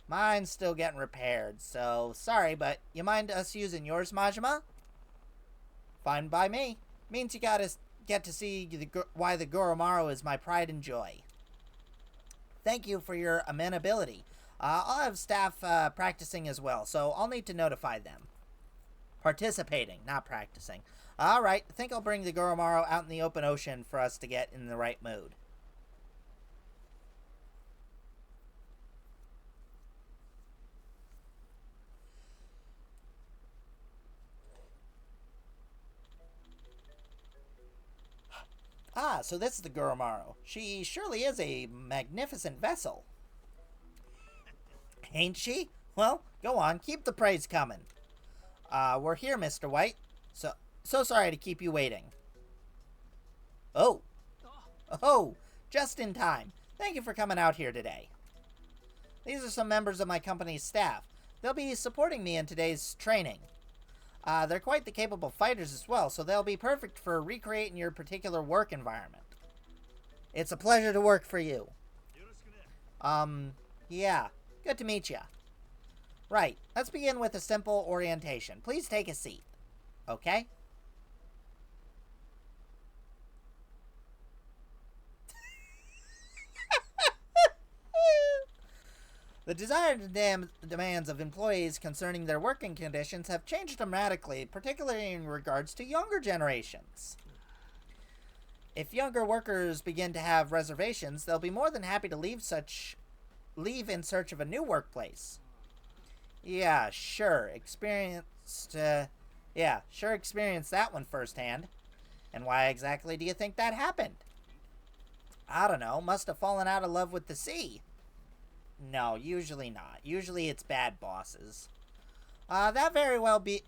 A: Mine's still getting repaired, so sorry, but you mind us using yours, Majima? Fine by me. Means you gotta get to see why the Goromaru is my pride and joy. Thank you for your amenability. I'll have staff practicing as well, so I'll need to notify them. Participating, not practicing. Alright, I think I'll bring the Goromaru out in the open ocean for us to get in the right mood. So this is the Goromaru. She surely is a magnificent vessel. Ain't she? Well, go on, keep the praise coming. We're here, Mr. White. So sorry to keep you waiting. Oh, just in time. Thank you for coming out here today. These are some members of my company's staff. They'll be supporting me in today's training. They're quite the capable fighters as well, so they'll be perfect for recreating your particular work environment. It's a pleasure to work for you. Yeah. Good to meet ya. Right. Let's begin with a simple orientation. Please take a seat. Okay? The desired demands of employees concerning their working conditions have changed dramatically, particularly in regards to younger generations. If younger workers begin to have reservations, they'll be more than happy to leave in search of a new workplace. Yeah, sure. Experienced that one firsthand. And why exactly do you think that happened? I don't know. Must have fallen out of love with the sea. No, usually not. Usually it's bad bosses. That very well be...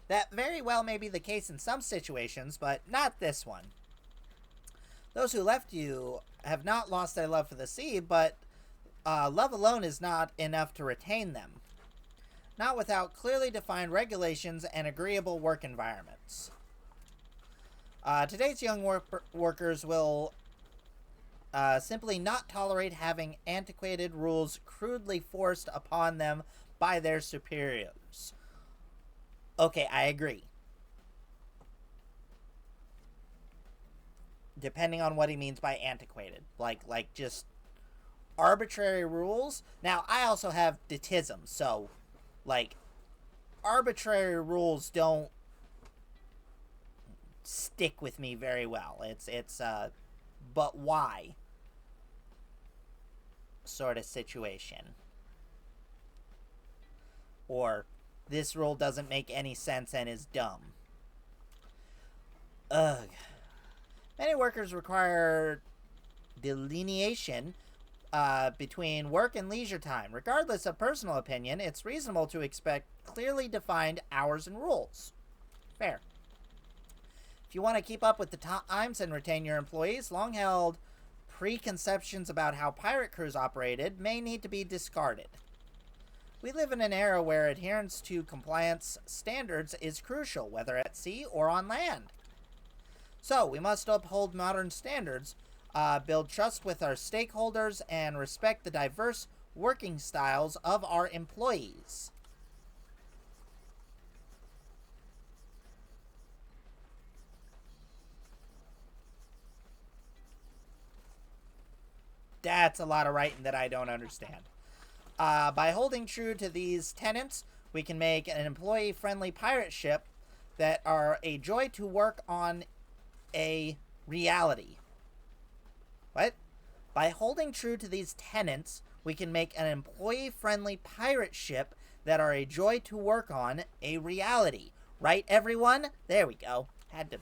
A: That very well may be the case in some situations, but not this one. Those who left you have not lost their love for the sea, but love alone is not enough to retain them. Not without clearly defined regulations and agreeable work environments. Today's young workers will simply not tolerate having antiquated rules crudely forced upon them by their superiors. Okay, I agree. Depending on what he means by antiquated. Like just arbitrary rules. Now, I also have datism, so, like, arbitrary rules don't... stick with me very well. It's but why sort of situation. Or this rule doesn't make any sense and is dumb. Ugh. Many workers require delineation between work and leisure time. Regardless of personal opinion, it's reasonable to expect clearly defined hours and rules. Fair. If you want to keep up with the times and retain your employees, long-held preconceptions about how pirate crews operated may need to be discarded. We live in an era where adherence to compliance standards is crucial, whether at sea or on land. So, we must uphold modern standards, build trust with our stakeholders, and respect the diverse working styles of our employees. That's a lot of writing that I don't understand. By holding true to these tenets, we can make an employee-friendly pirate ship that are a joy to work on a reality. What? By holding true to these tenets, we can make an employee-friendly pirate ship that are a joy to work on a reality. Right, everyone? There we go. Had to...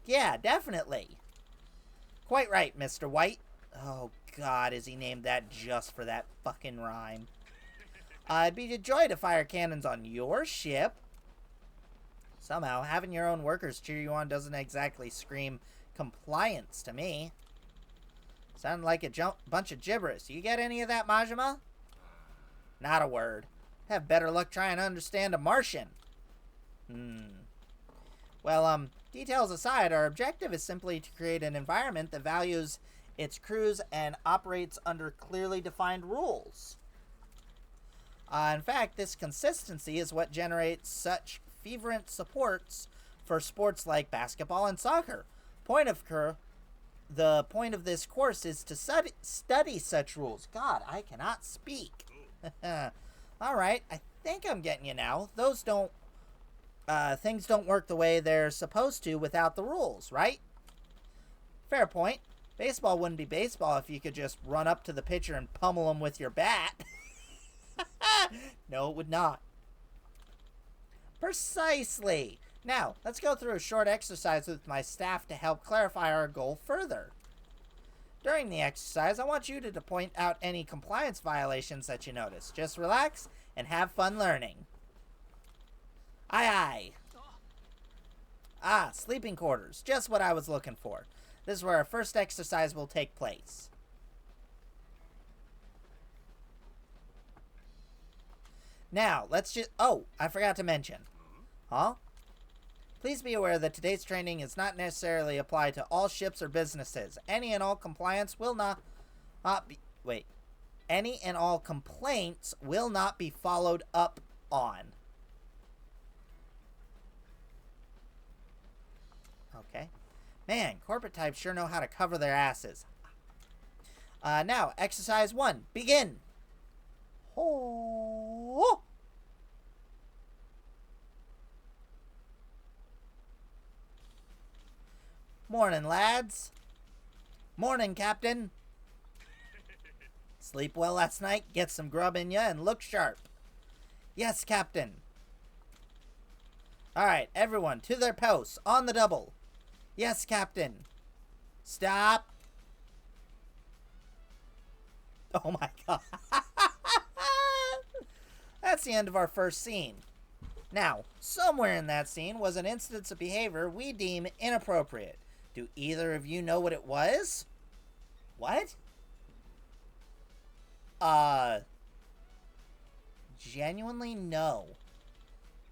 A: Yeah, definitely. Quite right, Mr. White. Oh, God, is he named that just for that fucking rhyme? It'd be a joy to fire cannons on your ship. Somehow, having your own workers cheer you on doesn't exactly scream compliance to me. Sound like a bunch of gibberish. You get any of that, Majima? Not a word. Have better luck trying to understand a Martian. Well, details aside, our objective is simply to create an environment that values its crews and operates under clearly defined rules. In fact, this consistency is what generates such fervent supports for sports like basketball and soccer. The point of this course is to study such rules. God, I cannot speak. Alright, I think I'm getting you now. Things don't work the way they're supposed to without the rules, right? Fair point. Baseball wouldn't be baseball if you could just run up to the pitcher and pummel him with your bat. No, it would not. Precisely. Now, let's go through a short exercise with my staff to help clarify our goal further. During the exercise, I want you to point out any compliance violations that you notice. Just relax and have fun learning. Aye, aye. Ah, sleeping quarters. Just what I was looking for. This is where our first exercise will take place. Now, let's just... Oh, I forgot to mention. Huh? Please be aware that today's training is not necessarily applied to all ships or businesses. Any and all compliance will not be... Wait. Any and all complaints will not be followed up on. Okay. Man, corporate types sure know how to cover their asses. Now, exercise 1. Begin. Oh. Morning, lads. Morning, Captain. Sleep well last night, get some grub in ya, and look sharp. Yes, Captain. Alright, everyone, to their posts, on the double. Yes, Captain. Stop. Oh my god. That's the end of our first scene. Now, somewhere in that scene was an instance of behavior we deem inappropriate. Do either of you know what it was? What? Genuinely no.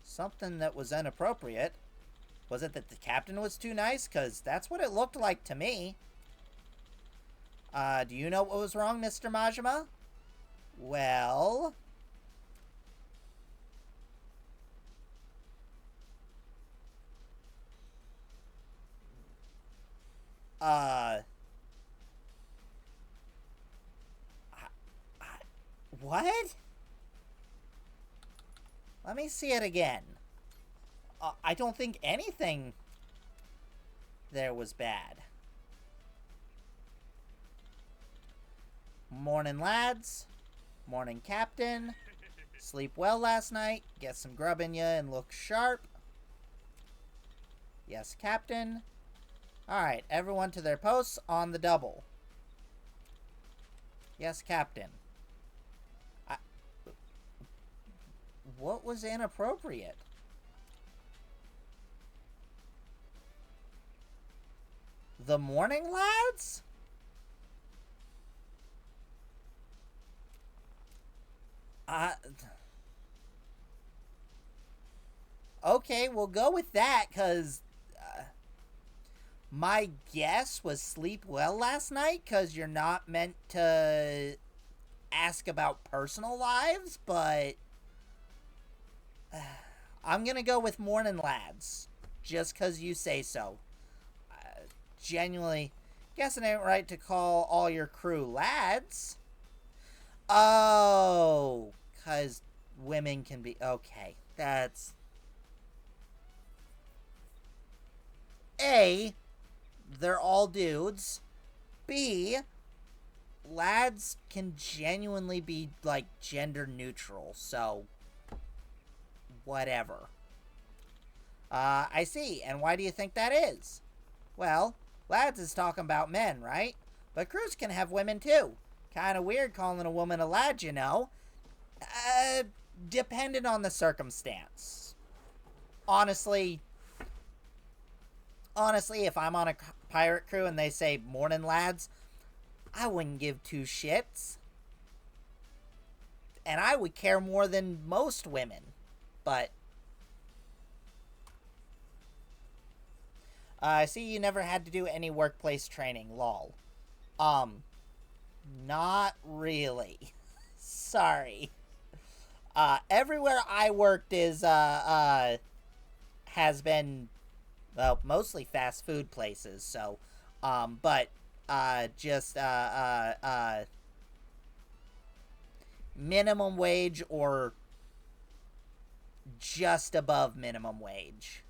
A: Something that was inappropriate. Was it that the captain was too nice? Because that's what it looked like to me. Do you know what was wrong, Mr. Majima? Well... What? Let me see it again. I don't think anything there was bad. Morning, lads. Morning, Captain. Sleep well last night. Get some grub in ya and look sharp. Yes, Captain. Alright, everyone to their posts on the double. Yes, Captain. What was inappropriate? The morning, lads? Okay, we'll go with that, because my guess was sleep well last night, because you're not meant to ask about personal lives, but I'm going to go with morning, lads, just because you say so. Genuinely, guess it ain't right to call all your crew lads. Oh, because women can be... Okay, that's... A, they're all dudes. B, lads can genuinely be, like, gender neutral, so... Whatever. I see, and why do you think that is? Well, lads is talking about men, right? But crews can have women, too. Kinda weird calling a woman a lad, you know. Dependent on the circumstance. Honestly, if I'm on a pirate crew and they say, morning, lads, I wouldn't give two shits. And I would care more than most women. But I see you never had to do any workplace training, lol. Not really. Sorry. Everywhere I worked is, has been, well, mostly fast food places, so, but, just, minimum wage or just above minimum wage.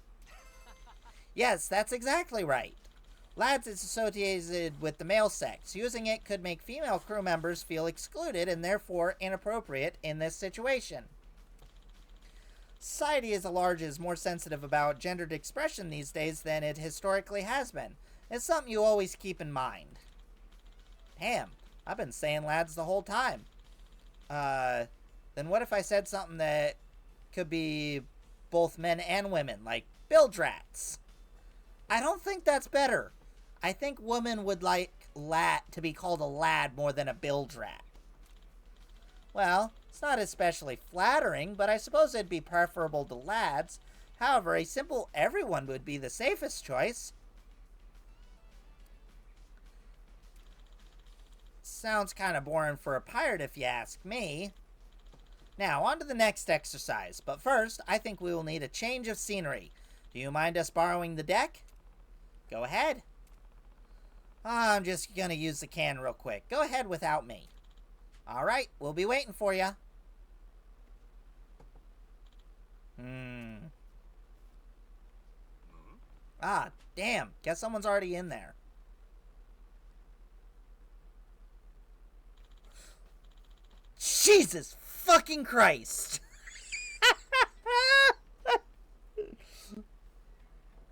A: Yes, that's exactly right. Lads is associated with the male sex. Using it could make female crew members feel excluded and therefore inappropriate in this situation. Society as a large is more sensitive about gendered expression these days than it historically has been. It's something you always keep in mind. Damn, I've been saying lads the whole time. Then what if I said something that could be both men and women, like bilge-rats? I don't think that's better. I think women would like lad to be called a lad more than a bilge-rat. Well, it's not especially flattering, but I suppose it'd be preferable to lads. However, a simple everyone would be the safest choice. Sounds kind of boring for a pirate if you ask me. Now, on to the next exercise, but first, I think we will need a change of scenery. Do you mind us borrowing the deck? Go ahead. I'm just gonna use the can real quick. Go ahead without me. Alright, we'll be waiting for you. Ah, damn. Guess someone's already in there. Jesus fucking Christ!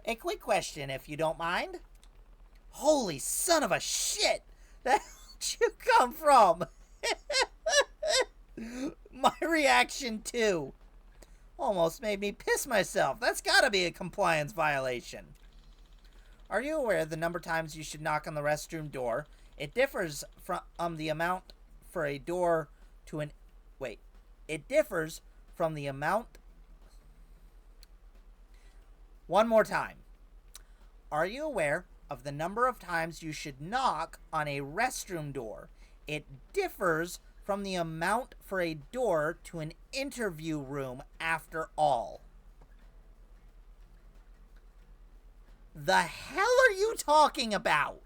A: A quick question, if you don't mind. Holy son of a shit! Where'd you come from? My reaction, too. Almost made me piss myself. That's gotta be a compliance violation. Are you aware of the number of times you should knock on the restroom door? It differs from the amount for a door to an... Wait. It differs from the amount... One more time. Are you aware of the number of times you should knock on a restroom door? It differs from the amount for a door to an interview room after all. The hell are you talking about?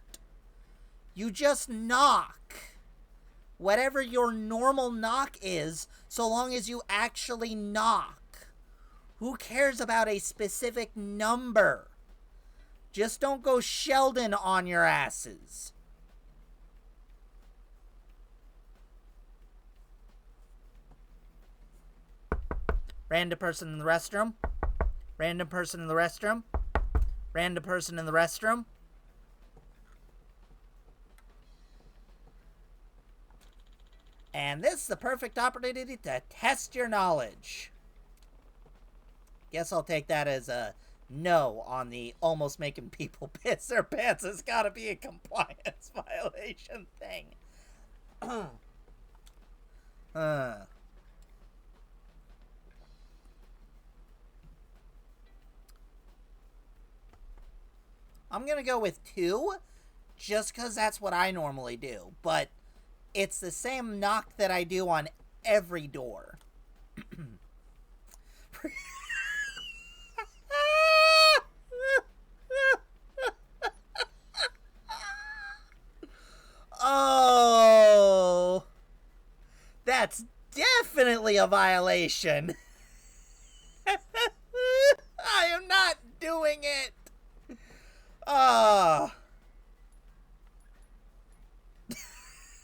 A: You just knock. Whatever your normal knock is, so long as you actually knock. Who cares about a specific number? Just don't go Sheldon on your asses. Random person in the restroom. Random person in the restroom. Random person in the restroom. And this is the perfect opportunity to test your knowledge. Guess I'll take that as a no on the almost making people piss their pants has got to be a compliance violation thing. I'm going to go with 2, just because that's what I normally do. But it's the same knock that I do on every door. Oh, that's definitely a violation. I am not doing it.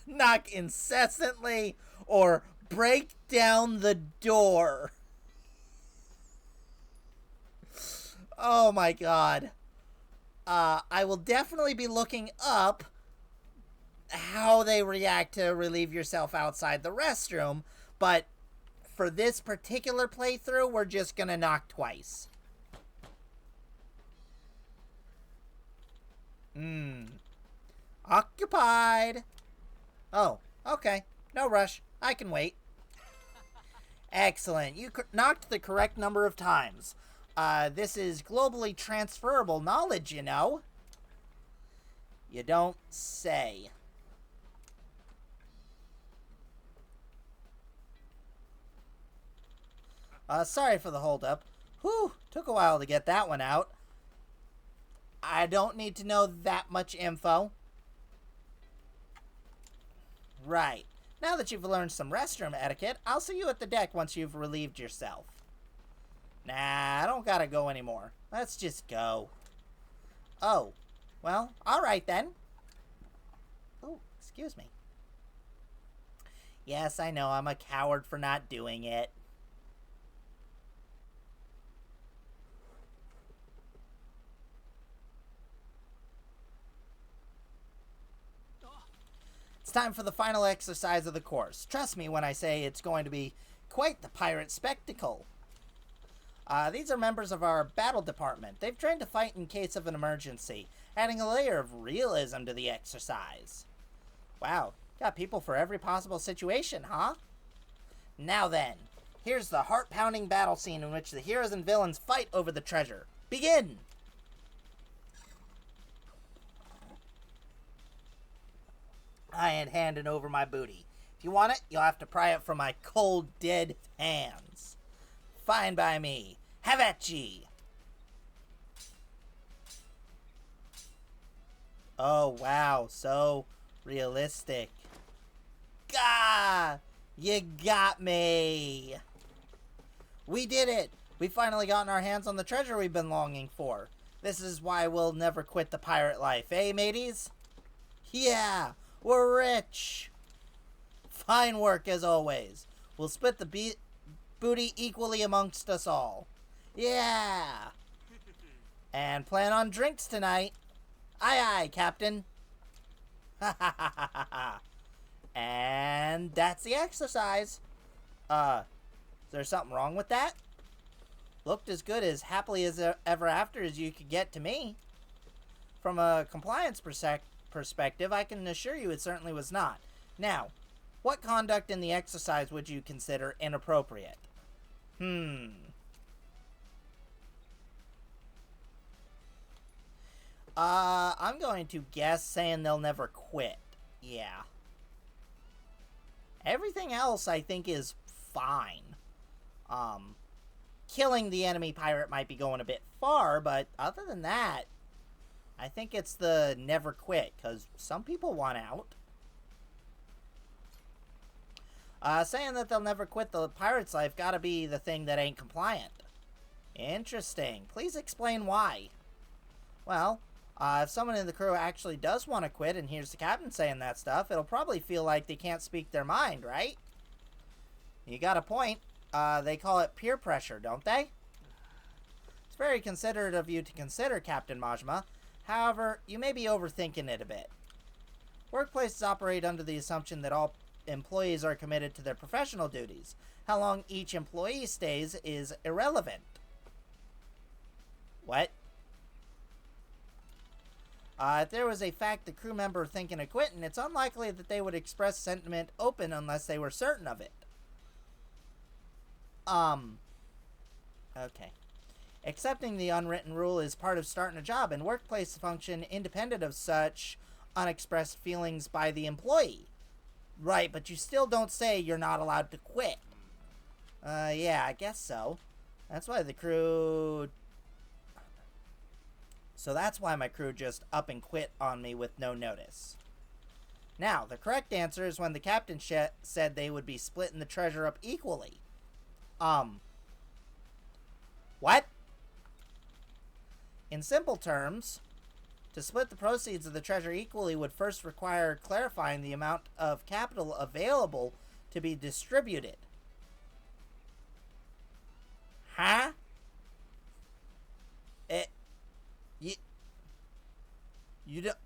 A: Knock incessantly or break down the door. Oh my god. I will definitely be looking up how they react to relieve yourself outside the restroom, but for this particular playthrough, we're just gonna knock twice. Occupied. Oh, okay. No rush. I can wait. Excellent. You knocked the correct number of times. This is globally transferable knowledge, you know. You don't say. Sorry for the holdup. Whew, took a while to get that one out. I don't need to know that much info. Right. Now that you've learned some restroom etiquette, I'll see you at the deck once you've relieved yourself. Nah, I don't gotta go anymore. Let's just go. Oh, well, alright then. Oh, excuse me. Yes, I know, I'm a coward for not doing it. It's time for the final exercise of the course. Trust me when I say it's going to be quite the pirate spectacle. These are members of our battle department. They've trained to fight in case of an emergency, adding a layer of realism to the exercise. Wow, got people for every possible situation, huh? Now then, here's the heart-pounding battle scene in which the heroes and villains fight over the treasure. Begin! I ain't handing over my booty. If you want it, you'll have to pry it from my cold, dead hands. Fine by me. Have at ye. Oh, wow. So realistic. Gah! You got me. We did it. We finally gotten our hands on the treasure we've been longing for. This is why we'll never quit the pirate life, eh, mateys? Yeah, we're rich. Fine work, as always. We'll split the booty equally amongst us all. Yeah. And plan on drinks tonight. Aye, aye, Captain. Ha ha ha ha ha ha. And that's the exercise. Is there something wrong with that? Looked as good as happily as ever after as you could get to me. From a compliance perspective, I can assure you it certainly was not. Now, what conduct in the exercise would you consider inappropriate? I'm going to guess saying they'll never quit. Yeah. Everything else I think is fine. Killing the enemy pirate might be going a bit far, but other than that, I think it's the never quit, because some people want out. Saying that they'll never quit the pirate's life gotta be the thing that ain't compliant. Interesting. Please explain why. Well, if someone in the crew actually does want to quit and hears the captain saying that stuff, it'll probably feel like they can't speak their mind, right? You got a point. They call it peer pressure, don't they? It's very considerate of you to consider, Captain Majima. However, you may be overthinking it a bit. Workplaces operate under the assumption that all employees are committed to their professional duties. How long each employee stays is irrelevant. What? If there was a fact the crew member thinking of quitting, it's unlikely that they would express sentiment open unless they were certain of it. Okay. Accepting the unwritten rule is part of starting a job, and workplace function independent of such unexpressed feelings by the employee. Right, but you still don't say you're not allowed to quit. Yeah, I guess so. That's why the crew... So that's why my crew just up and quit on me with no notice. Now, the correct answer is when the captain said they would be splitting the treasure up equally. What? In simple terms, to split the proceeds of the treasure equally would first require clarifying the amount of capital available to be distributed. Huh? You don't...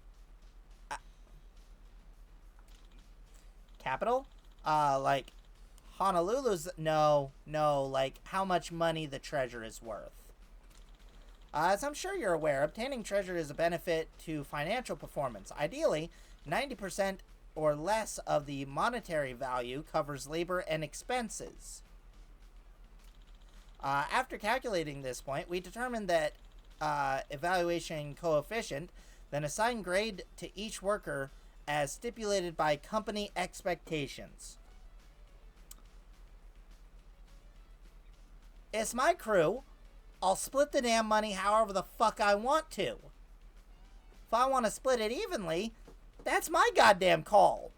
A: capital? Like, Honolulu's... No, like, how much money the treasure is worth. As I'm sure you're aware, obtaining treasure is a benefit to financial performance. Ideally, 90% or less of the monetary value covers labor and expenses. After calculating this point, we determined that evaluation coefficient, then assign grade to each worker as stipulated by company expectations. It's my crew. I'll split the damn money however the fuck I want to. If I want to split it evenly, that's my goddamn call.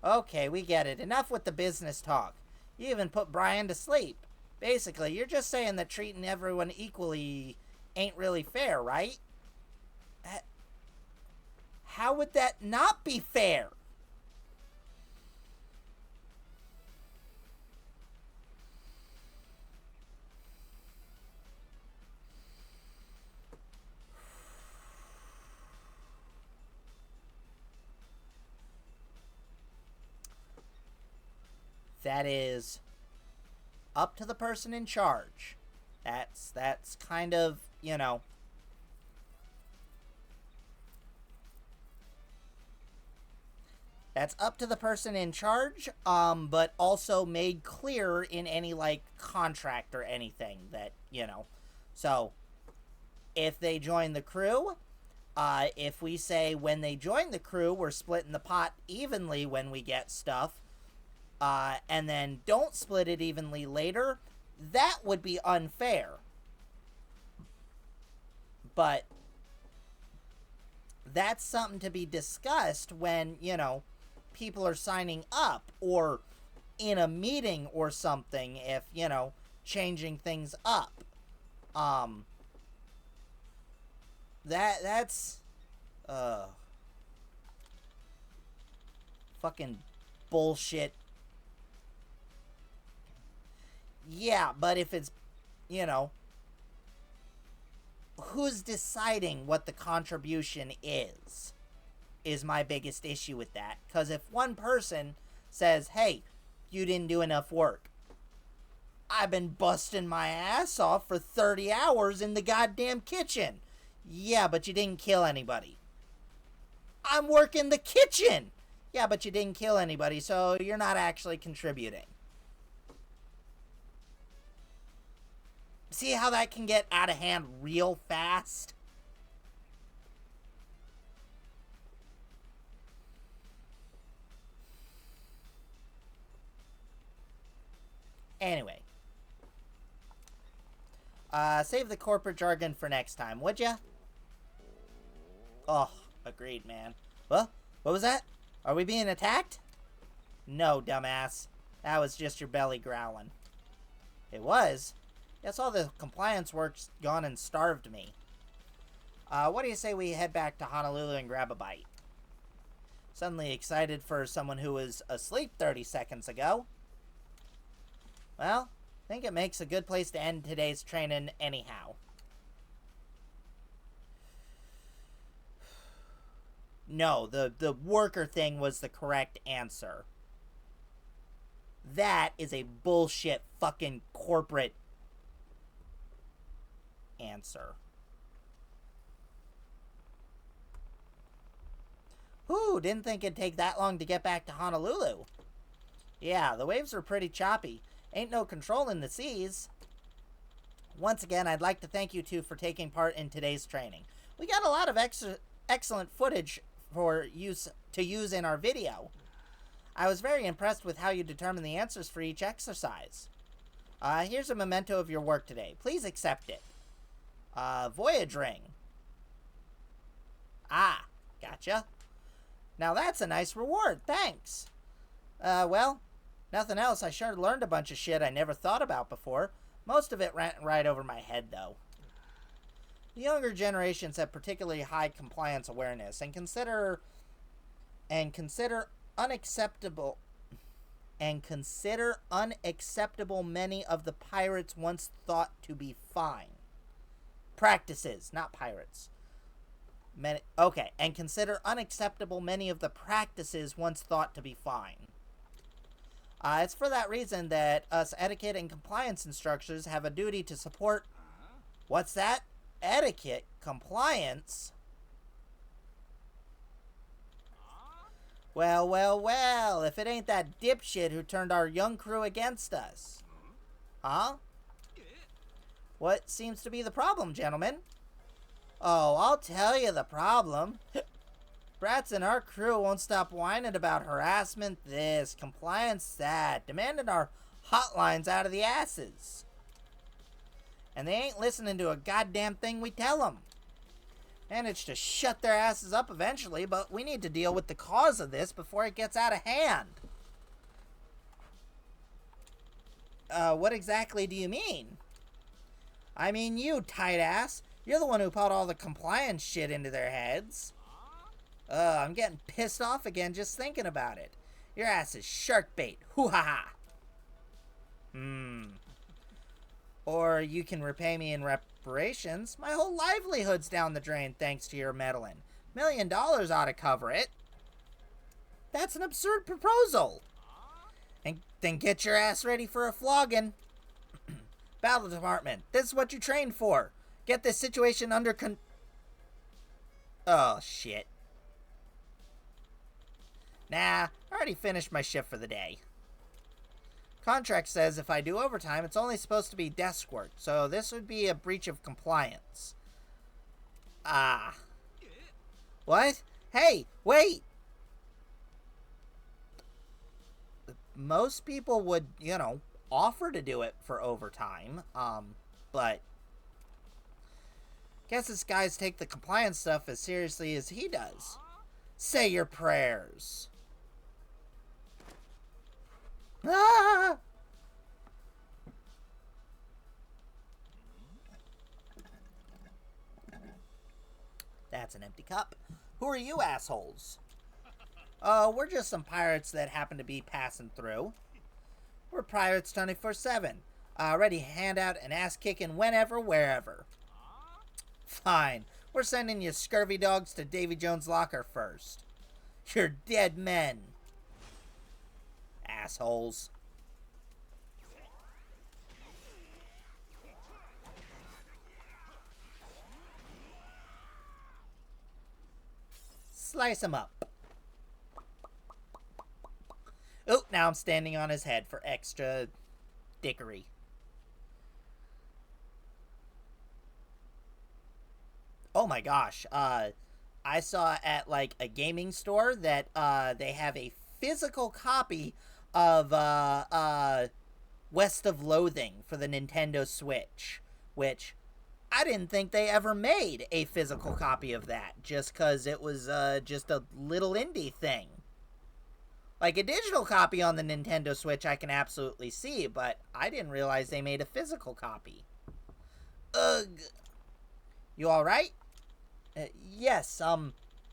A: Okay, we get it. Enough with the business talk. You even put Brian to sleep. Basically, you're just saying that treating everyone equally ain't really fair, right? How would that not be fair? That is up to the person in charge. That's kind of, you know. That's up to the person in charge, but also made clear in any, like, contract or anything that, you know. So, if they join the crew, if we say when they join the crew, we're splitting the pot evenly when we get stuff, and then don't split it evenly later, that would be unfair. But that's something to be discussed when, you know, people are signing up or in a meeting or something, if, you know, changing things up. That's fucking bullshit. Yeah, but if it's, you know, who's deciding what the contribution is my biggest issue with that. Because if one person says, hey, you didn't do enough work. I've been busting my ass off for 30 hours in the goddamn kitchen. Yeah, but you didn't kill anybody. I'm working the kitchen. Yeah, but you didn't kill anybody, so you're not actually contributing. See how that can get out of hand real fast? Anyway. Save the corporate jargon for next time, would ya? Oh, agreed, man. Well, what was that? Are we being attacked? No, dumbass. That was just your belly growling. It was? Guess all the compliance work's gone and starved me. What do you say we head back to Honolulu and grab a bite? Suddenly excited for someone who was asleep 30 seconds ago. Well, I think it makes a good place to end today's training anyhow. No, the worker thing was the correct answer. That is a bullshit fucking corporate answer. Whew, didn't think it'd take that long to get back to Honolulu. Yeah, the waves were pretty choppy. Ain't no control in the seas. Once again, I'd like to thank you two for taking part in today's training. We got a lot of excellent footage for to use in our video. I was very impressed with how you determined the answers for each exercise. Here's a memento of your work today. Please accept it. Voyage ring. Ah, gotcha. Now that's a nice reward, thanks. Well, nothing else. I sure learned a bunch of shit I never thought about before. Most of it ran right over my head, though. The younger generations have particularly high compliance awareness and consider unacceptable many of the pirates once thought to be fine. Practices, not pirates. And consider unacceptable many of the practices once thought to be fine. It's for that reason that us etiquette and compliance instructors have a duty to support... What's that? Etiquette? Compliance? Well, well, well, if it ain't that dipshit who turned our young crew against us. Huh? What seems to be the problem, gentlemen? Oh, I'll tell you the problem. Brats in our crew won't stop whining about harassment this, compliance that, demanding our hotlines out of the asses. And they ain't listening to a goddamn thing we tell them. Managed to shut their asses up eventually, but we need to deal with the cause of this before it gets out of hand. What exactly do you mean? I mean you, tight ass. You're the one who put all the compliance shit into their heads. I'm getting pissed off again just thinking about it. Your ass is shark bait. Hoo-ha-ha. Or you can repay me in reparations. My whole livelihood's down the drain thanks to your meddling. $1 million ought to cover it. That's an absurd proposal. And then get your ass ready for a flogging. Battle department, this is what you trained for. Get this situation under Oh, shit. Nah, I already finished my shift for the day. Contract says if I do overtime, it's only supposed to be desk work, so this would be a breach of compliance. Ah. What? Hey, wait! Most people would, offer to do it for overtime, but guess this guy's take the compliance stuff as seriously as he does. Say your prayers. Ah! That's an empty cup. Who are you assholes? We're just some pirates that happen to be passing through. We're pirates 24/7. Ready to hand out an ass-kicking whenever, wherever. Fine. We're sending you scurvy dogs to Davy Jones' locker first. You're dead men. Assholes. Slice him up. Oh, now I'm standing on his head for extra dickery. Oh my gosh. I saw at like a gaming store that they have a physical copy of West of Loathing for the Nintendo Switch, which I didn't think they ever made a physical copy of that, just because it was just a little indie thing. Like a digital copy on the Nintendo Switch I can absolutely see, but I didn't realize they made a physical copy. Ugh. You alright? Yes,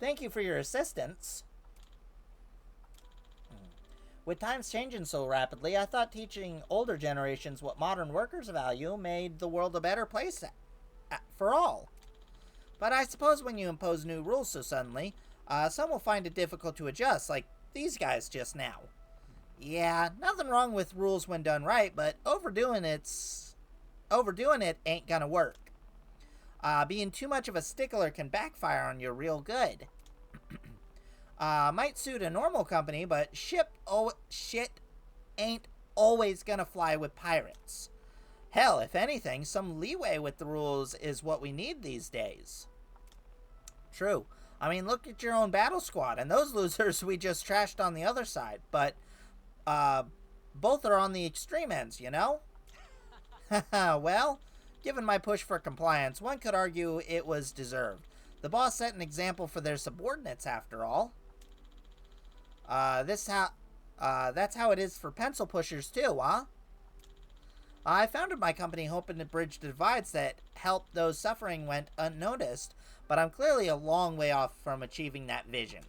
A: thank you for your assistance. With times changing so rapidly, I thought teaching older generations what modern workers value made the world a better place for all. But I suppose when you impose new rules so suddenly, some will find it difficult to adjust, like these guys just now. Yeah, nothing wrong with rules when done right, but overdoing it ain't gonna work. Being too much of a stickler can backfire on you real good. Might suit a normal company, but shit ain't always gonna fly with pirates. Hell, if anything, some leeway with the rules is what we need these days. True. I mean, look at your own battle squad, and those losers we just trashed on the other side, but, both are on the extreme ends, you know? Well, given my push for compliance, one could argue it was deserved. The boss set an example for their subordinates, after all. That's how it is for pencil pushers, too, huh? I founded my company hoping to bridge the divides that help those suffering went unnoticed, but I'm clearly a long way off from achieving that vision.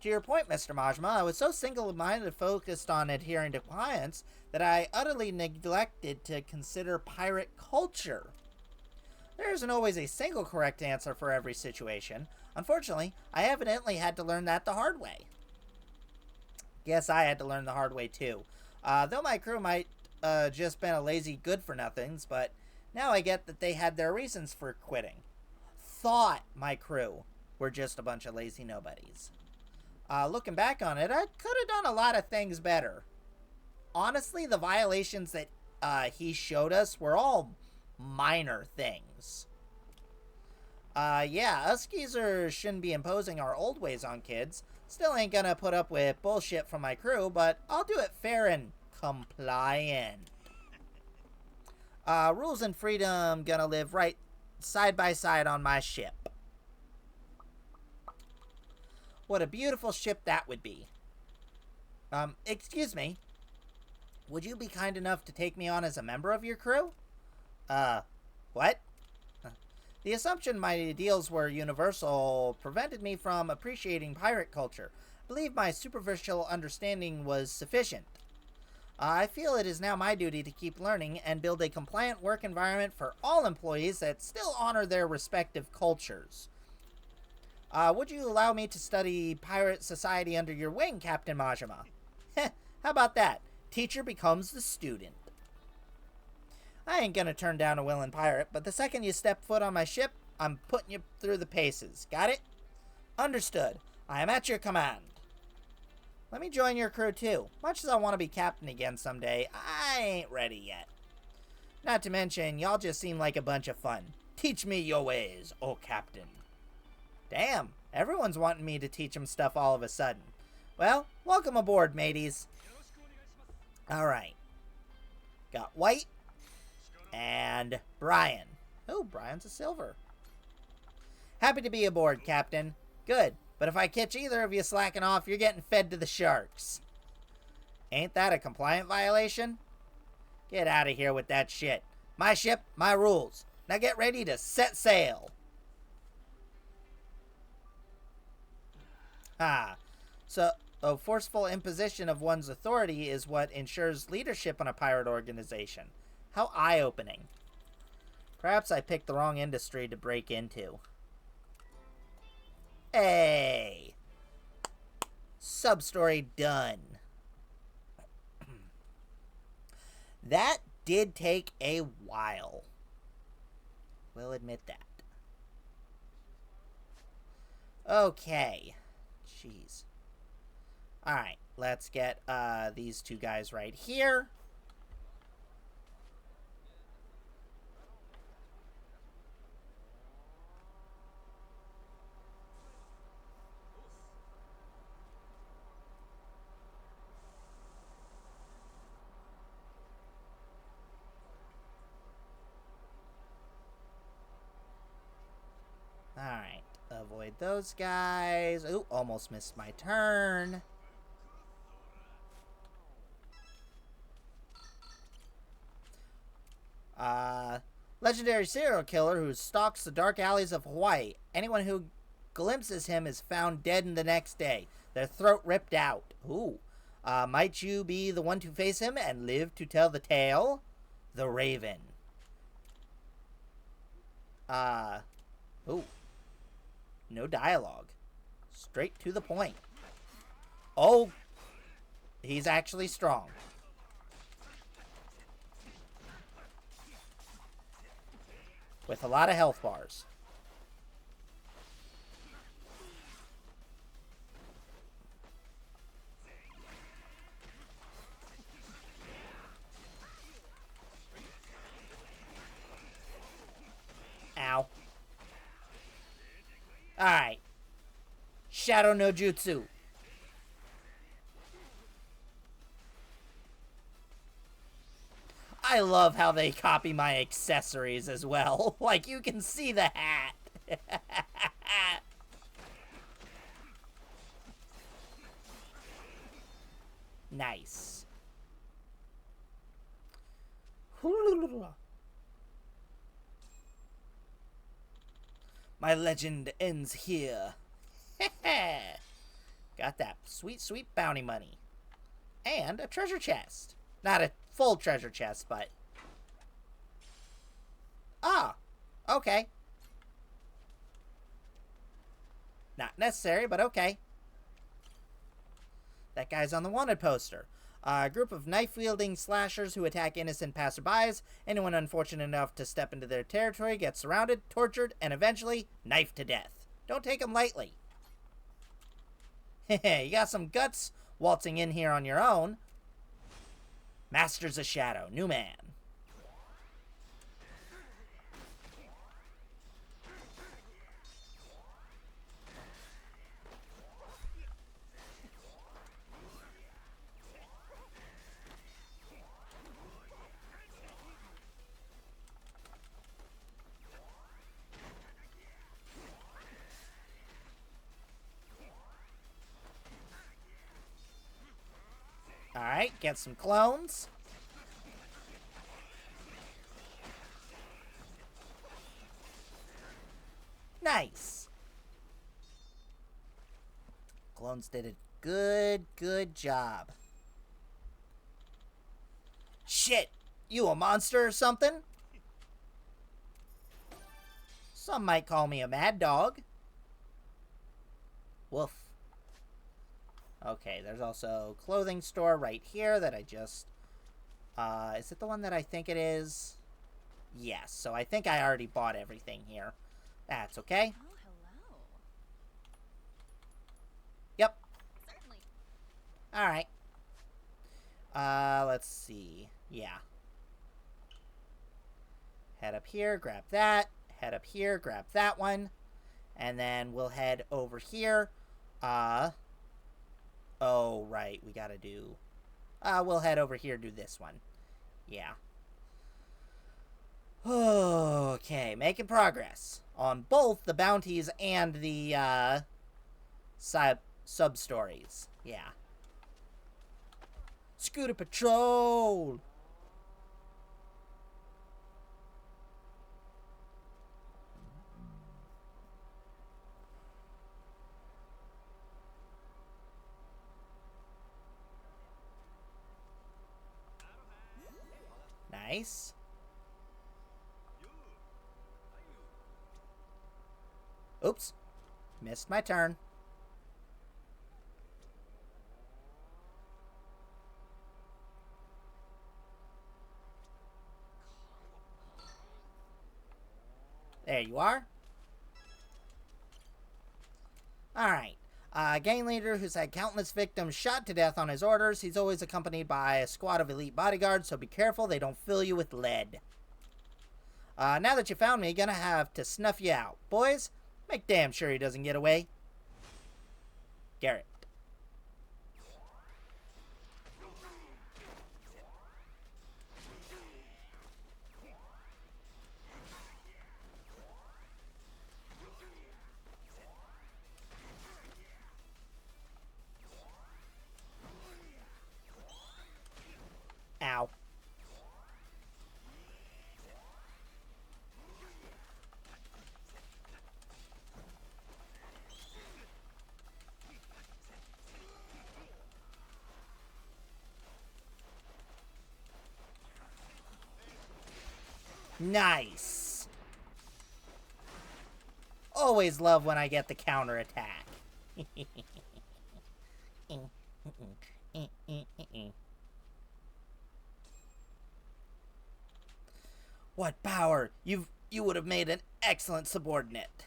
A: To your point, Mr. Majima, I was so single-minded focused on adhering to compliance that I utterly neglected to consider pirate culture. There isn't always a single correct answer for every situation. Unfortunately, I evidently had to learn that the hard way. Yes, I had to learn the hard way too. Though my crew might just been a lazy good-for-nothings, but now I get that they had their reasons for quitting. Thought my crew were just a bunch of lazy nobodies. Looking back on it, I could have done a lot of things better. Honestly, the violations that he showed us were all minor things. Yeah, us geezers shouldn't be imposing our old ways on kids. Still ain't gonna put up with bullshit from my crew, but I'll do it fair and compliant. Rules and freedom gonna live right side by side on my ship. What a beautiful ship that would be. Excuse me. Would you be kind enough to take me on as a member of your crew? What? The assumption my ideals were universal prevented me from appreciating pirate culture. I believe my superficial understanding was sufficient. I feel it is now my duty to keep learning and build a compliant work environment for all employees that still honor their respective cultures. Would you allow me to study pirate society under your wing, Captain Majima? Heh, how about that? Teacher becomes the student. I ain't gonna turn down a willing pirate, but the second you step foot on my ship, I'm putting you through the paces. Got it? Understood. I am at your command. Let me join your crew too. Much as I want to be captain again someday, I ain't ready yet. Not to mention, y'all just seem like a bunch of fun. Teach me your ways, oh captain. Damn, everyone's wanting me to teach them stuff all of a sudden. Well, welcome aboard, mateys. Alright. Got White and Brian. Oh, Brian's a silver. Happy to be aboard, Captain. Good, but if I catch either of you slacking off, you're getting fed to the sharks. Ain't that a compliant violation? Get out of here with that shit. My ship, my rules. Now get ready to set sail. So a forceful imposition of one's authority is what ensures leadership in a pirate organization. How eye-opening. Perhaps I picked the wrong industry to break into. Hey! Sub-story done. That did take a while. We'll admit that. Okay. Jeez. Alright, let's get these two guys right here. Alright, avoid those guys. Ooh, almost missed my turn. Legendary serial killer who stalks the dark alleys of Hawaii. Anyone who glimpses him is found dead in the next day, their throat ripped out. Ooh. Might you be the one to face him and live to tell the tale? The Raven. Ooh. No dialogue. Straight to the point. Oh. He's actually strong. With a lot of health bars. Ow. Alright. Shadow no Jutsu. I love how they copy my accessories as well. Like, you can see the hat. Nice. My legend ends here. Got that sweet, sweet bounty money. And a treasure chest. Not a full treasure chest, but... Ah, okay. Not necessary, but okay. That guy's on the wanted poster. A group of knife-wielding slashers who attack innocent passerbys. Anyone unfortunate enough to step into their territory gets surrounded, tortured, and eventually knifed to death. Don't take them lightly. You got some guts waltzing in here on your own. Masters of Shadow, new man. Alright, get some clones. Nice. Clones did a good job. Shit! You a monster or something? Some might call me a mad dog. Woof. Okay, there's also a clothing store right here that I just... is it the one that I think it is? Yes, so I think I already bought everything here. That's okay.
B: Oh, hello.
A: Yep.
B: Certainly.
A: Alright. Let's see. Yeah. Head up here, grab that. Head up here, grab that one. And then we'll head over here. Oh, right. We gotta do... we'll head over here, do this one. Yeah. Okay, making progress on both the bounties and the, sub-stories. Yeah. Scooter Patrol! Nice. Oops. Missed my turn. There you are. Alright. Gang leader who's had countless victims shot to death on his orders. He's always accompanied by a squad of elite bodyguards, so be careful they don't fill you with lead. Now that you found me, gonna have to snuff you out. Boys, make damn sure he doesn't get away. Garrett. Ow. Nice. Always love when I get the counterattack. What power! You would have made an excellent subordinate.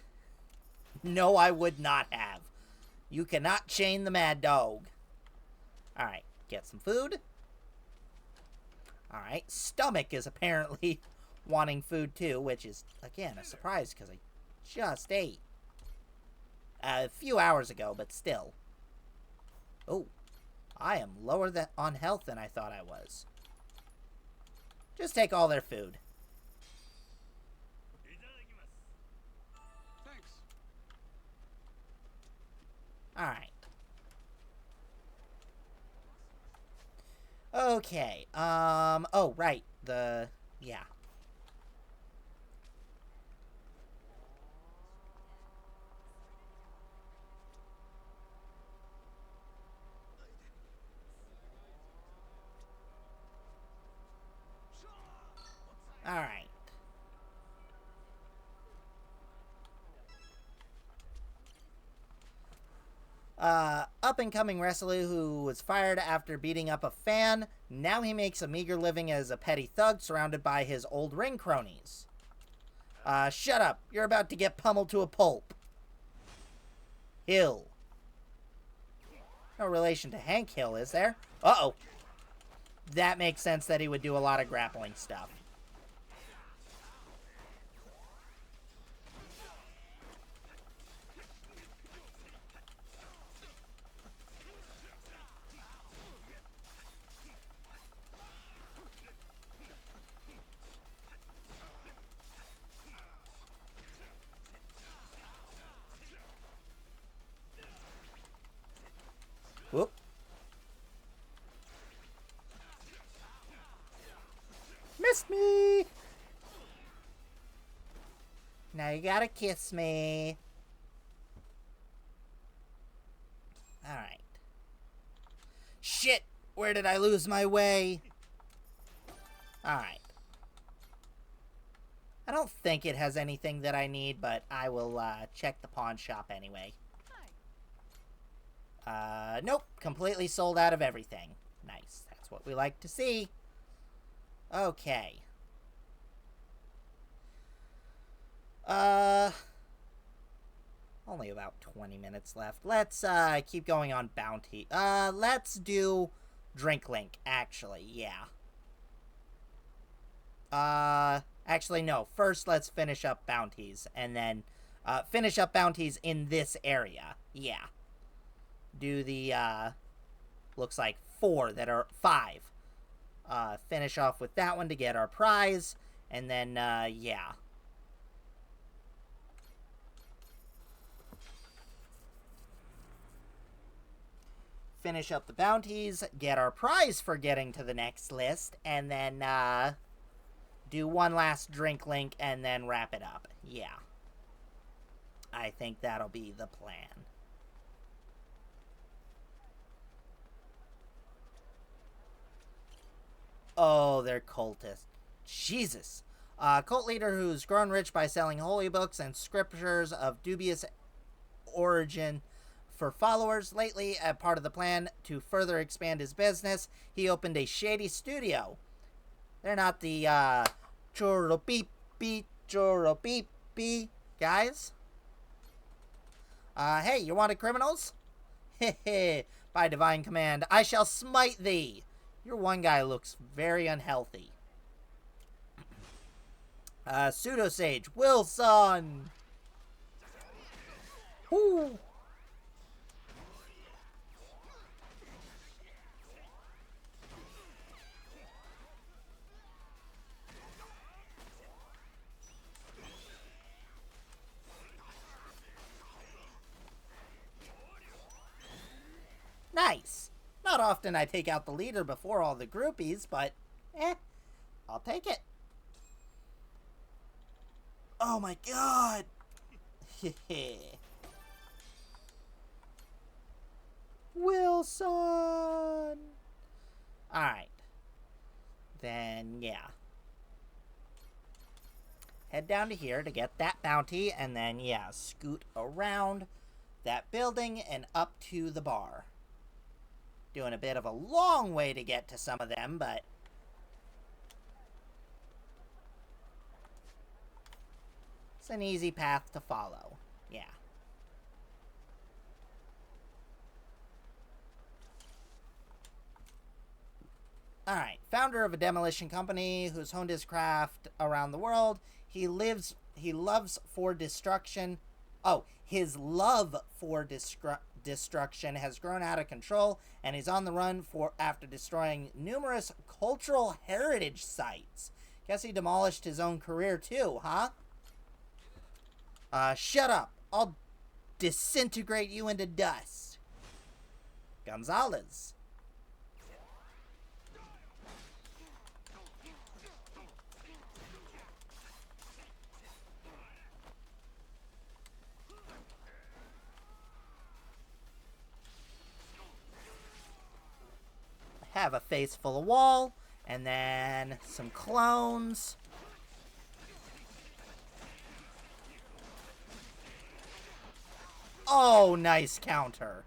A: No, I would not have. You cannot chain the mad dog. Alright, get some food. Alright, stomach is apparently wanting food too, which is, again, a surprise because I just ate. A few hours ago, but still. Oh, I am lower on health than I thought I was. Just take all their food.
B: Thanks.
A: Alright. Okay, oh, right, yeah. Alright. Up-and-coming wrestler who was fired after beating up a fan. Now he makes a meager living as a petty thug surrounded by his old ring cronies. Shut up. You're about to get pummeled to a pulp. Hill. No relation to Hank Hill, is there? Uh-oh. That makes sense that he would do a lot of grappling stuff. Whoop. Missed me! Now you gotta kiss me. Alright. Shit! Where did I lose my way? Alright. I don't think it has anything that I need, but I will check the pawn shop anyway. Nope. Completely sold out of everything. Nice. That's what we like to see. Okay. Only about 20 minutes left. Let's, keep going on bounty. Let's do Drink Link, actually. Yeah. Actually, no. First, let's finish up bounties, and then, finish up bounties in this area. Yeah. Do the, looks like 5. Finish off with that one to get our prize, and then, yeah. Finish up the bounties, get our prize for getting to the next list, and then, do one last drink link, and then wrap it up. Yeah. I think that'll be the plan. Oh, they're cultists. Jesus. Cult leader who's grown rich by selling holy books and scriptures of dubious origin for followers. Lately, a part of the plan to further expand his business, he opened a shady studio. They're not the, churro beep beep guys. Hey, you wanted criminals? Hehe, by divine command, I shall smite thee. Your one guy looks very unhealthy. Pseudo Sage Wilson. Whoo. Nice. Not often I take out the leader before all the groupies, but, I'll take it. Oh my god! Wilson! Alright. Then, yeah. head down to here to get that bounty, and then, yeah, scoot around that building and up to the bar. Doing a bit of a long way to get to some of them, but it's an easy path to follow. Yeah. Alright, founder of a demolition company who's honed his craft around the world. He loves for destruction. Oh, his love for destruction has grown out of control, and he's on the run after destroying numerous cultural heritage sites. Guess he demolished his own career too, huh? Shut up. I'll disintegrate you into dust. Gonzalez. Have a face full of wall, and then some clones. Oh, nice counter.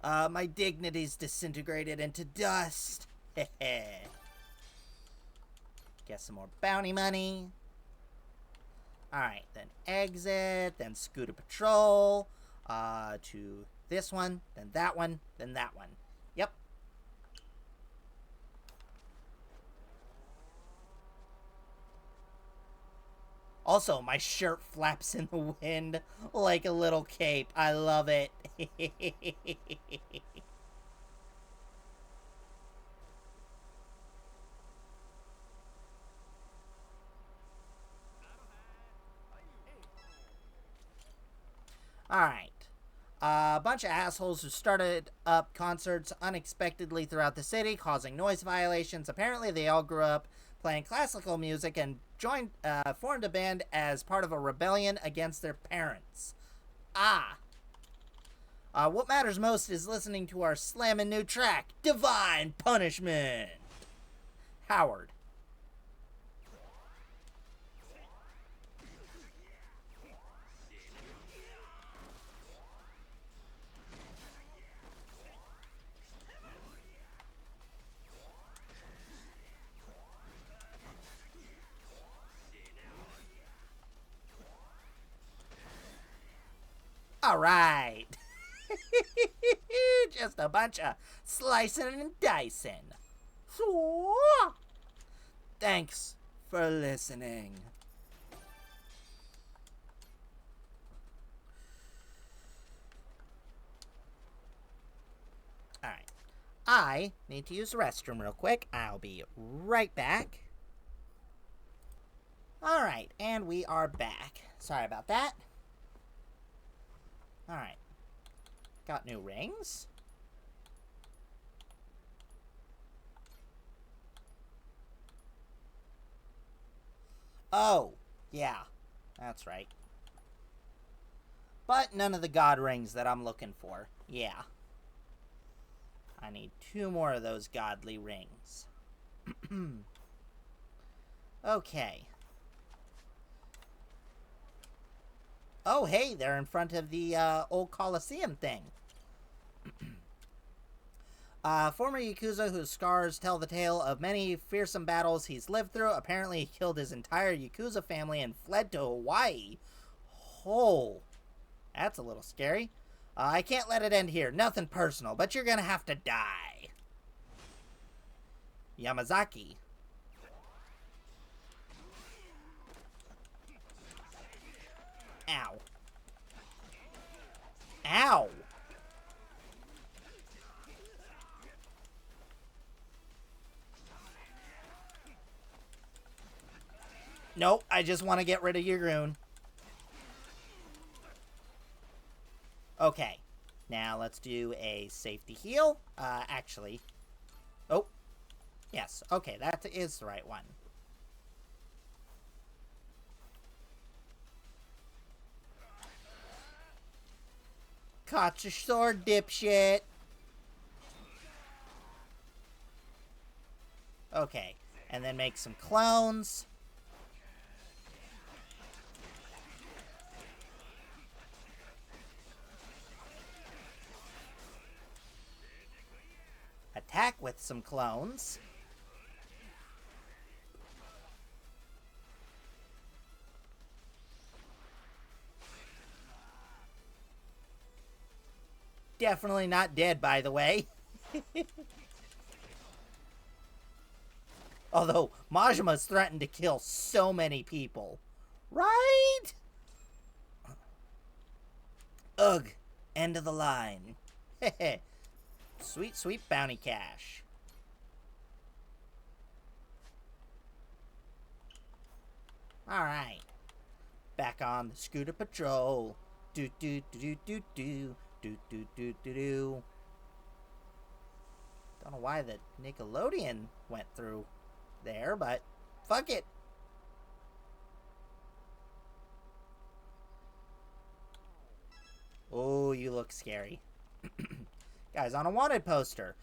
A: My dignity's disintegrated into dust. Get some more bounty money. Alright, then exit, then scooter patrol, to this one, then that one, then that one. Yep. Also, my shirt flaps in the wind like a little cape. I love it. Alright. A bunch of assholes who started up concerts unexpectedly throughout the city, causing noise violations. Apparently, they all grew up playing classical music and formed a band as part of a rebellion against their parents. What matters most is listening to our slammin' new track, Divine Punishment. Howard. Alright. Just a bunch of slicing and dicing. Thanks for listening. Alright. I need to use the restroom real quick. I'll be right back. Alright, and we are back. Sorry about that. Alright. Got new rings. Oh, yeah. That's right. But none of the god rings that I'm looking for. Yeah. I need 2 more of those godly rings. Okay. Oh, hey, they're in front of the old Coliseum thing. Former Yakuza whose scars tell the tale of many fearsome battles he's lived through. Apparently, he killed his entire Yakuza family and fled to Hawaii. Oh, that's a little scary. I can't let it end here. Nothing personal, but you're gonna have to die. Yamazaki. Ow. Ow! Nope, I just want to get rid of your goon. Okay. Now let's do a safety heal. Actually. Oh. Yes, okay, that is the right one. Got your sword, dipshit. Okay, and then make some clones. Attack with some clones. Definitely not dead, by the way. Although, Majima's threatened to kill so many people. Right? Ugh. End of the line. Sweet, sweet bounty cash. Alright. Back on the scooter patrol. Do do do do do do. Do do do do do. Don't know why the Nickelodeon went through there, but fuck it. Oh, you look scary. Guys, on a wanted poster.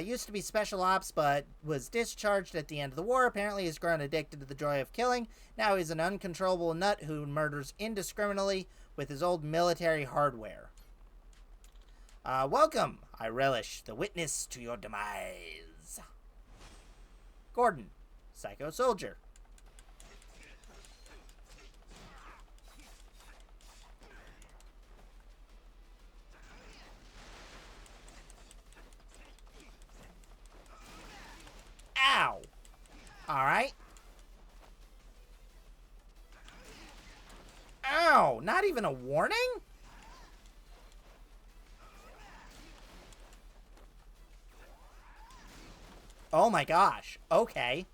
A: Used to be special ops, but was discharged at the end of the war. Apparently he's grown addicted to the joy of killing. Now he's an uncontrollable nut who murders indiscriminately with his old military hardware. Welcome. I relish the witness to your demise. Gordon, Psycho Soldier. Ow! Alright. Ow! Not even a warning? Oh my gosh. Okay.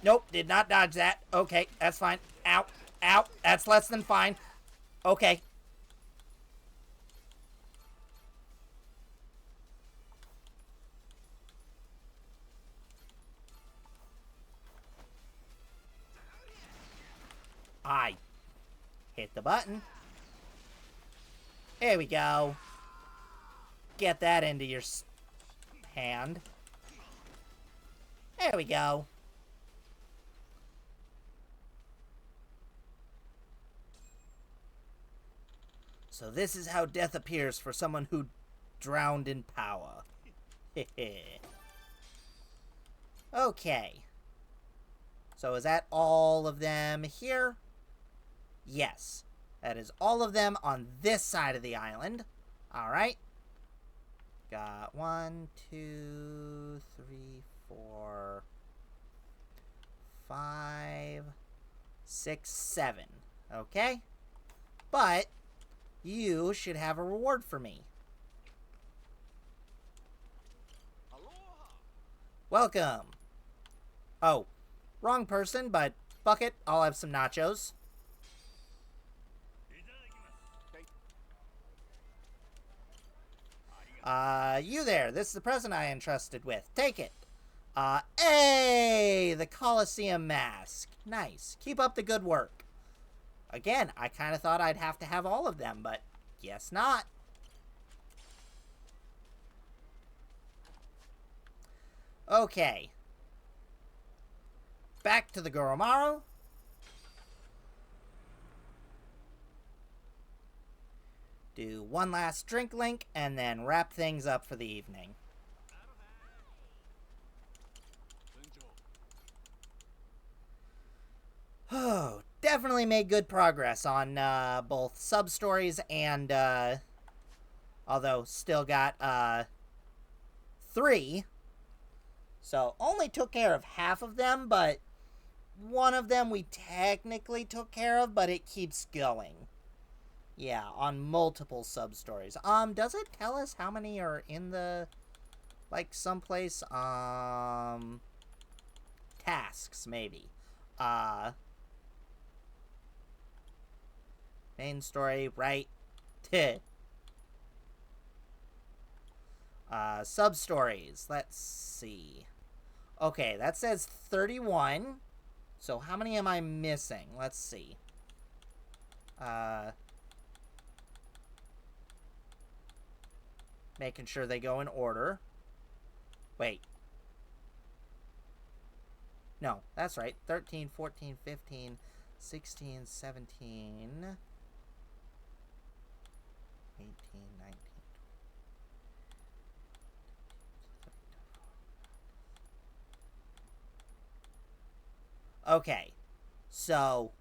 A: Nope, did not dodge that. Okay, that's fine. Ow. Ow. That's less than fine. Okay. I hit the button. There we go. Get that into your hand. There we go. So this is how death appears for someone who drowned in power. Okay. So is that all of them here? Yes. That is all of them on this side of the island. Alright. Got 1, 2, 3, 4, 5, 6, 7. Okay? But you should have a reward for me. Welcome. Oh, wrong person, but fuck it. I'll have some nachos. You there. This is the present I entrusted with. Take it. Hey! The Colosseum mask. Nice. Keep up the good work. Again, I kind of thought I'd have to have all of them, but guess not. Okay. Back to the Goromaru. Do one last drink link, and then wrap things up for the evening. Oh, definitely made good progress on both sub-stories and, although still got 3. So, only took care of half of them, but one of them we technically took care of, but it keeps going. Yeah, on multiple sub-stories. Does it tell us how many are in the, like, someplace? Tasks, maybe. Main story, right? Sub-stories. Let's see. Okay, that says 31. So how many am I missing? Let's see. Making sure they go in order. Wait. No, that's right. 13, 14, 15, 16, 17, 18, 19. Okay. So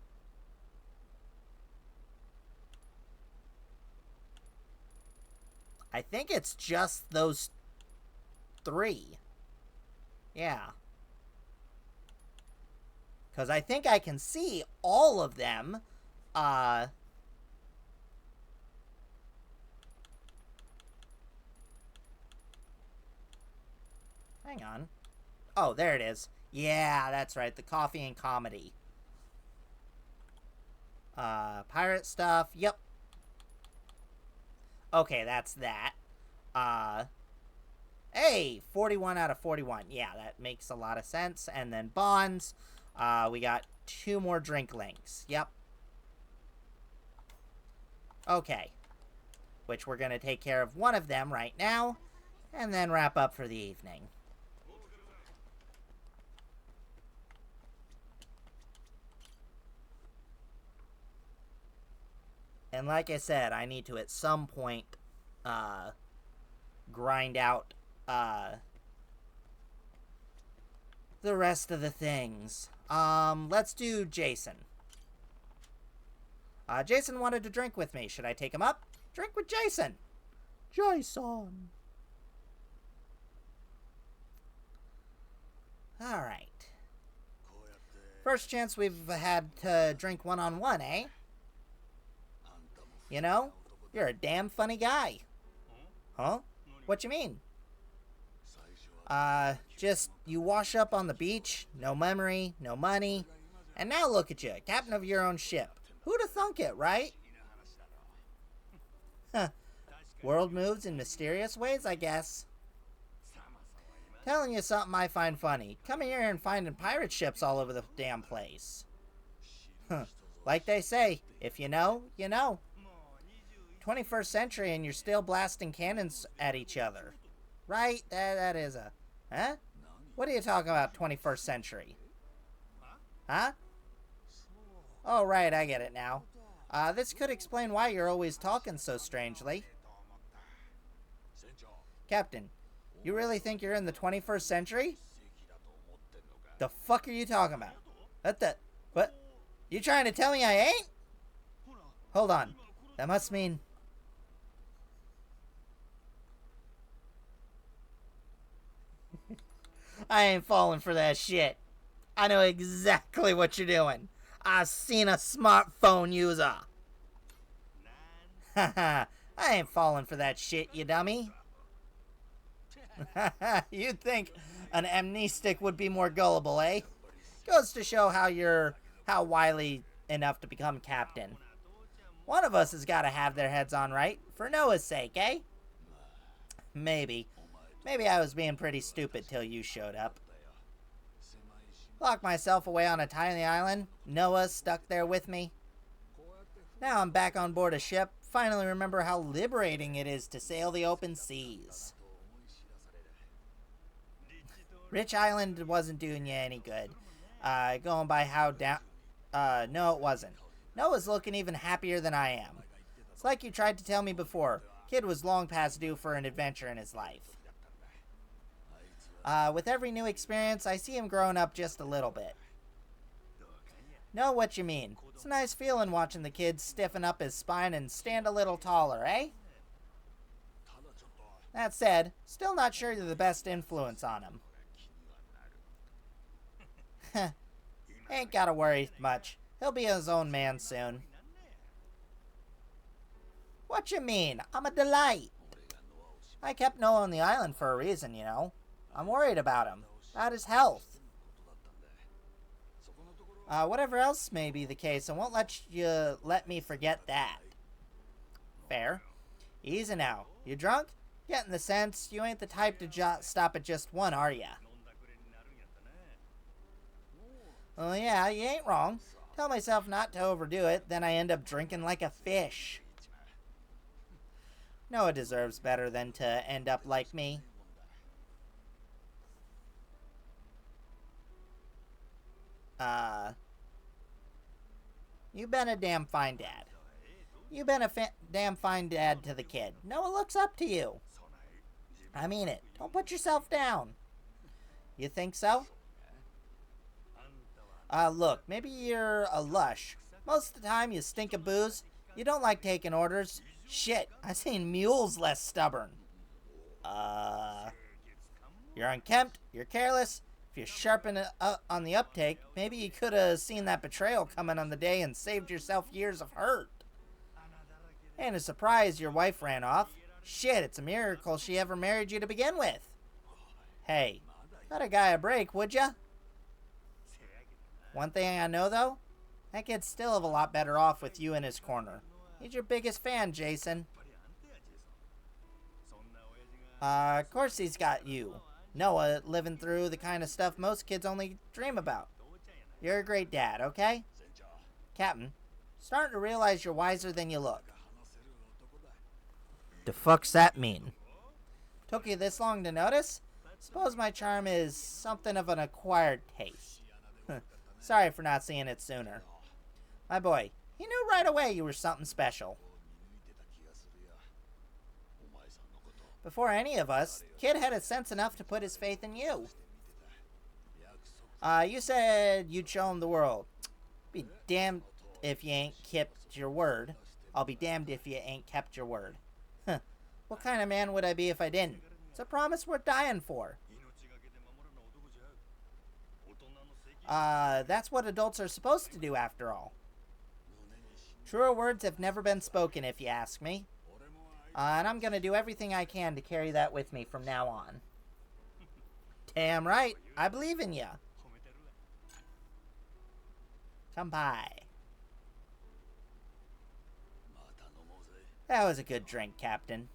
A: I think it's just those 3. Yeah. Because I think I can see all of them. Hang on. Oh, there it is. Yeah, that's right. The coffee and comedy. Pirate stuff. Yep. Okay, that's that. Hey, 41 out of 41. Yeah, that makes a lot of sense. And then bonds. We got 2 more drink links. Yep. Okay. Which we're going to take care of one of them right now. And then wrap up for the evening. And like I said, I need to at some point grind out the rest of the things. Let's do Jason. Jason wanted to drink with me. Should I take him up? Drink with Jason. Jason. Alright. First chance we've had to drink one-on-one, eh? You know, you're a damn funny guy. Huh? What you mean? Just, you wash up on the beach, no memory, no money, and now look at you, captain of your own ship. Who'd have thunk it, right? Huh. World moves in mysterious ways, I guess. Telling you something I find funny. Coming here and finding pirate ships all over the damn place. Huh. Like they say, if you know, you know. 21st century and you're still blasting cannons at each other. Right? That is a... Huh? What are you talking about, 21st century? Huh? Oh, right, I get it now. This could explain why you're always talking so strangely. Captain, you really think you're in the 21st century? The fuck are you talking about? What? You trying to tell me I ain't? Hold on. That must mean... I ain't falling for that shit. I know exactly what you're doing. I've seen a smartphone user. Haha, I ain't falling for that shit, you dummy. You'd think an amnestic would be more gullible, eh? Goes to show how wily enough to become captain. One of us has got to have their heads on right, for Noah's sake, eh? Maybe. Maybe I was being pretty stupid till you showed up. Locked myself away on a tiny island. Noah stuck there with me. Now I'm back on board a ship. Finally remember how liberating it is to sail the open seas. Rich Island wasn't doing you any good. Going by how down... no it wasn't. Noah's looking even happier than I am. It's like you tried to tell me before. Kid was long past due for an adventure in his life. With every new experience, I see him growing up just a little bit. Know what you mean. It's a nice feeling watching the kid stiffen up his spine and stand a little taller, eh? That said, still not sure you're the best influence on him. Ain't gotta worry much. He'll be his own man soon. What you mean? I'm a delight. I kept Noah on the island for a reason, you know. I'm worried about him. About his health. Whatever else may be the case, I won't let me forget that. Fair. Easy now. You drunk? Getting the sense you ain't the type to stop at just one, are ya? Oh yeah, you ain't wrong. Tell myself not to overdo it, then I end up drinking like a fish. Noah deserves better than to end up like me. You've been a damn fine dad. You've been a damn fine dad to the kid. Noah looks up to you. I mean it. Don't put yourself down. You think so? Look, maybe you're a lush. Most of the time you stink of booze. You don't like taking orders. Shit, I seen mules less stubborn. You're unkempt, you're careless. If you're sharp on the uptake, maybe you could have seen that betrayal coming on the day and saved yourself years of hurt. Ain't a surprise your wife ran off. Shit, it's a miracle she ever married you to begin with. Hey, cut a guy a break, would ya? One thing I know, though, that kid's still a lot better off with you in his corner. He's your biggest fan, Jason. Of course he's got you. Noah living through the kind of stuff most kids only dream about. You're a great dad, okay? Captain, starting to realize you're wiser than you look. The fuck's that mean? Took you this long to notice? Suppose my charm is something of an acquired taste. Sorry for not seeing it sooner. My boy, he knew right away you were something special. Before any of us, kid had a sense enough to put his faith in you. You said you'd show him the world. Be damned if you ain't kept your word. I'll be damned if you ain't kept your word. What kind of man would I be if I didn't? It's a promise worth dying for. That's what adults are supposed to do after all. Truer words have never been spoken, if you ask me. And I'm gonna do everything I can to carry that with me from now on. Damn right, I believe in ya. Kanpai. That was a good drink, Captain.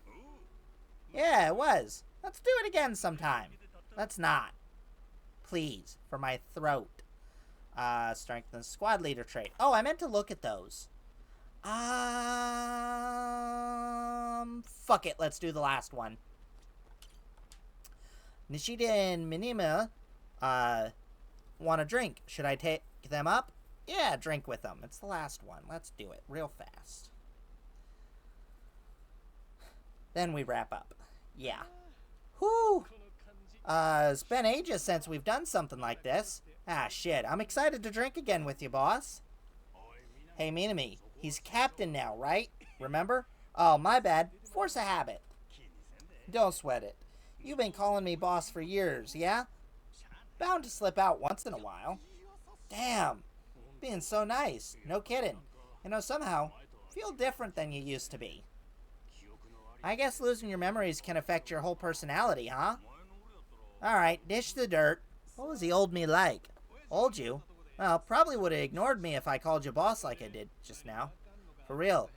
A: Yeah, it was. Let's do it again sometime. Let's not. Please, for my throat. Strengthen squad leader trait. Oh, I meant to look at those. Fuck it, let's do the last one. Nishida and Minima, want a drink. Should I take them up? Yeah, drink with them. It's the last one. Let's do it real fast. Then we wrap up. Yeah. Whew. It's been ages since we've done something like this. Ah, shit. I'm excited to drink again with you, boss. Hey, Minami. He's captain now, right? Remember? Oh, my bad. Force of habit. Don't sweat it. You've been calling me boss for years, yeah? Bound to slip out once in a while. Damn. Being so nice. No kidding. You know, somehow, feel different than you used to be. I guess losing your memories can affect your whole personality, huh? Alright, dish the dirt. What was the old me like? Old you? Well, probably would have ignored me if I called you boss like I did just now. For real.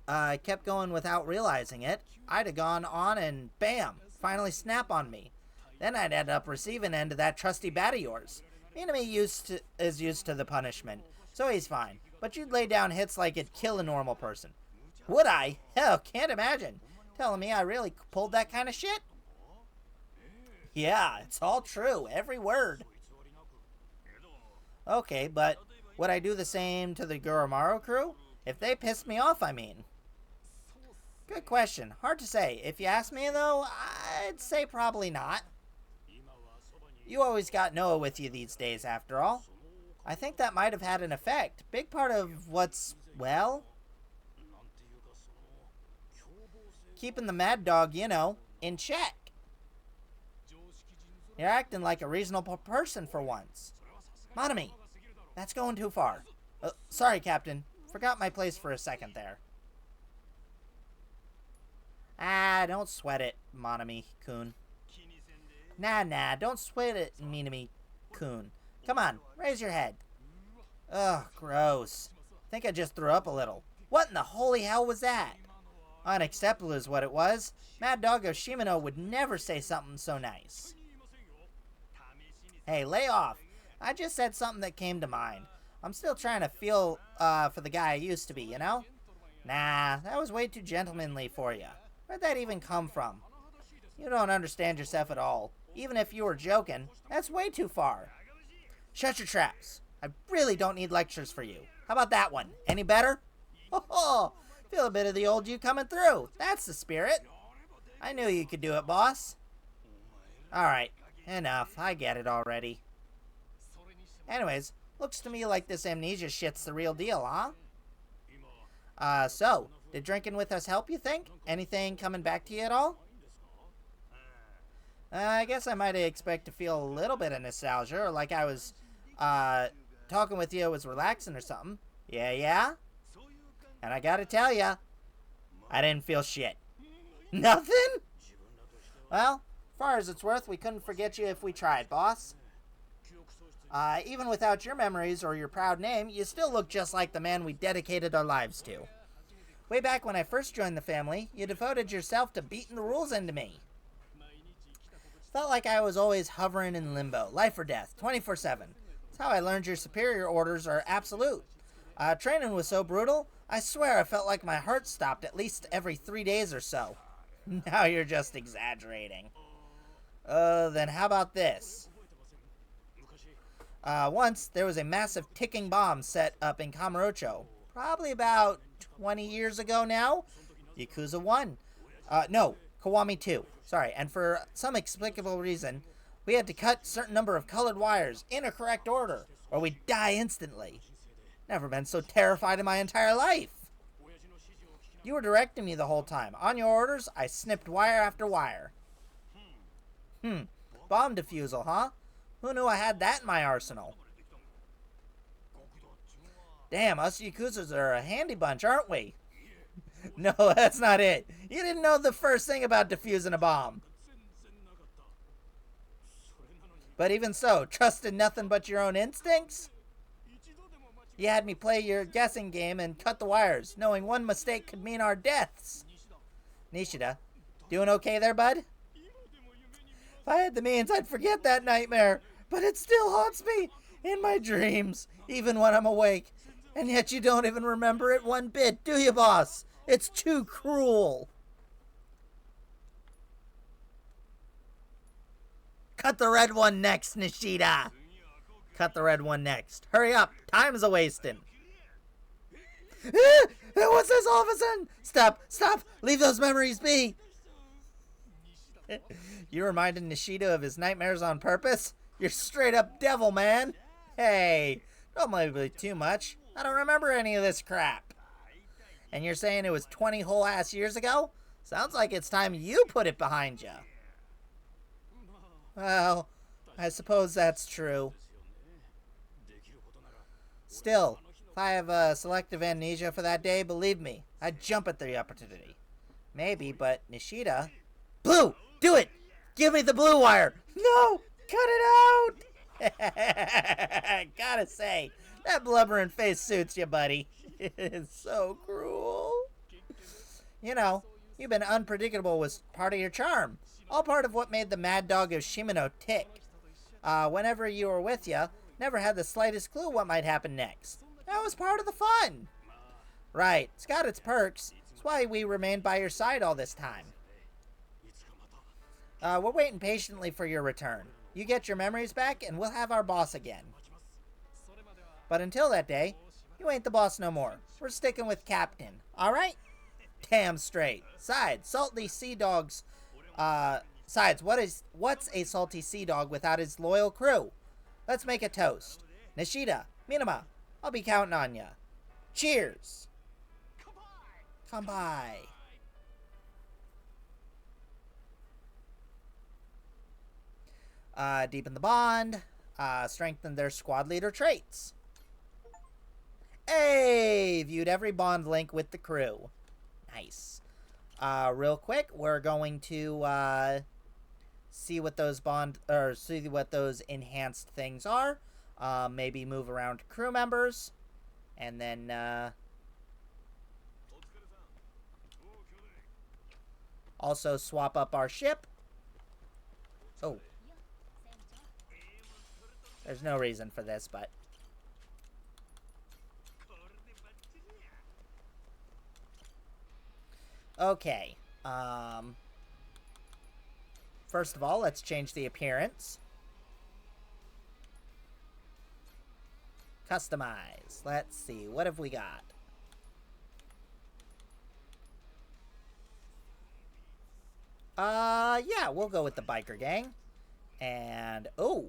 A: I kept going without realizing it. I'd have gone on and bam, finally snap on me. Then I'd end up receiving end of that trusty bat of yours. Enemy is used to the punishment, so he's fine. But you'd lay down hits like it'd kill a normal person. Would I? Hell, can't imagine. Telling me I really pulled that kind of shit? Yeah, it's all true. Every word. Okay, but would I do the same to the Goromaru crew? If they pissed me off, I mean. Good question. Hard to say. If you ask me, though, I'd say probably not. You always got Noah with you these days, after all. I think that might have had an effect. Big part of what's, well, keeping the mad dog, you know, in check. You're acting like a reasonable person for once. Monami, that's going too far. Sorry, Captain. Forgot my place for a second there. Don't sweat it, Monami-kun. Nah, don't sweat it, Minami-kun. Come on, raise your head. Ugh, gross. Think I just threw up a little. What in the holy hell was that? Unacceptable is what it was. Mad Doggo Shimano would never say something so nice. Hey, lay off. I just said something that came to mind. I'm still trying to feel for the guy I used to be, you know? Nah, that was way too gentlemanly for you. Where'd that even come from? You don't understand yourself at all. Even if you were joking, that's way too far. Shut your traps. I really don't need lectures for you. How about that one? Any better? Oh, feel a bit of the old you coming through. That's the spirit. I knew you could do it, boss. Alright, enough. I get it already. Anyways, looks to me like this amnesia shit's the real deal, huh? So, did drinking with us help, you think? Anything coming back to you at all? I guess I might expect to feel a little bit of nostalgia, or like I was, talking with you was relaxing or something. Yeah? And I gotta tell ya, I didn't feel shit. Nothing? Well, as far as it's worth, we couldn't forget you if we tried, boss. Even without your memories or your proud name, you still look just like the man we dedicated our lives to. Way back when I first joined the family, you devoted yourself to beating the rules into me. Felt like I was always hovering in limbo, life or death, 24/7. That's how I learned your superior orders are absolute. Training was so brutal, I swear I felt like my heart stopped at least every 3 days or so. Now you're just exaggerating. Then how about this? Once, there was a massive ticking bomb set up in Kamurocho. Probably about 20 years ago now. Yakuza 1. No, Kiwami 2. Sorry, and for some inexplicable reason, we had to cut a certain number of colored wires in a correct order, or we'd die instantly. Never been so terrified in my entire life. You were directing me the whole time. On your orders, I snipped wire after wire. Bomb defusal, huh? Who knew I had that in my arsenal? Damn, us Yakuzas are a handy bunch, aren't we? No, that's not it. You didn't know the first thing about defusing a bomb. But even so, trusted nothing but your own instincts? You had me play your guessing game and cut the wires, knowing one mistake could mean our deaths. Nishida, doing okay there, bud? If I had the means, I'd forget that nightmare, but it still haunts me in my dreams, even when I'm awake. And yet you don't even remember it one bit, do you, boss? It's too cruel. Cut the red one next, Nishida. Cut the red one next. Hurry up. Time's a-wasting. What's this all of a sudden? Stop. Leave those memories be. You reminded Nishida of his nightmares on purpose? You're straight up devil, man. Hey, don't blame me too much. I don't remember any of this crap. And you're saying it was 20 whole ass years ago? Sounds like it's time you put it behind you. Well, I suppose that's true. Still, if I have selective amnesia for that day, believe me, I'd jump at the opportunity. Maybe, but Nishida... Blue! Do it! Give me the blue wire! No! Cut it out! Gotta say, that blubbering face suits you, buddy. It's so cruel. You know, you've been unpredictable was part of your charm. All part of what made the Mad Dog of Shimano tick. Whenever you were with you, never had the slightest clue what might happen next. That was part of the fun. Right, it's got its perks. That's why we remained by your side all this time. We're waiting patiently for your return. You get your memories back, and we'll have our boss again. But until that day, you ain't the boss no more. We're sticking with Captain. Alright? Damn straight. Sides, salty sea dogs. Sides, what's a salty sea dog without his loyal crew? Let's make a toast. Nishida, Minama, I'll be counting on ya. Cheers. Come by. Deepen the bond. Strengthen their squad leader traits. Hey! Viewed every bond link with the crew. Nice. Real quick, we're going to see what those enhanced things are. Maybe move around crew members. And then Also swap up our ship. Oh. There's no reason for this, but... Okay. First of all, let's change the appearance. Customize. Let's see. What have we got? Yeah, we'll go with the biker gang. And, oh.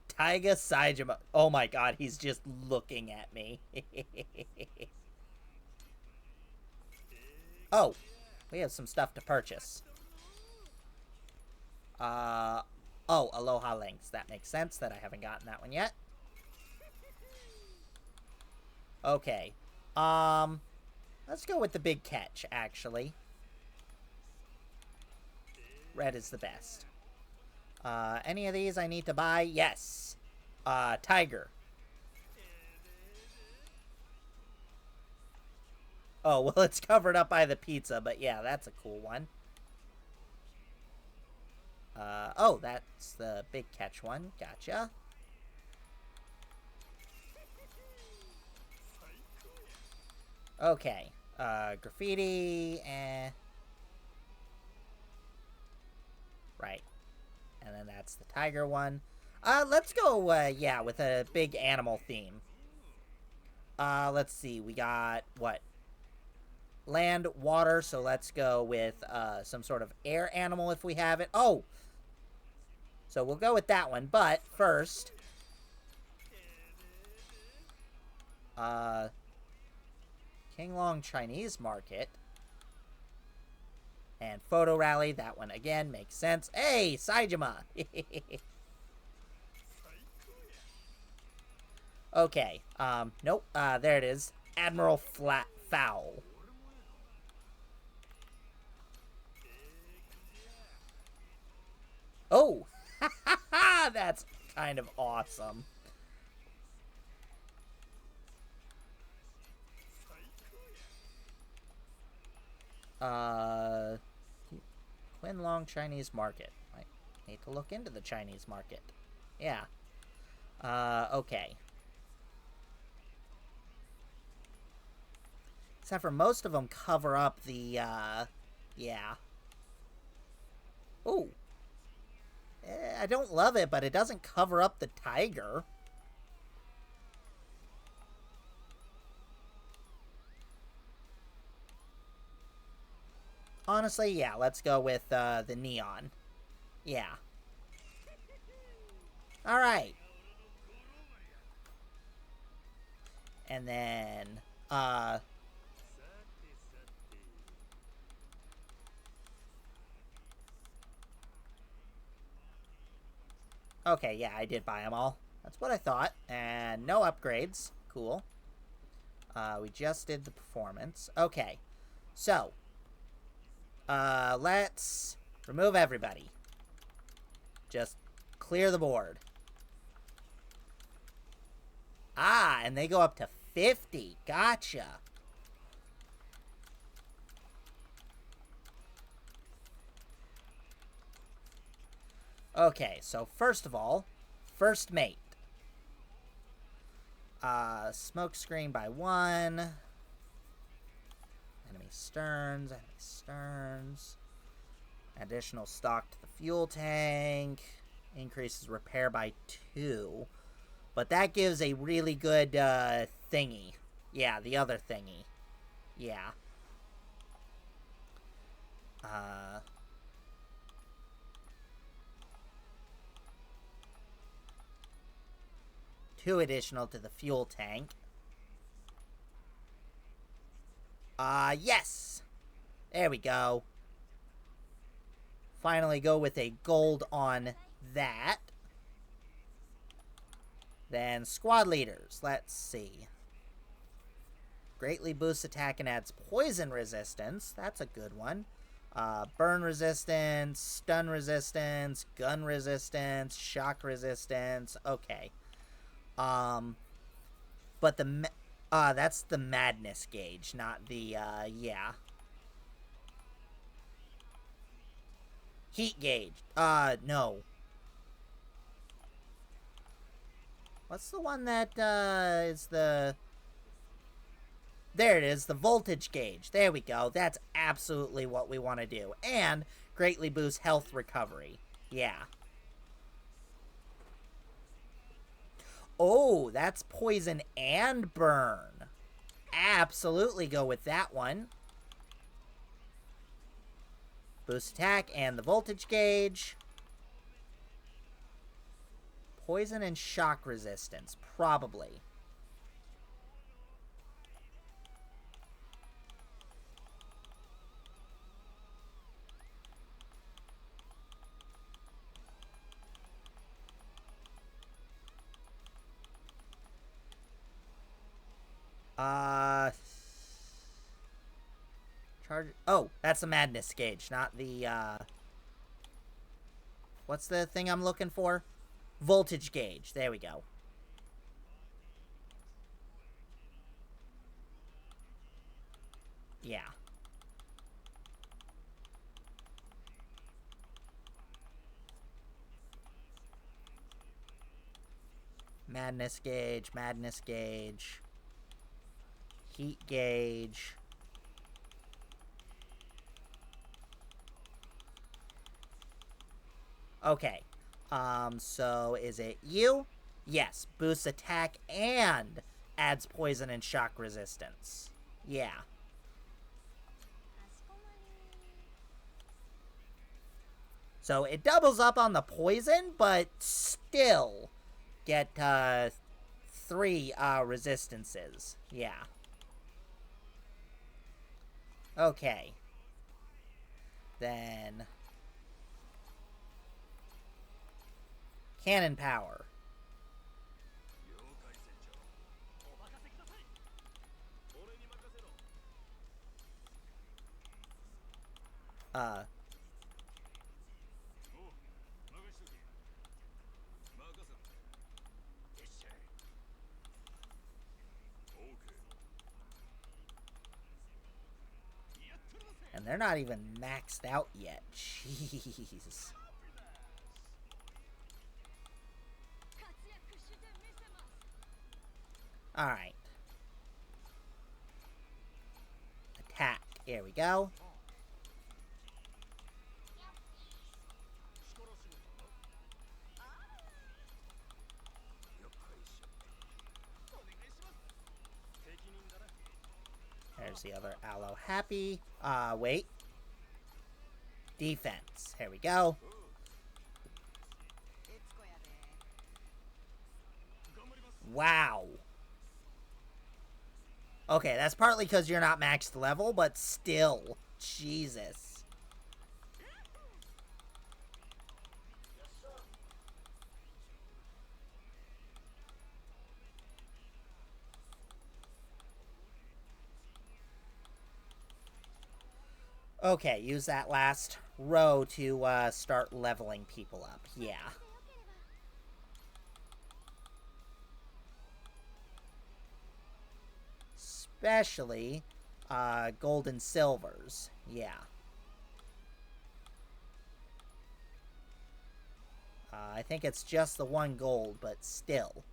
A: Taiga Saijima. Oh my god, he's just looking at me. Oh, we have some stuff to purchase. Oh, Aloha Links. That makes sense that I haven't gotten that one yet. Okay. Let's go with the big catch, actually. Red is the best. Any of these I need to buy? Yes. Tiger. Oh, well, it's covered up by the pizza, but yeah, that's a cool one. Oh, that's the big catch one. Gotcha. Okay. Graffiti, right. And then that's the tiger one. Let's go, yeah, with a big animal theme. Let's see. We got, what? Land, water, so let's go with, some sort of air animal if we have it. Oh! So we'll go with that one, but first... Kinglong Chinese Market. And Photo Rally, that one again makes sense. Hey, Saijima! Okay, nope, there it is. Admiral Flat Fowl. Oh! That's kind of awesome. Quinlong Chinese Market. I need to look into the Chinese market. Yeah. Okay. Except for most of them cover up the, yeah. Ooh. I don't love it, but it doesn't cover up the tiger. Honestly, yeah, let's go with, the neon. Yeah. Alright. And then, okay, yeah, I did buy them all. That's what I thought. And no upgrades. Cool. We just did the performance. Okay. So. Let's remove everybody. Just clear the board. Ah, and they go up to 50. Gotcha. Okay, so first of all, first mate. Smoke screen by 1. Enemy sterns, enemy sterns. Additional stock to the fuel tank. Increases repair by 2. But that gives a really good, thingy. Yeah, the other thingy. Yeah. 2 additional to the fuel tank. Yes! There we go. Finally go with a gold on that. Then squad leaders. Let's see. Greatly boosts attack and adds poison resistance. That's a good one. Burn resistance, stun resistance, gun resistance, shock resistance. Okay. But the... That's the madness gauge, not the, yeah. Heat gauge. No. What's the one that, is the... There it is, the voltage gauge. There we go. That's absolutely what we want to do. And greatly boost health recovery. Yeah. Oh, that's poison and burn. Absolutely go with that one. Boost attack and the voltage gauge. Poison and shock resistance, probably. Charge... Oh, that's the madness gauge, not the, what's the thing I'm looking for? Voltage gauge. There we go. Yeah. Madness gauge, madness gauge. Heat gauge. Okay. So is it you? Yes. Boosts attack and adds poison and shock resistance. Yeah. So it doubles up on the poison, but still get, 3, resistances. Yeah. Okay. Then... cannon power. And they're not even maxed out yet. Jeez. Alright. Attack. Here we go. There's the other aloe happy. Wait. Defense. Here we go. Wow. Okay, that's partly because you're not maxed level, but still. Jesus. Okay, use that last row to start leveling people up. Yeah. Especially gold and silvers. Yeah. I think it's just the one gold, but still.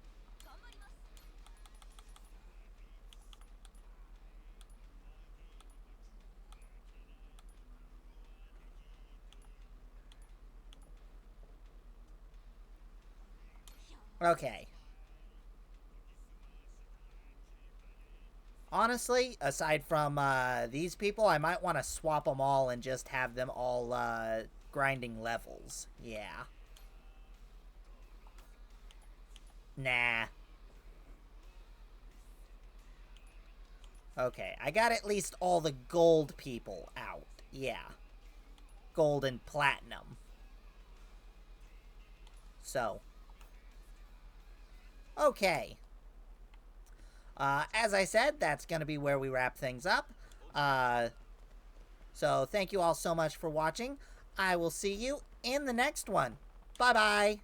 A: Okay. Honestly, aside from these people, I might want to swap them all and just have them all grinding levels. Yeah. Nah. Okay, I got at least all the gold people out. Yeah. Gold and platinum. So. Okay. As I said, that's going to be where we wrap things up. So thank you all so much for watching. I will see you in the next one. Bye-bye.